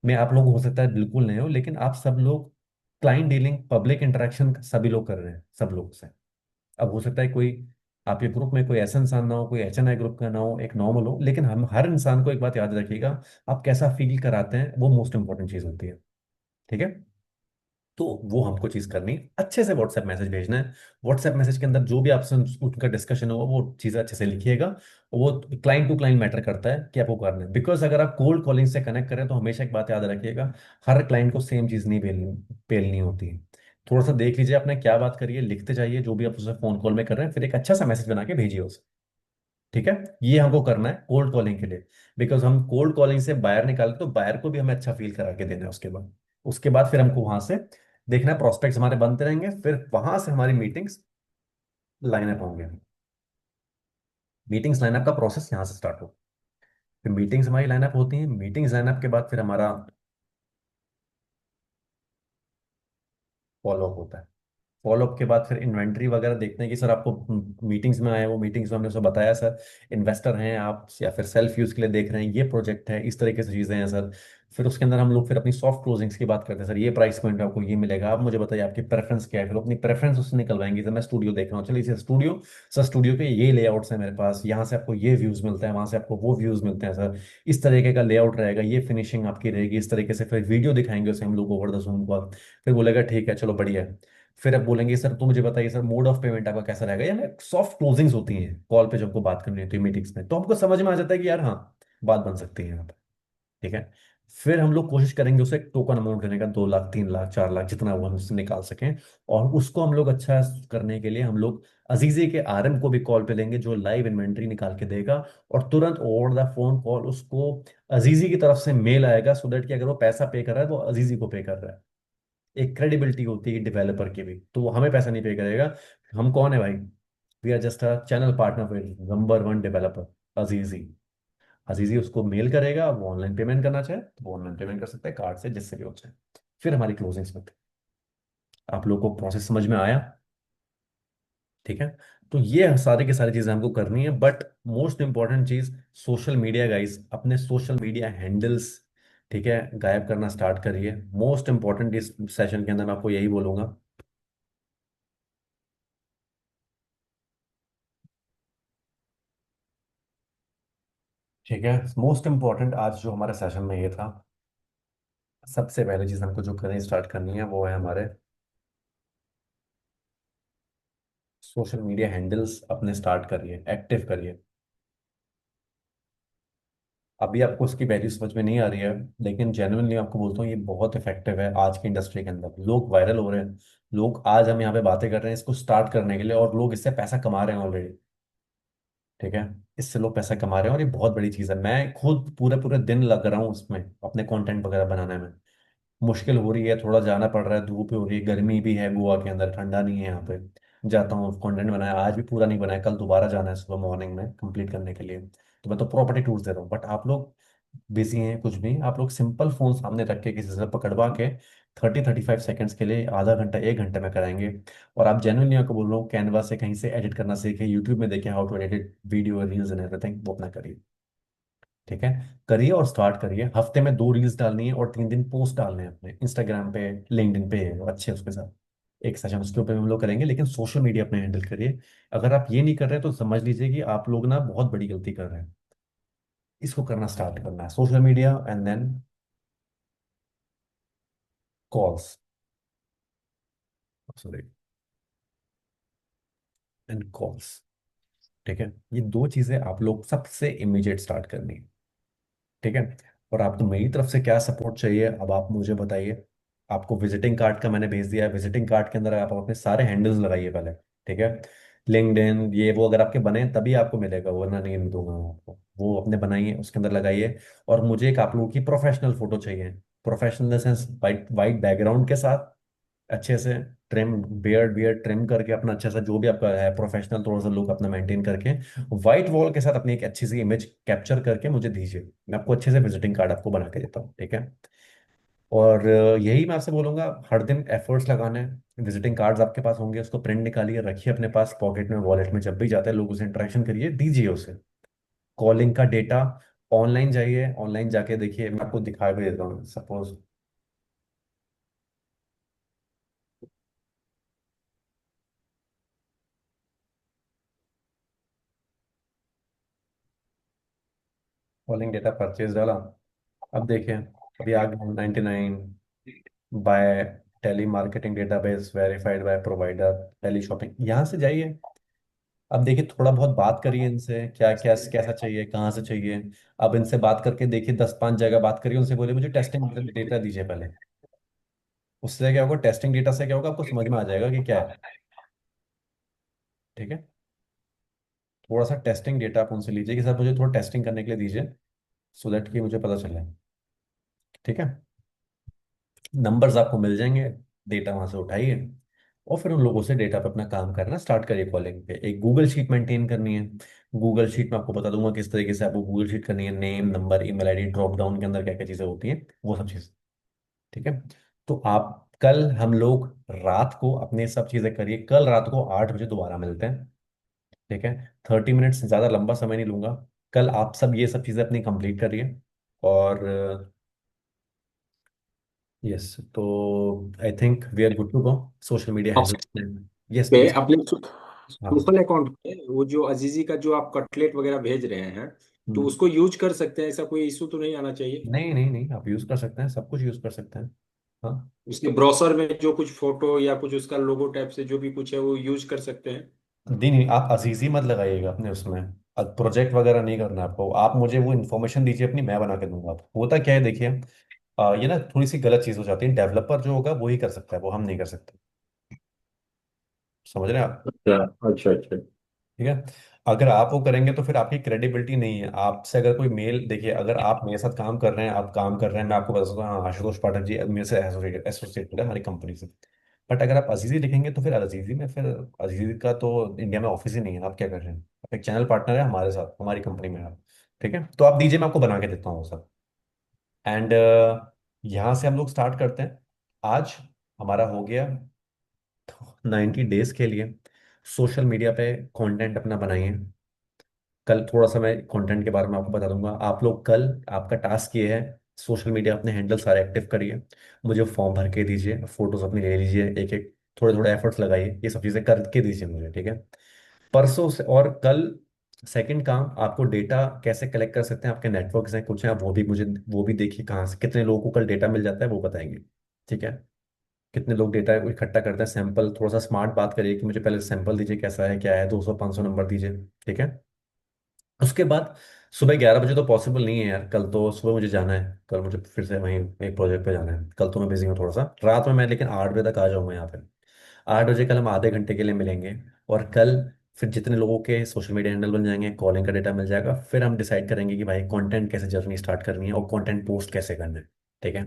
में आप लोग हो सकता है बिल्कुल नहीं हो, लेकिन आप सब लोग क्लाइंट डीलिंग, पब्लिक इंटरेक्शन सभी लोग कर रहे हैं सब लोग से। अब हो सकता है कोई आपके ग्रुप में कोई ऐसा इंसान ना हो, कोई HNI ग्रुप का ना हो, एक नॉर्मल हो, लेकिन हम हर इंसान को एक बात याद रखिएगा, आप कैसा फील कराते हैं वो मोस्ट इंपॉर्टेंट चीज होती है। ठीक है। तो वो हमको चीज करनी है, अच्छे से व्हाट्सएप मैसेज भेजना है। व्हाट्सएप मैसेज के अंदर जो भी आपसे उनका डिस्कशन होगा वो चीजें अच्छे से लिखिएगा। वो क्लाइंट टू क्लाइंट मैटर करता है कि आपको करना है, बिकॉज अगर आप कोल्ड कॉलिंग से कनेक्ट करें तो हमेशा एक बात याद रखिएगा, हर क्लाइंट को सेम चीज नहीं पेलनी पेलनी होती है। थोड़ा सा देख लीजिए आपने क्या बात करी है, लिखते जाइए जो भी आप उसे फोन कॉल में कर रहे हैं, फिर एक अच्छा सा मैसेज बना के भेजिए उसे। ठीक है। ये हमको करना है कोल्ड कॉलिंग के लिए, बिकॉज हम कोल्ड कॉलिंग से बायर निकालते तो बायर को भी हमें अच्छा फील करा के देना है। उसके बाद फिर हमको वहां से देखना है, प्रोस्पेक्ट्स हमारे बनते रहेंगे, फिर वहां से हमारी मीटिंग्स लाइनअप होंगे। मीटिंग्स लाइनअप का प्रोसेस यहाँ से स्टार्ट हो, फिर मीटिंग्स हमारी लाइनअप होती हैं, मीटिंग्स लाइनअप के बाद फिर हमारा फॉलोअप होता है। फॉलोअप के बाद फिर इन्वेंट्री वगैरह देखते हैं कि सर आपको मीटिंग्स में आए, वो मीटिंग्स में हमने उसे बताया सर इन्वेस्टर हैं आप या फिर सेल्फ यूज के लिए देख रहे हैं, ये प्रोजेक्ट है, इस तरीके से चीजें हैं सर। फिर उसके अंदर हम लोग फिर अपनी सॉफ्ट क्लोजिंग्स की बात करते हैं, सर ये प्राइस पॉइंट आपको ये मिलेगा, आप मुझे बताइए आपकी प्रेफरेंस क्या है, फिर अपनी प्रेफरेंस उससे निकलवाएंगे। सर मैं स्टूडियो देख रहा हूँ, चलिए सर स्टूडियो, सर स्टूडियो के ये लेआउट्स हैं मेरे पास, यहाँ से आपको ये व्यूज मिलते हैं, वहां से आपको वो व्यूज मिलते हैं सर, इस तरीके का लेआउट रहेगा, ये फिनिशिंग आपकी रहेगी इस तरीके से। फिर वीडियो दिखाएंगे उसे हम लोग ओवर द जूम कॉल, फिर बोलेगा ठीक है चलो बढ़िया है। फिर अब बोलेंगे सर तो मुझे बताइए सर मोड ऑफ पेमेंट आपका कैसा रहेगा, या सॉफ्ट क्लोजिंग्स होती हैं कॉल पे जब हमको बात करनी होती है मीटिंग्स में, तो हमको समझ में आ जाता है कि यार हाँ बात बन सकती है यहाँ पे। ठीक है। फिर हम लोग कोशिश करेंगे उसे टोकन अमाउंट देने का, 2 लाख 3 लाख 4 लाख जितना वो हम उससे निकाल सकें। और उसको हम लोग अच्छा करने के लिए हम लोग अजीजी के RM को भी कॉल पे लेंगे, जो लाइव इन्वेंट्री निकाल के देगा, और तुरंत ओवर द फोन कॉल उसको अजीजी की तरफ से मेल आएगा, सो दैट कि अगर वो पैसा पे कर रहा है तो अजीजी को पे कर रहा है। एक क्रेडिबिलिटी होती है डेवलपर की भी, तो वो हमें पैसा नहीं पे करेगा। हम कौन है भाई? We are just a channel partner with number 1 developer Azizi. Azizi उसको मेल करेगा, वो ऑनलाइन पेमेंट करना चाहे तो वो ऑनलाइन पेमेंट कर सकता है, कार्ड से, जिससे भी हो चाहे। फिर हमारी क्लोजिंग्स में आप लोगों को प्रोसेस समझ में आया? ठीक है। तो ये सारी की सारी चीजें हमको करनी है, बट मोस्ट इंपॉर्टेंट चीज सोशल मीडिया गाइस, अपने सोशल मीडिया हैंडल्स, ठीक है, गायब करना स्टार्ट करिए। मोस्ट इंपॉर्टेंट इस सेशन के अंदर मैं आपको यही बोलूंगा। ठीक है। मोस्ट इंपॉर्टेंट आज जो हमारे सेशन में ये था, सबसे पहले चीज हमको जो करनी स्टार्ट करनी है वो है हमारे सोशल मीडिया हैंडल्स अपने स्टार्ट करिए, एक्टिव करिए। अभी आपको उसकी वैल्यू समझ में नहीं आ रही है, लेकिन जेन्युइनली आपको बोलता हूँ ये बहुत इफेक्टिव है आज की इंडस्ट्री के अंदर। लोग वायरल हो रहे हैं, लोग आज हम यहाँ पे बातें कर रहे हैं इसको स्टार्ट करने के लिए, और लोग इससे पैसा कमा रहे हैं ऑलरेडी। ठीक है। इससे लोग पैसा कमा रहे हैं और ये बहुत बड़ी चीज़ है। मैं खुद पूरे पूरे दिन लग रहा हूँ उसमें, अपने कंटेंट वगैरह बनाने में। मुश्किल हो रही है, थोड़ा जाना पड़ रहा है, धूप हो रही है, गर्मी भी है गोवा के अंदर, ठंडा नहीं है यहाँ पे। जाता हूँ कंटेंट बनाया, आज भी पूरा नहीं बनाया, कल दोबारा जाना है सुबह मॉर्निंग में कंप्लीट करने के लिए। तो मैं तो प्रॉपर्टी टूर्स दे रहा हूँ, बट आप लोग बिजी हैं कुछ भी, आप लोग सिंपल फोन सामने रख के किसी से पकड़वा के 30-35 सेकंड्स के लिए आधा घंटा 1 घंटे में कराएंगे। और आप जेन्युइनली आपको बोल रहा हूँ, कैनवा से कहीं से एडिट करना सीखे, यूट्यूब में देखें how to edit video reels and everything, वो अपना करिए। ठीक है। करिए और स्टार्ट करिए, हफ्ते में 2 रील्स डालनी है और 3 दिन पोस्ट डालने हैं अपने इंस्टाग्राम पे, लिंक्डइन पे, अच्छे उसके साथ। एक सेशन उसके ऊपर हम लोग करेंगे, लेकिन सोशल मीडिया अपने हैंडल करिए। अगर आप ये नहीं कर रहे तो समझ लीजिए कि आप लोग ना बहुत बड़ी गलती कर रहे हैं। इसको करना स्टार्ट करना है, social media and then calls, sorry, and calls. ठीक है, ये दो चीजें आप लोग सबसे इमीडिएट स्टार्ट करनी है। ठीक है। और आपको मेरी तरफ से क्या सपोर्ट चाहिए अब आप मुझे बताइए। आपको विजिटिंग कार्ड का मैंने भेज दिया है, विजिटिंग कार्ड के अंदर आप अपने सारे हैंडल्स लगाइए पहले। ठीक है। लिंक्डइन ये वो अगर आपके बने तभी आपको मिलेगा, वरना नहीं दूंगा मैं आपको। वो अपने बनाइए, उसके अंदर लगाइए। और मुझे एक आप लोगों की प्रोफेशनल फोटो चाहिए। Professional in the sense white white background के साथ, अच्छे से ट्रिम, बियर्ड बियर्ड ट्रिम करके अपना अच्छा सा जो भी आपका है प्रोफेशनल थोड़ा सा लुक अपना मेंटेन करके, व्हाइट वॉल के साथ अपनी एक अच्छी सी इमेज कैप्चर करके मुझे दीजिए। मैं आपको अच्छे से विजिटिंग कार्ड आपको बना के देता हूँ। ठीक है। और यही मैं आपसे बोलूंगा, हर दिन एफर्ट्स लगाने हैं। विजिटिंग कार्ड्स आपके पास होंगे, उसको प्रिंट निकालिए, रखिए अपने पास पॉकेट में, वॉलेट में, जब भी जाते हैं लोगों से इंटरेक्शन करिए, दीजिए उसे। कॉलिंग का डेटा, ऑनलाइन जाइए, ऑनलाइन जाके देखिए, मैं आपको दिखा भी देता हूँ। सपोज कॉलिंग डेटा परचेज डाला, अब देखिए अभी आ गया 99 by telemarketing database verified by provider teleshopping, यहाँ से जाइए। अब देखिए थोड़ा बहुत बात करिए इनसे, क्या क्या कैसा चाहिए, कहाँ से चाहिए। अब इनसे बात करके देखिए 10 5 जगह बात करिए, उनसे बोले मुझे टेस्टिंग डेटा दीजिए पहले। उससे क्या होगा, टेस्टिंग डेटा से क्या होगा, आपको समझ में आ जाएगा कि क्या है। ठीक है। थोड़ा सा टेस्टिंग डेटा आप उनसे लीजिए कि सर मुझे थोड़ा टेस्टिंग करने के लिए दीजिए, सो दैट कि मुझे पता चले। ठीक है। नंबर्स आपको मिल जाएंगे, डेटा वहां से उठाइए, और फिर उन लोगों से डेटा पे अपना काम करना स्टार्ट करिए। कॉलिंग पे एक गूगल शीट मेंटेन करनी है। गूगल शीट में आपको बता दूंगा किस तरीके से आपको गूगल शीट करनी है, name number email ID, drop down के अंदर क्या क्या चीजें होती हैं, वो सब चीज़। ठीक है। तो आप कल हम लोग रात को अपने सब चीजें करिए, कल रात को 8 बजे दोबारा मिलते हैं। ठीक है। 30 मिनट्स, ज्यादा लंबा समय नहीं लूंगा। कल आप सब ये सब चीजें अपनी कंप्लीट करिए। और यस, तो I think we are good to go. Social media handle, yes पे प्लीज। अपने हाँ। सोशल अकाउंट पे वो जो अजीजी का जो आप कटलेट वगैरह भेज रहे हैं, तो हम्म, उसको यूज कर सकते हैं, ऐसा कोई इशू तो नहीं आना चाहिए? नहीं नहीं नहीं, आप यूज कर सकते हैं, सब कुछ यूज कर सकते हैं। हाँ। उसके ब्राउज़र में जो कुछ फोटो या कुछ उसका लोगो टाइप से जो भी कुछ है वो यूज कर सकते हैं? नहीं नहीं, आप अजीजी मत लगाइएगा अपने उसमें। प्रोजेक्ट वगैरह नहीं करना आपको, आप मुझे वो इन्फॉर्मेशन दीजिए अपनी, मैं बना के दूंगा आपको। होता क्या है देखिए, ये ना थोड़ी सी गलत चीज हो जाती है। डेवलपर जो होगा वही कर सकता है, वो हम नहीं कर सकते। समझ रहे हैं आप। अच्छा अच्छा अच्छा। ठीक है। अगर आप वो करेंगे तो फिर आपकी क्रेडिबिलिटी नहीं है। आपसे अगर कोई मेल, देखिए अगर आप मेरे साथ काम कर रहे हैं, आप काम कर रहे हैं, मैं आपको बता सकता हूँ हाँ आशुतोष पाठक जी मेरे से एसोसिएटेड है हमारी कंपनी से। बट अगर आप अजीजी लिखेंगे तो फिर अजीजी में, फिर अजीजी का तो इंडिया में ऑफिस ही नहीं है। आप क्या कर रहे हैं, आप एक चैनल पार्टनर है हमारे साथ, हमारी कंपनी में आप। ठीक है, तो आप दीजिए, मैं आपको बना के देता हूँ वो सब। एंड यहाँ से हम लोग स्टार्ट करते हैं। आज हमारा हो गया 90 डेज के लिए। सोशल मीडिया पे कंटेंट अपना बनाइए। कल थोड़ा सा मैं कंटेंट के बारे में आपको बता दूंगा। आप लोग कल, आपका टास्क ये है, सोशल मीडिया अपने हैंडल सारे एक्टिव करिए, मुझे फॉर्म भर के दीजिए, फोटोज अपनी ले लीजिए, एक एक थोड़े थोड़े एफर्ट्स लगाइए, ये सब चीज़ें करके दीजिए मुझे। ठीक है। परसों से और कल सेकंड काम, आपको डेटा कैसे कलेक्ट कर सकते हैं, आपके नेटवर्क हैं कुछ हैं, आप वो भी मुझे, वो भी देखिए कहाँ से कितने लोगों को कल डेटा मिल जाता है वो बताएंगे। ठीक है। कितने लोग डेटा इकट्ठा करते हैं, सैंपल, थोड़ा सा स्मार्ट बात करिए कि मुझे पहले सैंपल दीजिए कैसा है क्या है, 200 500 नंबर दीजिए। ठीक है। उसके बाद सुबह 11 बजे तो पॉसिबल नहीं है यार, कल तो सुबह मुझे जाना है, कल मुझे फिर से वहीं एक प्रोजेक्ट पे जाना है, कल तो मैं बिजी हूँ थोड़ा सा रात में, मैं लेकिन 8 बजे तक आ जाऊंगा यहाँ पे। 8 बजे कल हम आधे घंटे के लिए मिलेंगे। और कल फिर जितने लोगों के सोशल मीडिया हैंडल बन जाएंगे, कॉलिंग का डेटा मिल जाएगा, फिर हम डिसाइड करेंगे कि भाई कंटेंट कैसे जर्नी स्टार्ट करनी है और कंटेंट पोस्ट कैसे करना है। ठीक है।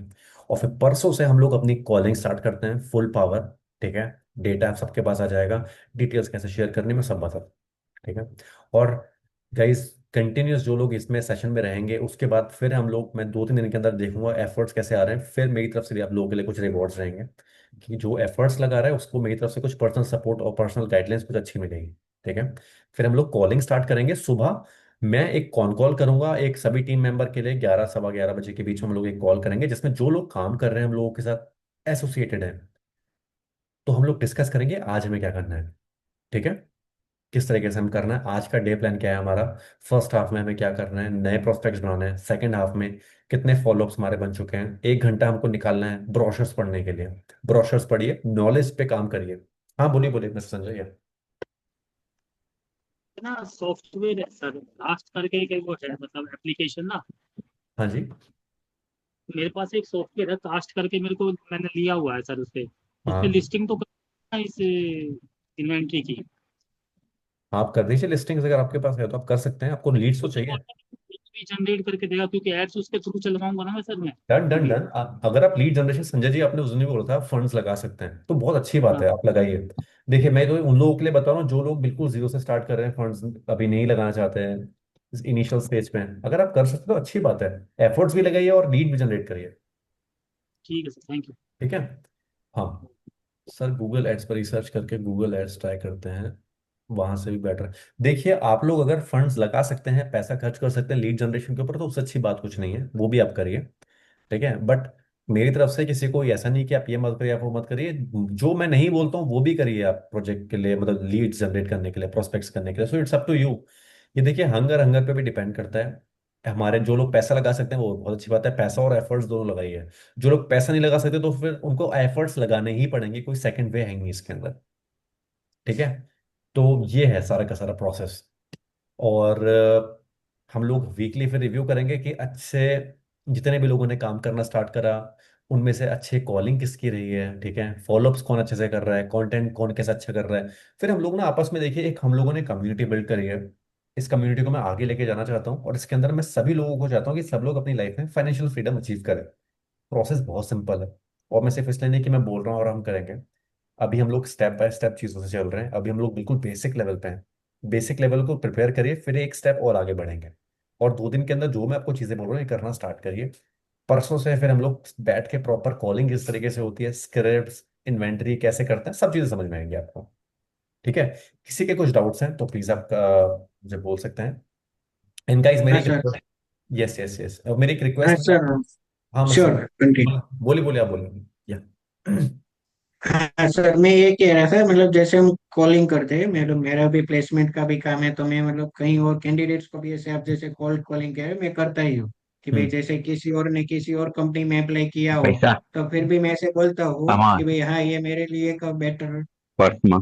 और फिर परसों से हम लोग अपनी कॉलिंग स्टार्ट करते हैं फुल पावर। ठीक है। डेटा सबके पास आ जाएगा, डिटेल्स कैसे शेयर करनी मैं सब बता। ठीक है। और गाइस, कंटिन्यूस जो लोग इसमें सेशन में रहेंगे, उसके बाद फिर हम लोग, मैं 2 3 दिन के अंदर देखूंगा एफर्ट्स कैसे आ रहे हैं, फिर मेरी तरफ से भी आप लोगों के लिए कुछ रिवॉर्ड्स रहेंगे कि जो एफर्ट्स लगा रहा है उसको मेरी तरफ से कुछ पर्सनल सपोर्ट और पर्सनल गाइडलाइंस कुछ अच्छी मिलेगी। ठीक है। फिर हम लोग कॉलिंग स्टार्ट करेंगे सुबह। मैं एक कॉन कॉल करूंगा एक सभी टीम मेंबर के लिए, 11 सवा 11 बजे के बीच में हम लोग एक कॉल करेंगे जिसमें जो लोग काम कर रहे हैं हम लोगों के साथ एसोसिएटेड हैं। तो हम लोग डिस्कस करेंगे आज हमें क्या करना है, ठीक है, किस तरीके से हम करना है, आज का डे प्लान क्या है हमारा, फर्स्ट हाफ में हमें क्या करना है, नए प्रोस्पेक्ट्स बनाने हैं, सेकंड हाफ में कितने फॉलोअप्स हमारे बन चुके हैं, 1 घंटा हमको निकालना है ब्रोशर्स पढ़ने के लिए। ब्रोशर्स पढ़िए, नॉलेज पे काम करिए। हाँ बोलिए बोलिए मिस्टर संजय। ना सॉफ्टवेयर है सर, लास्ट करके एक वो है मतलब एप्लीकेशन ना। हाँ जी। मेरे पास एक सॉफ्टवेयर है कास्ट करके, मेरे को मैंने लिया हुआ है सर उस पे हाँ लिस्टिंग तो करना है इस इन्वेंट्री की। आप कर दीजिए लिस्टिंग्स, अगर आपके पास है तो आप कर सकते हैं। आपको लीड्स तो चाहिए। भी जनरेट करके देगा क्योंकि एड्स उसके थ्रू चलवाऊंगा ना मैं सर मैं। डन डन अभी डन। अगर आप लीड जनरेशन, संजय जी आपने उस दिन भी बोला था फंड्स लगा सकते हैं, तो बहुत अच्छी बात हाँ है, आप लगाइए। देखिए मैं तो उन लोगों के लिए बता रहा हूँ जो लोग बिल्कुल जीरो से स्टार्ट कर रहे हैं, फंड्स अभी नहीं लगाना चाहते हैं इस इनिशियल स्टेज पे, अगर आप कर सकते हो तो अच्छी बात है। एफर्ट्स भी लगाइए और लीड भी जनरेट करिए। ठीक है सर, थैंक यू। ठीक है। हाँ सर, गूगल एड्स पर रिसर्च करके गूगल एड्स ट्राई करते हैं, वहां से भी बेटर। देखिए आप लोग अगर फंड्स लगा सकते हैं, पैसा खर्च कर सकते हैं लीड जनरेशन के ऊपर, तो उससे अच्छी बात कुछ नहीं है, वो भी आप करिए। ठीक है, बट मेरी तरफ से किसी को ऐसा नहीं कि आप ये मत करिए आप वो मत करिए, जो मैं नहीं बोलता हूँ वो भी करिए आप प्रोजेक्ट के लिए, मतलब लीड्स जनरेट करने के लिए, प्रोस्पेक्ट्स करने के लिए। So it's up to you. ये देखिए हंगर हंगर पे भी डिपेंड करता है। हमारे जो लोग पैसा लगा सकते हैं वो बहुत अच्छी बात है, पैसा और एफर्ट्स दोनों लगाइए। जो लोग पैसा नहीं लगा सकते तो फिर उनको एफर्ट्स लगाने ही पड़ेंगे, कोई सेकंड वे है नहीं इसके अंदर। ठीक है। तो ये है सारा का सारा प्रोसेस। और हम लोग वीकली फिर रिव्यू करेंगे कि अच्छे जितने भी लोगों ने काम करना स्टार्ट करा उनमें से अच्छे कॉलिंग किसकी रही है, ठीक है, फॉलोअप्स कौन अच्छे से कर रहा है, कंटेंट कौन कैसा अच्छा कर रहा है। फिर हम लोग ना आपस में देखिए, एक हम लोगों ने कम्युनिटी बिल्ड करी है, इस कम्युनिटी को मैं आगे लेके जाना चाहता हूँ, और इसके अंदर मैं सभी लोगों को चाहता हूँ कि सब लोग अपनी लाइफ में फाइनेंशियल फ्रीडम अचीव करें। प्रोसेस बहुत सिंपल है, और मैं सिर्फ इसलिए नहीं कि मैं बोल रहा हूँ और हम करेंगे। अभी हम लोग स्टेप बाय स्टेप चीज़ों से चल रहे हैं, अभी हम लोग बिल्कुल बेसिक लेवल पे हैं। बेसिक लेवल को प्रिपेयर करिए, फिर एक स्टेप और आगे बढ़ेंगे। और 2 दिन के अंदर जो मैं आपको चीज़ें बोल रहा हूँ ये करना स्टार्ट करिए। परसों से फिर हम लोग बैठ के प्रॉपर कॉलिंग किस तरीके से होती है, स्क्रिप्ट्स, इन्वेंटरी कैसे करते हैं, सब चीज़ें समझ में आएंगी आपको। ठीक है। किसी के कुछ डाउट्स हैं तो प्लीज़ आप मुझे बोल सकते हैं। इनका इस मेरी हाँ सर। यस यस यस, मेरी एक हाँ रिक्वेस्ट है। सर। हाँ श्योर, मिस्टर, कंटिन्यू। बोलिए बोलिए, आप बोलिए या हाँ सर, मैं ये कह रहा था मतलब जैसे हम कॉलिंग करते हैं, मतलब मेरा भी प्लेसमेंट का भी काम है, तो मैं मतलब कहीं और कैंडिडेट्स को भी ऐसे आप जैसे कॉल्ड कॉलिंग कह रहे हैं मैं करता ही हूँ कि भाई हम्म। जैसे किसी और ने किसी और कंपनी में अप्लाई किया हो, पैसा तो फिर भी मैं ऐसे बोलता हूँ कि सामान भाई हाँ ये मेरे लिए एक बेटर पर्स में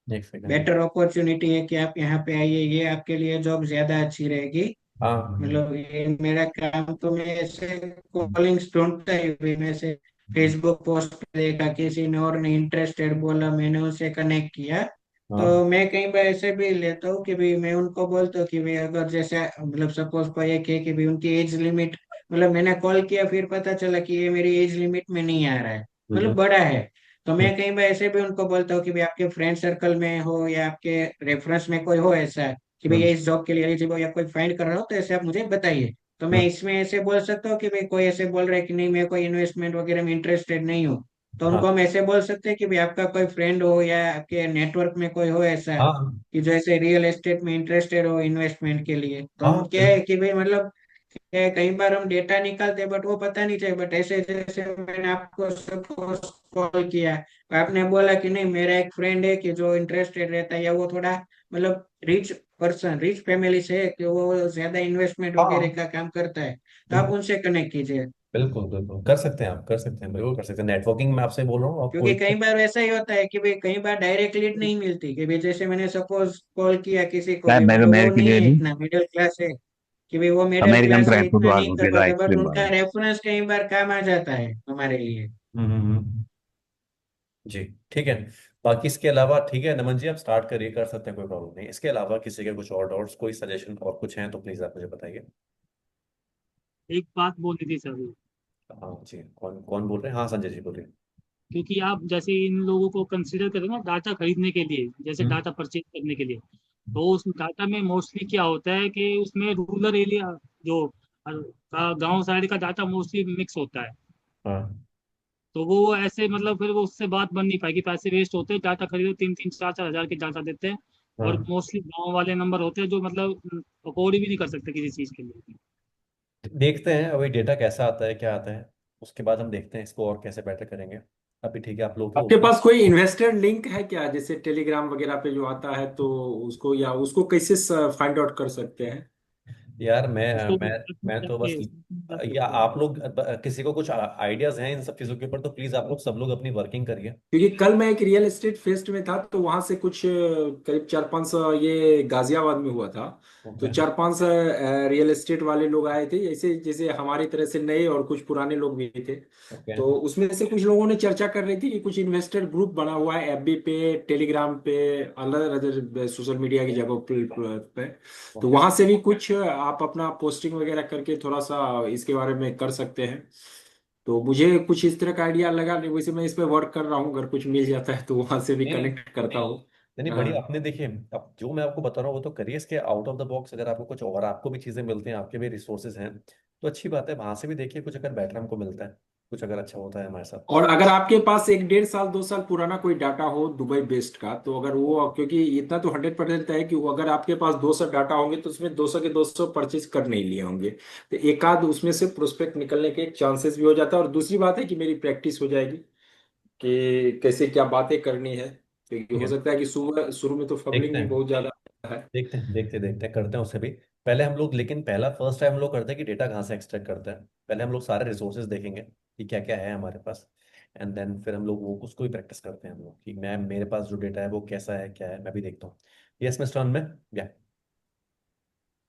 एक सेकंड। बेटर अपॉर्चुनिटी है कि आप यहाँ पे आइए, ये आपके लिए जॉब ज्यादा अच्छी रहेगी। हाँ। मतलब ये मेरा काम, तो मैं ऐसे कॉलिंग्स ढूंढता ही भी, मैं से फेसबुक पोस्ट पे देखा किसी ने और ने इंटरेस्टेड बोला, मैंने उनसे कनेक्ट किया। हाँ तो मैं कई बार ऐसे भी लेता हूँ कि भाई मैं उनको बोलता हूँ कि भाई अगर जैसे मतलब सपोज कोई एक है कि भाई उनकी एज लिमिट, मतलब मैंने कॉल किया फिर पता चला कि ये मेरी एज लिमिट में नहीं आ रहा है, मतलब हम्म, बड़ा है। तो हम्म, मैं कई बार ऐसे भी उनको बोलता हूँ कि भाई आपके फ्रेंड सर्कल में हो या आपके रेफरेंस में कोई हो ऐसा कि भाई हम्म, ये इस जॉब के लिए एलिजिबल या कोई फाइंड कर रहा हो, तो ऐसे आप मुझे बताइए। तो मैं हम्म, इसमें ऐसे बोल सकता हूँ कि भाई कोई ऐसे बोल रहा है कि नहीं मैं कोई इन्वेस्टमेंट वगैरह में इंटरेस्टेड नहीं हूँ, तो उनको हाँ हम ऐसे बोल सकते हैं कि भाई आपका कोई फ्रेंड हो या आपके नेटवर्क में कोई हो ऐसा हाँ कि जो ऐसे रियल एस्टेट में इंटरेस्टेड हो इन्वेस्टमेंट के लिए, तो हाँ हम क्या है बिल्कुल। कि भाई मतलब कई बार हम डेटा निकालते बट वो पता नहीं चले, बट ऐसे जैसे मैंने आपको सपोज कॉल किया, आपने बोला कि नहीं मेरा एक फ्रेंड है कि जो इंटरेस्टेड रहता है, या वो थोड़ा मतलब रिच पर्सन, रिच फैमिली से है कि वो ज्यादा इन्वेस्टमेंट वगैरह हाँ का काम करता है, तो आप बिल्कुल उनसे कनेक्ट कीजिए। बिल्कुल बिल्कुल कर सकते हैं, आप कर सकते हैं, बिल्कुल कर सकते हैं। नेटवर्किंग में आपसे बोल रहा हूँ आपको क्योंकि कई बार वैसा ही होता है कि भाई कई बार डायरेक्ट लीड नहीं मिलती, कि भाई जैसे मैंने सपोज कॉल किया किसी को क्या भी, मेरे मतलब वो मेरे के नहीं लिए है नहीं, इतना मिडिल क्लास है, कि भाई वो मिडिल अमेरिकन क्लास है ड्राई फ्रूट इतना नहीं वालों कर के, पाते, बट आइसक्रीम उनका वाले। रेफरेंस कई बार काम आ जाता है हमारे लिए। जी। ठीक है। बाकी इसके अलावा ठीक है नमन जी, आप स्टार्ट करिए, कर सकते हैं, कोई प्रॉब्लम नहीं। इसके अलावा किसी के कुछ और डाउट्स, कोई सजेशन और कुछ हैं तो प्लीज आप मुझे बताइए। एक बात बोलनी थी सर, हाँ जी, कौन कौन बोल रहे हैं? हाँ संजय जी बोलिए। क्योंकि आप जैसे इन लोगों को कंसिडर करें ना डाटा खरीदने के लिए, जैसे हम्म, डाटा परचेज करने के लिए, तो उस डाटा में मोस्टली क्या होता है कि उसमें रूरल एरिया जो गांव साइड का डाटा मोस्टली मिक्स होता है। हाँ तो वो ऐसे मतलब फिर वो उससे बात बन नहीं पाएगी, पैसे वेस्ट होते हैं, डाटा खरीदो 3-3 4-4 हजार के डाटा देते हैं। और हाँ। मोस्टली गांव वाले नंबर होते हैं जो मतलब अफोर्ड भी नहीं कर सकते किसी चीज के लिए। देखते हैं अभी डेटा कैसा आता है क्या आता है, उसके बाद हम देखते हैं इसको और कैसे बेटर करेंगे। अभी ठीक है, आप लोग तो आपके पास कोई इन्वेस्टर लिंक है क्या, जैसे टेलीग्राम वगैरह पे जो आता है, तो उसको या उसको कैसे फाइंड आउट कर सकते हैं? यार मैं उसको मैं मैं तो बस, कर या सकते आप हैं। लोग किसी को कुछ आइडियाज हैं इन सब चीज़ों के ऊपर, तो प्लीज़ आप लोग सब लोग अपनी वर्किंग करिए। क्योंकि कल मैं एक रियल एस्टेट फेस्ट में था, तो वहां से कुछ करीब 400-500, ये गाजियाबाद में हुआ था। तो ओके। 400-500 रियल एस्टेट वाले लोग आए थे, जैसे जैसे हमारी तरह से नए और कुछ पुराने लोग भी थे। ओके। तो उसमें से कुछ लोगों ने चर्चा कर रही थी कि कुछ इन्वेस्टर ग्रुप बना हुआ है एफबी पे, टेलीग्राम पे, अलग अलग सोशल मीडिया की जगह पे। तो ओके। वहां से भी कुछ आप अपना पोस्टिंग वगैरह करके थोड़ा सा इसके बारे में कर सकते हैं। तो मुझे कुछ इस तरह का आइडिया लगा, नहीं वैसे मैं इस पे वर्क कर रहा हूँ, अगर कुछ मिल जाता है तो वहां से भी नहीं नहीं कनेक्ट करता हूँ। नहीं, बढ़िया। हाँ। आपने देखिए, अब जो मैं आपको बता रहा हूँ वो तो करिए, इसके आउट ऑफ द बॉक्स अगर आपको कुछ और आपको भी चीज़ें मिलती हैं, आपके भी रिसोर्सेज हैं, तो अच्छी बात है, वहां से भी देखिए कुछ अगर बेटर हमको मिलता है, कुछ अगर अच्छा होता है हमारे साथ। और अगर आपके पास 1-1.5 साल 2 साल पुराना कोई डाटा हो दुबई बेस्ड का, तो अगर वो, क्योंकि इतना तो 100% है कि वो अगर आपके पास 200 डाटा होंगे तो उसमें 200 के 200 परचेज कर नहीं लिए होंगे, तो एक आध उसमें से प्रोस्पेक्ट निकलने के चांसेस भी हो जाता है। और दूसरी बात है कि मेरी प्रैक्टिस हो जाएगी कि कैसे क्या बातें करनी है, क्योंकि ठीक हो है, सकता है कि शुरू शुरू में तो देखते फबलिंग भी हैं, बहुत ज्यादा है। देखते हैं करते हैं उससे भी। पहले हम लोग, लेकिन पहला फर्स्ट टाइम हम लोग करते हैं कि डेटा कहाँ से एक्सट्रैक्ट करते हैं। पहले हम लोग सारे रिसोर्सेज देखेंगे कि क्या क्या है हमारे पास, एंड देन फिर हम लोग वो उसको भी प्रैक्टिस करते हैं हम लोग, कि मैं मेरे पास जो डेटा है वो कैसा है, क्या है, मैं भी देखता हूँ। Yes mister Anmay. या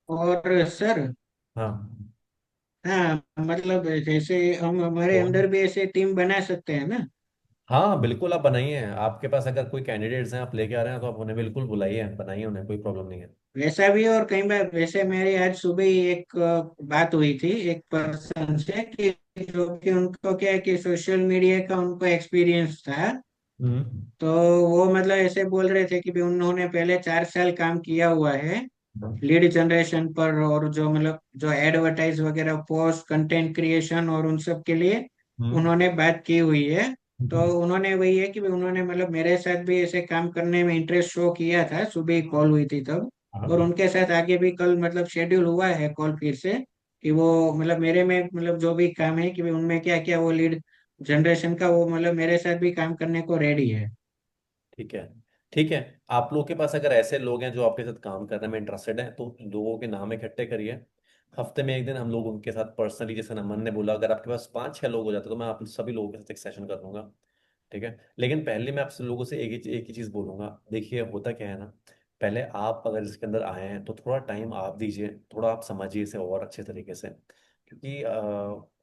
और सर, हाँ। हाँ मतलब जैसे हम हमारे कौन? अंदर भी ऐसे टीम बना सकते हैं ना। हाँ बिल्कुल, आप बनाइए। आपके पास अगर कोई कैंडिडेट्स हैं आप लेके आ रहे हैं, तो आप उन्हें बिल्कुल बुलाइए, बनाइए उन्हें, कोई प्रॉब्लम नहीं है। वैसा भी, और कई बार वैसे मेरी आज सुबह ही एक बात हुई थी एक पर्सन से कि जो कि उनको क्या है कि सोशल मीडिया का उनको एक्सपीरियंस था। हम्म। तो वो मतलब ऐसे बोल रहे थे कि भी उन्होंने पहले 4 साल काम किया हुआ है लीड जनरेशन पर, और जो मतलब जो एडवर्टाइज वगैरह पोस्ट कंटेंट क्रिएशन और उन सब के लिए हम्म। उन्होंने बात की हुई है। तो हम्म। उन्होंने वही है कि भी उन्होंने मतलब मेरे साथ भी ऐसे काम करने में इंटरेस्ट शो किया था, सुबह ही कॉल हुई थी तब। और हाँ। उनके साथ आगे भी कल मतलब शेड्यूल हुआ है कॉल फिर से, कि वो मतलब मेरे में मतलब जो भी काम है कि भी उनमें क्या क्या वो लीड जनरेशन का वो मतलब मेरे साथ भी काम करने को रेडी है। ठीक है, ठीक है। आप लोगों के पास अगर ऐसे लोग हैं जो आपके साथ काम करने में इंटरेस्टेड हैं, तो लोगों के नाम इकट्ठे करिए। हफ्ते में एक दिन हम लोग उनके साथ पर्सनली, जैसे नमन ने बोला, अगर आपके पास 5-6 लोग हो जाते तो मैं आप सभी लोगों के साथ एक सेशन कर लूंगा। ठीक है, लेकिन पहले मैं आपसे लोगों से एक ही चीज़ बोलूंगा। देखिए होता क्या है ना, पहले आप अगर इसके अंदर आए हैं तो थोड़ा टाइम आप दीजिए, थोड़ा आप समझिए इसे और अच्छे तरीके से, क्योंकि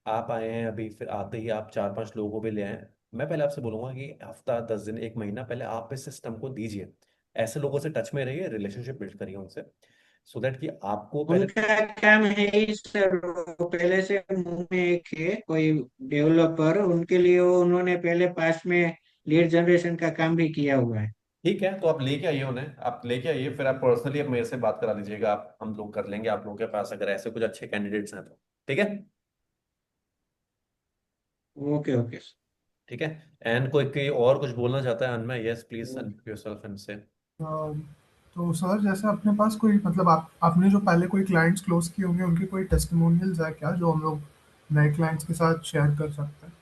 आप आए हैं अभी, फिर आते ही आप 4-5 लोगों को भी ले आए। मैं पहले आपसे बोलूंगा कि हफ्ता 10 दिन, एक महीना पहले आप इस सिस्टम को दीजिए, ऐसे लोगों से टच में रहिए, रिलेशनशिप बिल्ड करिए उनसे, सो दैट कि आपको पहले। उनका काम है ही सर, वो पहले से मुंह में एक है कोई डेवलपर, उनके लिए वो उन्होंने पहले पास में लीड जनरेशन का काम भी किया हुआ है। ठीक है, तो आप लेके आइए उन्हें, आप लेके आइए, फिर आप पर्सनली अब मेरे से बात करा लीजिएगा, आप हम लोग कर लेंगे आप लोगों के पास अगर ऐसे कुछ अच्छे कैंडिडेट्स हैं तो। ठीक है। Okay okay. ठीक है। एंड कोई और कुछ बोलना चाहता है Anmay? Yes please unmute yourself and say. तो सर जैसे अपने पास कोई मतलब आपने जो पहले कोई क्लाइंट्स क्लोज किए होंगे उनकी कोई टेस्टिमोनियल्स है क्या जो हम लोग नए क्लाइंट्स के साथ शेयर कर सकते हैं?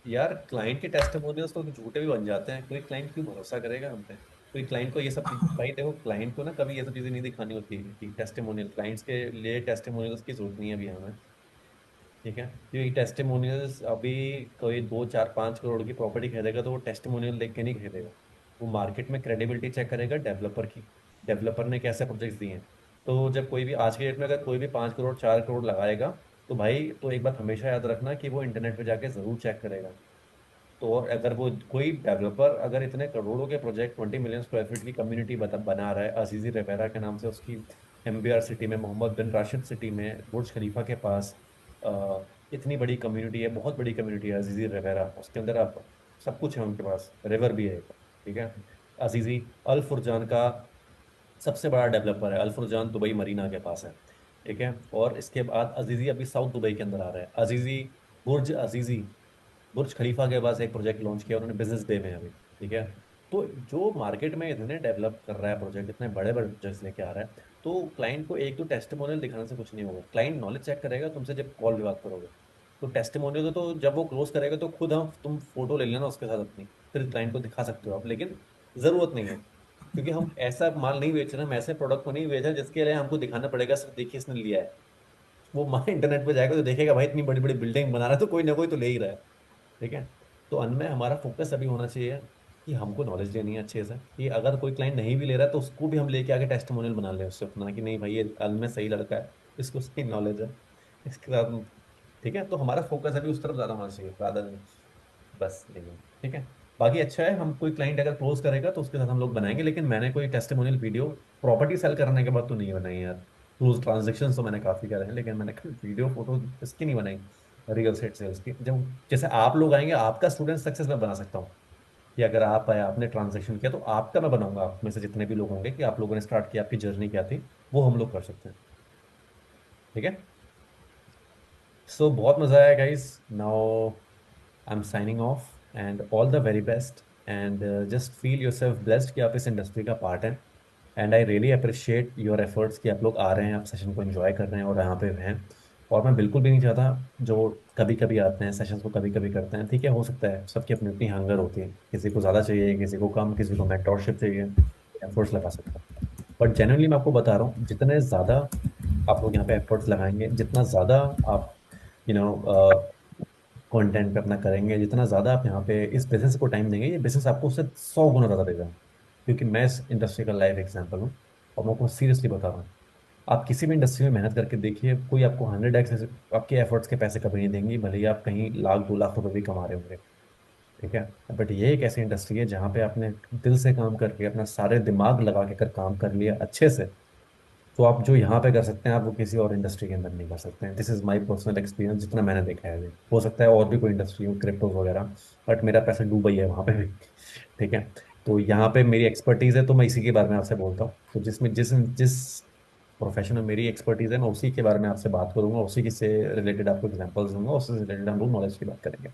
यार क्लाइंट के टेस्टिमोनियल्स तो झूठे भी बन जाते हैं, कोई क्लाइंट क्यों भरोसा करेगा हम पे? कोई क्लाइंट को ये सब भाई देखो, क्लाइंट को ना कभी ये सब चीजें नहीं दिखानी होती है कि टेस्टिमोनियल, क्लाइंट्स के लिए टेस्टिमोनियल्स की जरूरत नहीं है अभी हमें। ठीक है, क्योंकि टेस्टिमोनियल्स अभी, कोई 2-4-5 करोड़ की प्रॉपर्टी खरीदेगा तो वो टेस्टिमोनियल देख के नहीं खरीदेगा, वो मार्केट में क्रेडिबिलिटी चेक करेगा डेवलपर की, डेवलपर ने कैसे प्रोजेक्ट्स दिए हैं। तो जब कोई भी आज के डेट में अगर कोई भी 5 करोड़ 4 करोड़ लगाएगा, तो भाई तो एक बात हमेशा याद रखना कि वो इंटरनेट पे जाके जरूर चेक करेगा। तो और अगर वो कोई डेवलपर अगर इतने करोड़ों के प्रोजेक्ट 20 मिलियन स्क्वायर फीट की कम्युनिटी बना रहा है, अजीजी रेवेरा के नाम से उसकी, एमबीआर सिटी में, मोहम्मद बिन राशिद सिटी में, बुर्ज खलीफा के पास, इतनी बड़ी कम्युनिटी है, बहुत बड़ी कम्युनिटी है अजीजी रेवेरा, उसके अंदर आप सब कुछ है उनके पास, रिवर भी है एक। ठीक है, अजीजी अल फुरजान का सबसे बड़ा डेवलपर है, अल फुरजान दुबई मरीना के पास है। ठीक है, और इसके बाद अजीजी अभी साउथ दुबई के अंदर आ रहा है, अजीजी बुर्ज खलीफा के पास एक प्रोजेक्ट लॉन्च किया उन्होंने, बिजनेस डे में अभी। ठीक है, तो जो मार्केट में इतने डेवलप कर रहा है प्रोजेक्ट, इतने बड़े बड़े प्रोजेक्ट्स लेके आ रहा है, तो क्लाइंट को एक दो टेस्टिमोनियल दिखाने से कुछ नहीं होगा, क्लाइंट नॉलेज चेक करेगा तुमसे जब कॉल पे बात करोगे। तो टेस्टिमोनियल तो जब वो क्लोज करेगा तो खुद हम तुम फोटो ले लेना उसके साथ अपनी, फिर क्लाइंट को दिखा सकते हो आप, लेकिन जरूरत नहीं है, क्योंकि हम ऐसा माल नहीं बेच रहे, हम ऐसे प्रोडक्ट को नहीं बेच रहे जिसके लिए हमको दिखाना पड़ेगा सिर्फ देखिए इसने लिया है। वो माल इंटरनेट पे जाएगा तो देखेगा भाई इतनी बड़ी बड़ी बिल्डिंग बना रहा है तो कोई ना कोई तो ले ही रहा है। ठीक है। तो अनमें हमारा फोकस अभी होना चाहिए कि हमको नॉलेज लेनी है अच्छे से, कि अगर कोई क्लाइंट नहीं भी ले रहा है तो उसको भी हम लेके आके टेस्टिमोनियल बना ले उससे अपना, कि नहीं भाई ये अनमें सही लड़का है, इसको सही नॉलेज है, इसके साथ। ठीक है, तो हमारा फोकस अभी उस तरफ ज्यादा होना चाहिए rather than बस नहीं है। ठीक है। बाकी अच्छा है, हम कोई क्लाइंट अगर क्लोज करेगा तो उसके साथ हम लोग बनाएंगे, लेकिन मैंने कोई टेस्टिमोनियल वीडियो प्रॉपर्टी सेल करने के बाद तो नहीं बनाई यार। क्लोज ट्रांजेक्शन तो मैंने काफी करे हैं, लेकिन मैंने कोई वीडियो फोटो इसकी नहीं बनाई रियल एस्टेट सेल्स की। जब जैसे आप लोग आएंगे आपका स्टूडेंट सक्सेस मैं बना सकता हूँ, कि अगर आप आए आपने ट्रांजेक्शन किया तो आपका मैं बनाऊंगा, आप में से जितने भी लोग होंगे कि आप लोगों ने स्टार्ट किया, आपकी जर्नी क्या थी, वो हम लोग कर सकते हैं। ठीक है। सो बहुत मजा आया guys. Now I'm signing off and all the very best and just feel yourself blessed कि आप इस इंडस्ट्री का पार्ट हैं। And I really appreciate your efforts कि आप लोग आ रहे हैं, आप सेशन को एंजॉय कर रहे हैं और यहाँ पे हैं। और मैं बिल्कुल भी नहीं चाहता जो कभी कभी आते हैं सेशंस को कभी कभी करते हैं, ठीक है, हो सकता है सबकी अपनी अपनी हंगर होती है, किसी को ज़्यादा चाहिए, किसी को कम, किसी को मेंटोरशिप चाहिए, एफर्ट्स लगा सकता है। बट जेन्युइनली मैं आपको बता रहा हूँ, जितने ज़्यादा आप लोग यहाँ पे एफर्ट्स लगाएंगे, जितना ज़्यादा आप यू नो कंटेंट पे अपना करेंगे, जितना ज़्यादा आप यहाँ पे इस बिजनेस को टाइम देंगे, ये बिजनेस आपको उससे 100 गुना ज़्यादा देगा। क्योंकि मैं इस इंडस्ट्री का लाइव एग्जाम्पल हूँ और मैं आपको सीरियसली बता रहा हूँ। आप किसी भी इंडस्ट्री में मेहनत करके देखिए, कोई आपको 100x आपके एफर्ट्स के पैसे कभी नहीं देंगी, भले ही आप कहीं लाख 2 लाख रुपए भी कमा रहे होंगे। ठीक है। बट ये एक ऐसी इंडस्ट्री है जहाँ पे आपने दिल से काम करके अपना सारे दिमाग लगा के कर काम कर लिया अच्छे से, तो आप जो यहाँ पे कर सकते हैं आप वो किसी और इंडस्ट्री के अंदर नहीं कर सकते हैं। This is my personal experience, जितना मैंने देखा है अभी। हो सकता है और भी कोई इंडस्ट्री हो, क्रिप्टो वगैरह, बट मेरा पैसा डूबा ही है वहाँ पे भी। ठीक है। तो यहाँ पे मेरी एक्सपर्टीज है तो मैं इसी के बारे में आपसे बोलता हूँ, तो जिसमें जिस जिस प्रोफेशन में मेरी एक्सपर्टीज है मैं उसी के बारे में आपसे बात करूंगा, उसी के से रिलेटेड आपको एग्जांपल्स दूंगा, उससे रिलेटेड हम लोग नॉलेज की बात करेंगे।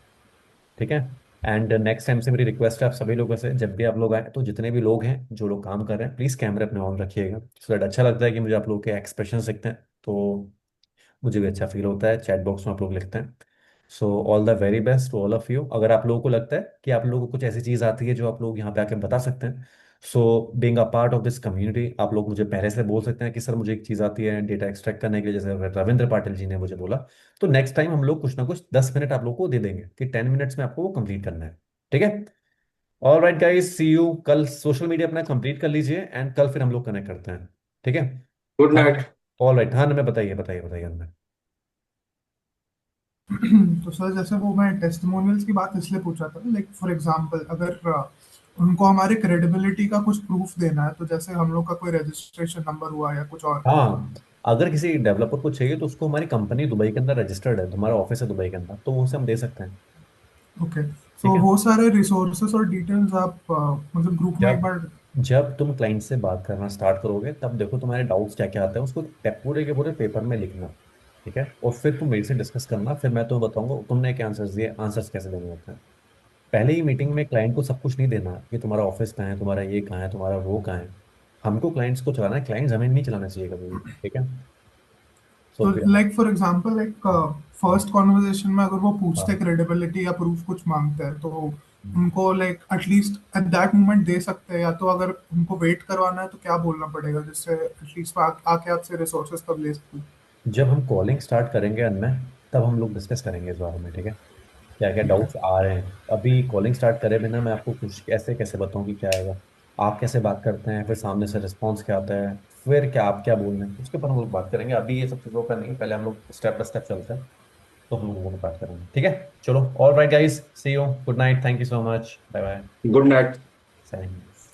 ठीक है। एंड नेक्स्ट टाइम से मेरी रिक्वेस्ट है आप सभी लोगों से, जब भी आप लोग आए तो जितने भी लोग हैं जो लोग काम कर रहे हैं प्लीज़ कैमरे अपने ऑन रखिएगा, सो दैट अच्छा लगता है कि मुझे आप लोगों के एक्सप्रेशन दिखते हैं, तो मुझे भी अच्छा फील होता है। चैट बॉक्स में आप लोग लिखते हैं। So all the very best to all of you. अगर आप लोगों को लगता है कि आप लोगों को कुछ ऐसी चीज़ आती है जो आप लोग यहाँ पे आके बता सकते हैं, so being a part of this community आप लोग मुझे पहले से बोल सकते हैं कि सर मुझे एक चीज़ आती है डेटा एक्सट्रैक्ट करने के लिए, जैसे रविंद्र पाटिल जी ने मुझे बोला। तो नेक्स्ट टाइम हम लोग कुछ ना कुछ 10 मिनट आप लोग को दे देंगे कि 10 मिनट्स में आपको वो कंप्लीट करना है। ठीक है। All right guys, see you कल। सोशल मीडिया अपना कंप्लीट कर लीजिए एंड कल फिर हम लोग कनेक्ट करते हैं। ठीक है। गुड हाँ। नाइट। ऑल राइट, हाँ मैं बताइए बताइए बताइए हमें। तो सर जैसे वो मैं टेस्टिमोनियल्स की बात इसलिए पूछा था, लाइक फॉर एग्जांपल अगर उनको हमारे क्रेडिबिलिटी का कुछ प्रूफ देना है, तो जैसे हम लोग का कोई रजिस्ट्रेशन नंबर हुआ या कुछ और। हाँ, अगर किसी डेवलपर को चाहिए तो उसको हमारी कंपनी दुबई के अंदर रजिस्टर्ड है, हमारा ऑफिस है दुबई के अंदर, तो वो उसे हम दे सकते हैं। ओके। ठीक तो है। वो सारे रिसोर्सेस और डिटेल्स आप मतलब ग्रुप में एक जब बार। जब तुम क्लाइंट से बात करना स्टार्ट करोगे तब देखो तुम्हारे डाउट्स क्या क्या आते हैं, उसको पूरे के पूरे पेपर में लिखना। ठीक है। और फिर तुम मेरे से डिस्कस करना, फिर मैं तुम्हें बताऊंगा तुमने क्या आंसर्स दिए, आंसर्स कैसे देने होते हैं। पहले ही मीटिंग में क्लाइंट को सब कुछ नहीं देना कि तुम्हारा ऑफिस कहाँ है, तुम्हारा ये कहाँ है, तुम्हारा वो कहाँ है। हमको क्लाइंट्स को चलाना है, क्लाइंट हमें नहीं चलाना चाहिए कभी भी। ठीक है। सो तो like for example like first conversation में अगर वो पूछते हाँ, क्रेडिबिलिटी या प्रूफ कुछ मांगते हैं, तो उनको like at least at that moment दे सकते हैं, या तो अगर उनको वेट करवाना है तो क्या बोलना पड़ेगा जिससे एटलीस्ट आके आपसे रिसोर्सेज तब ले सकते जब हम कॉलिंग स्टार्ट करेंगे अनमें तब हम लोग डिस्कस करेंगे इस बारे में। ठीक है। क्या क्या डाउट्स आ रहे हैं, अभी कॉलिंग स्टार्ट करे बिना मैं आपको कुछ कैसे कैसे बताऊं कि क्या आएगा। आप कैसे बात करते हैं, फिर सामने से रिस्पॉन्स क्या आता है, फिर क्या आप क्या बोल रहे हैं, उसके ऊपर हम लोग बात करेंगे। अभी ये सब चीज़ों का नहीं, पहले हम लोग स्टेप बाय स्टेप चलते हैं, तो हम लोग वो बात करेंगे। ठीक है। चलो, all right guys, see you, good night, thank you so much, bye bye, good night. Sign.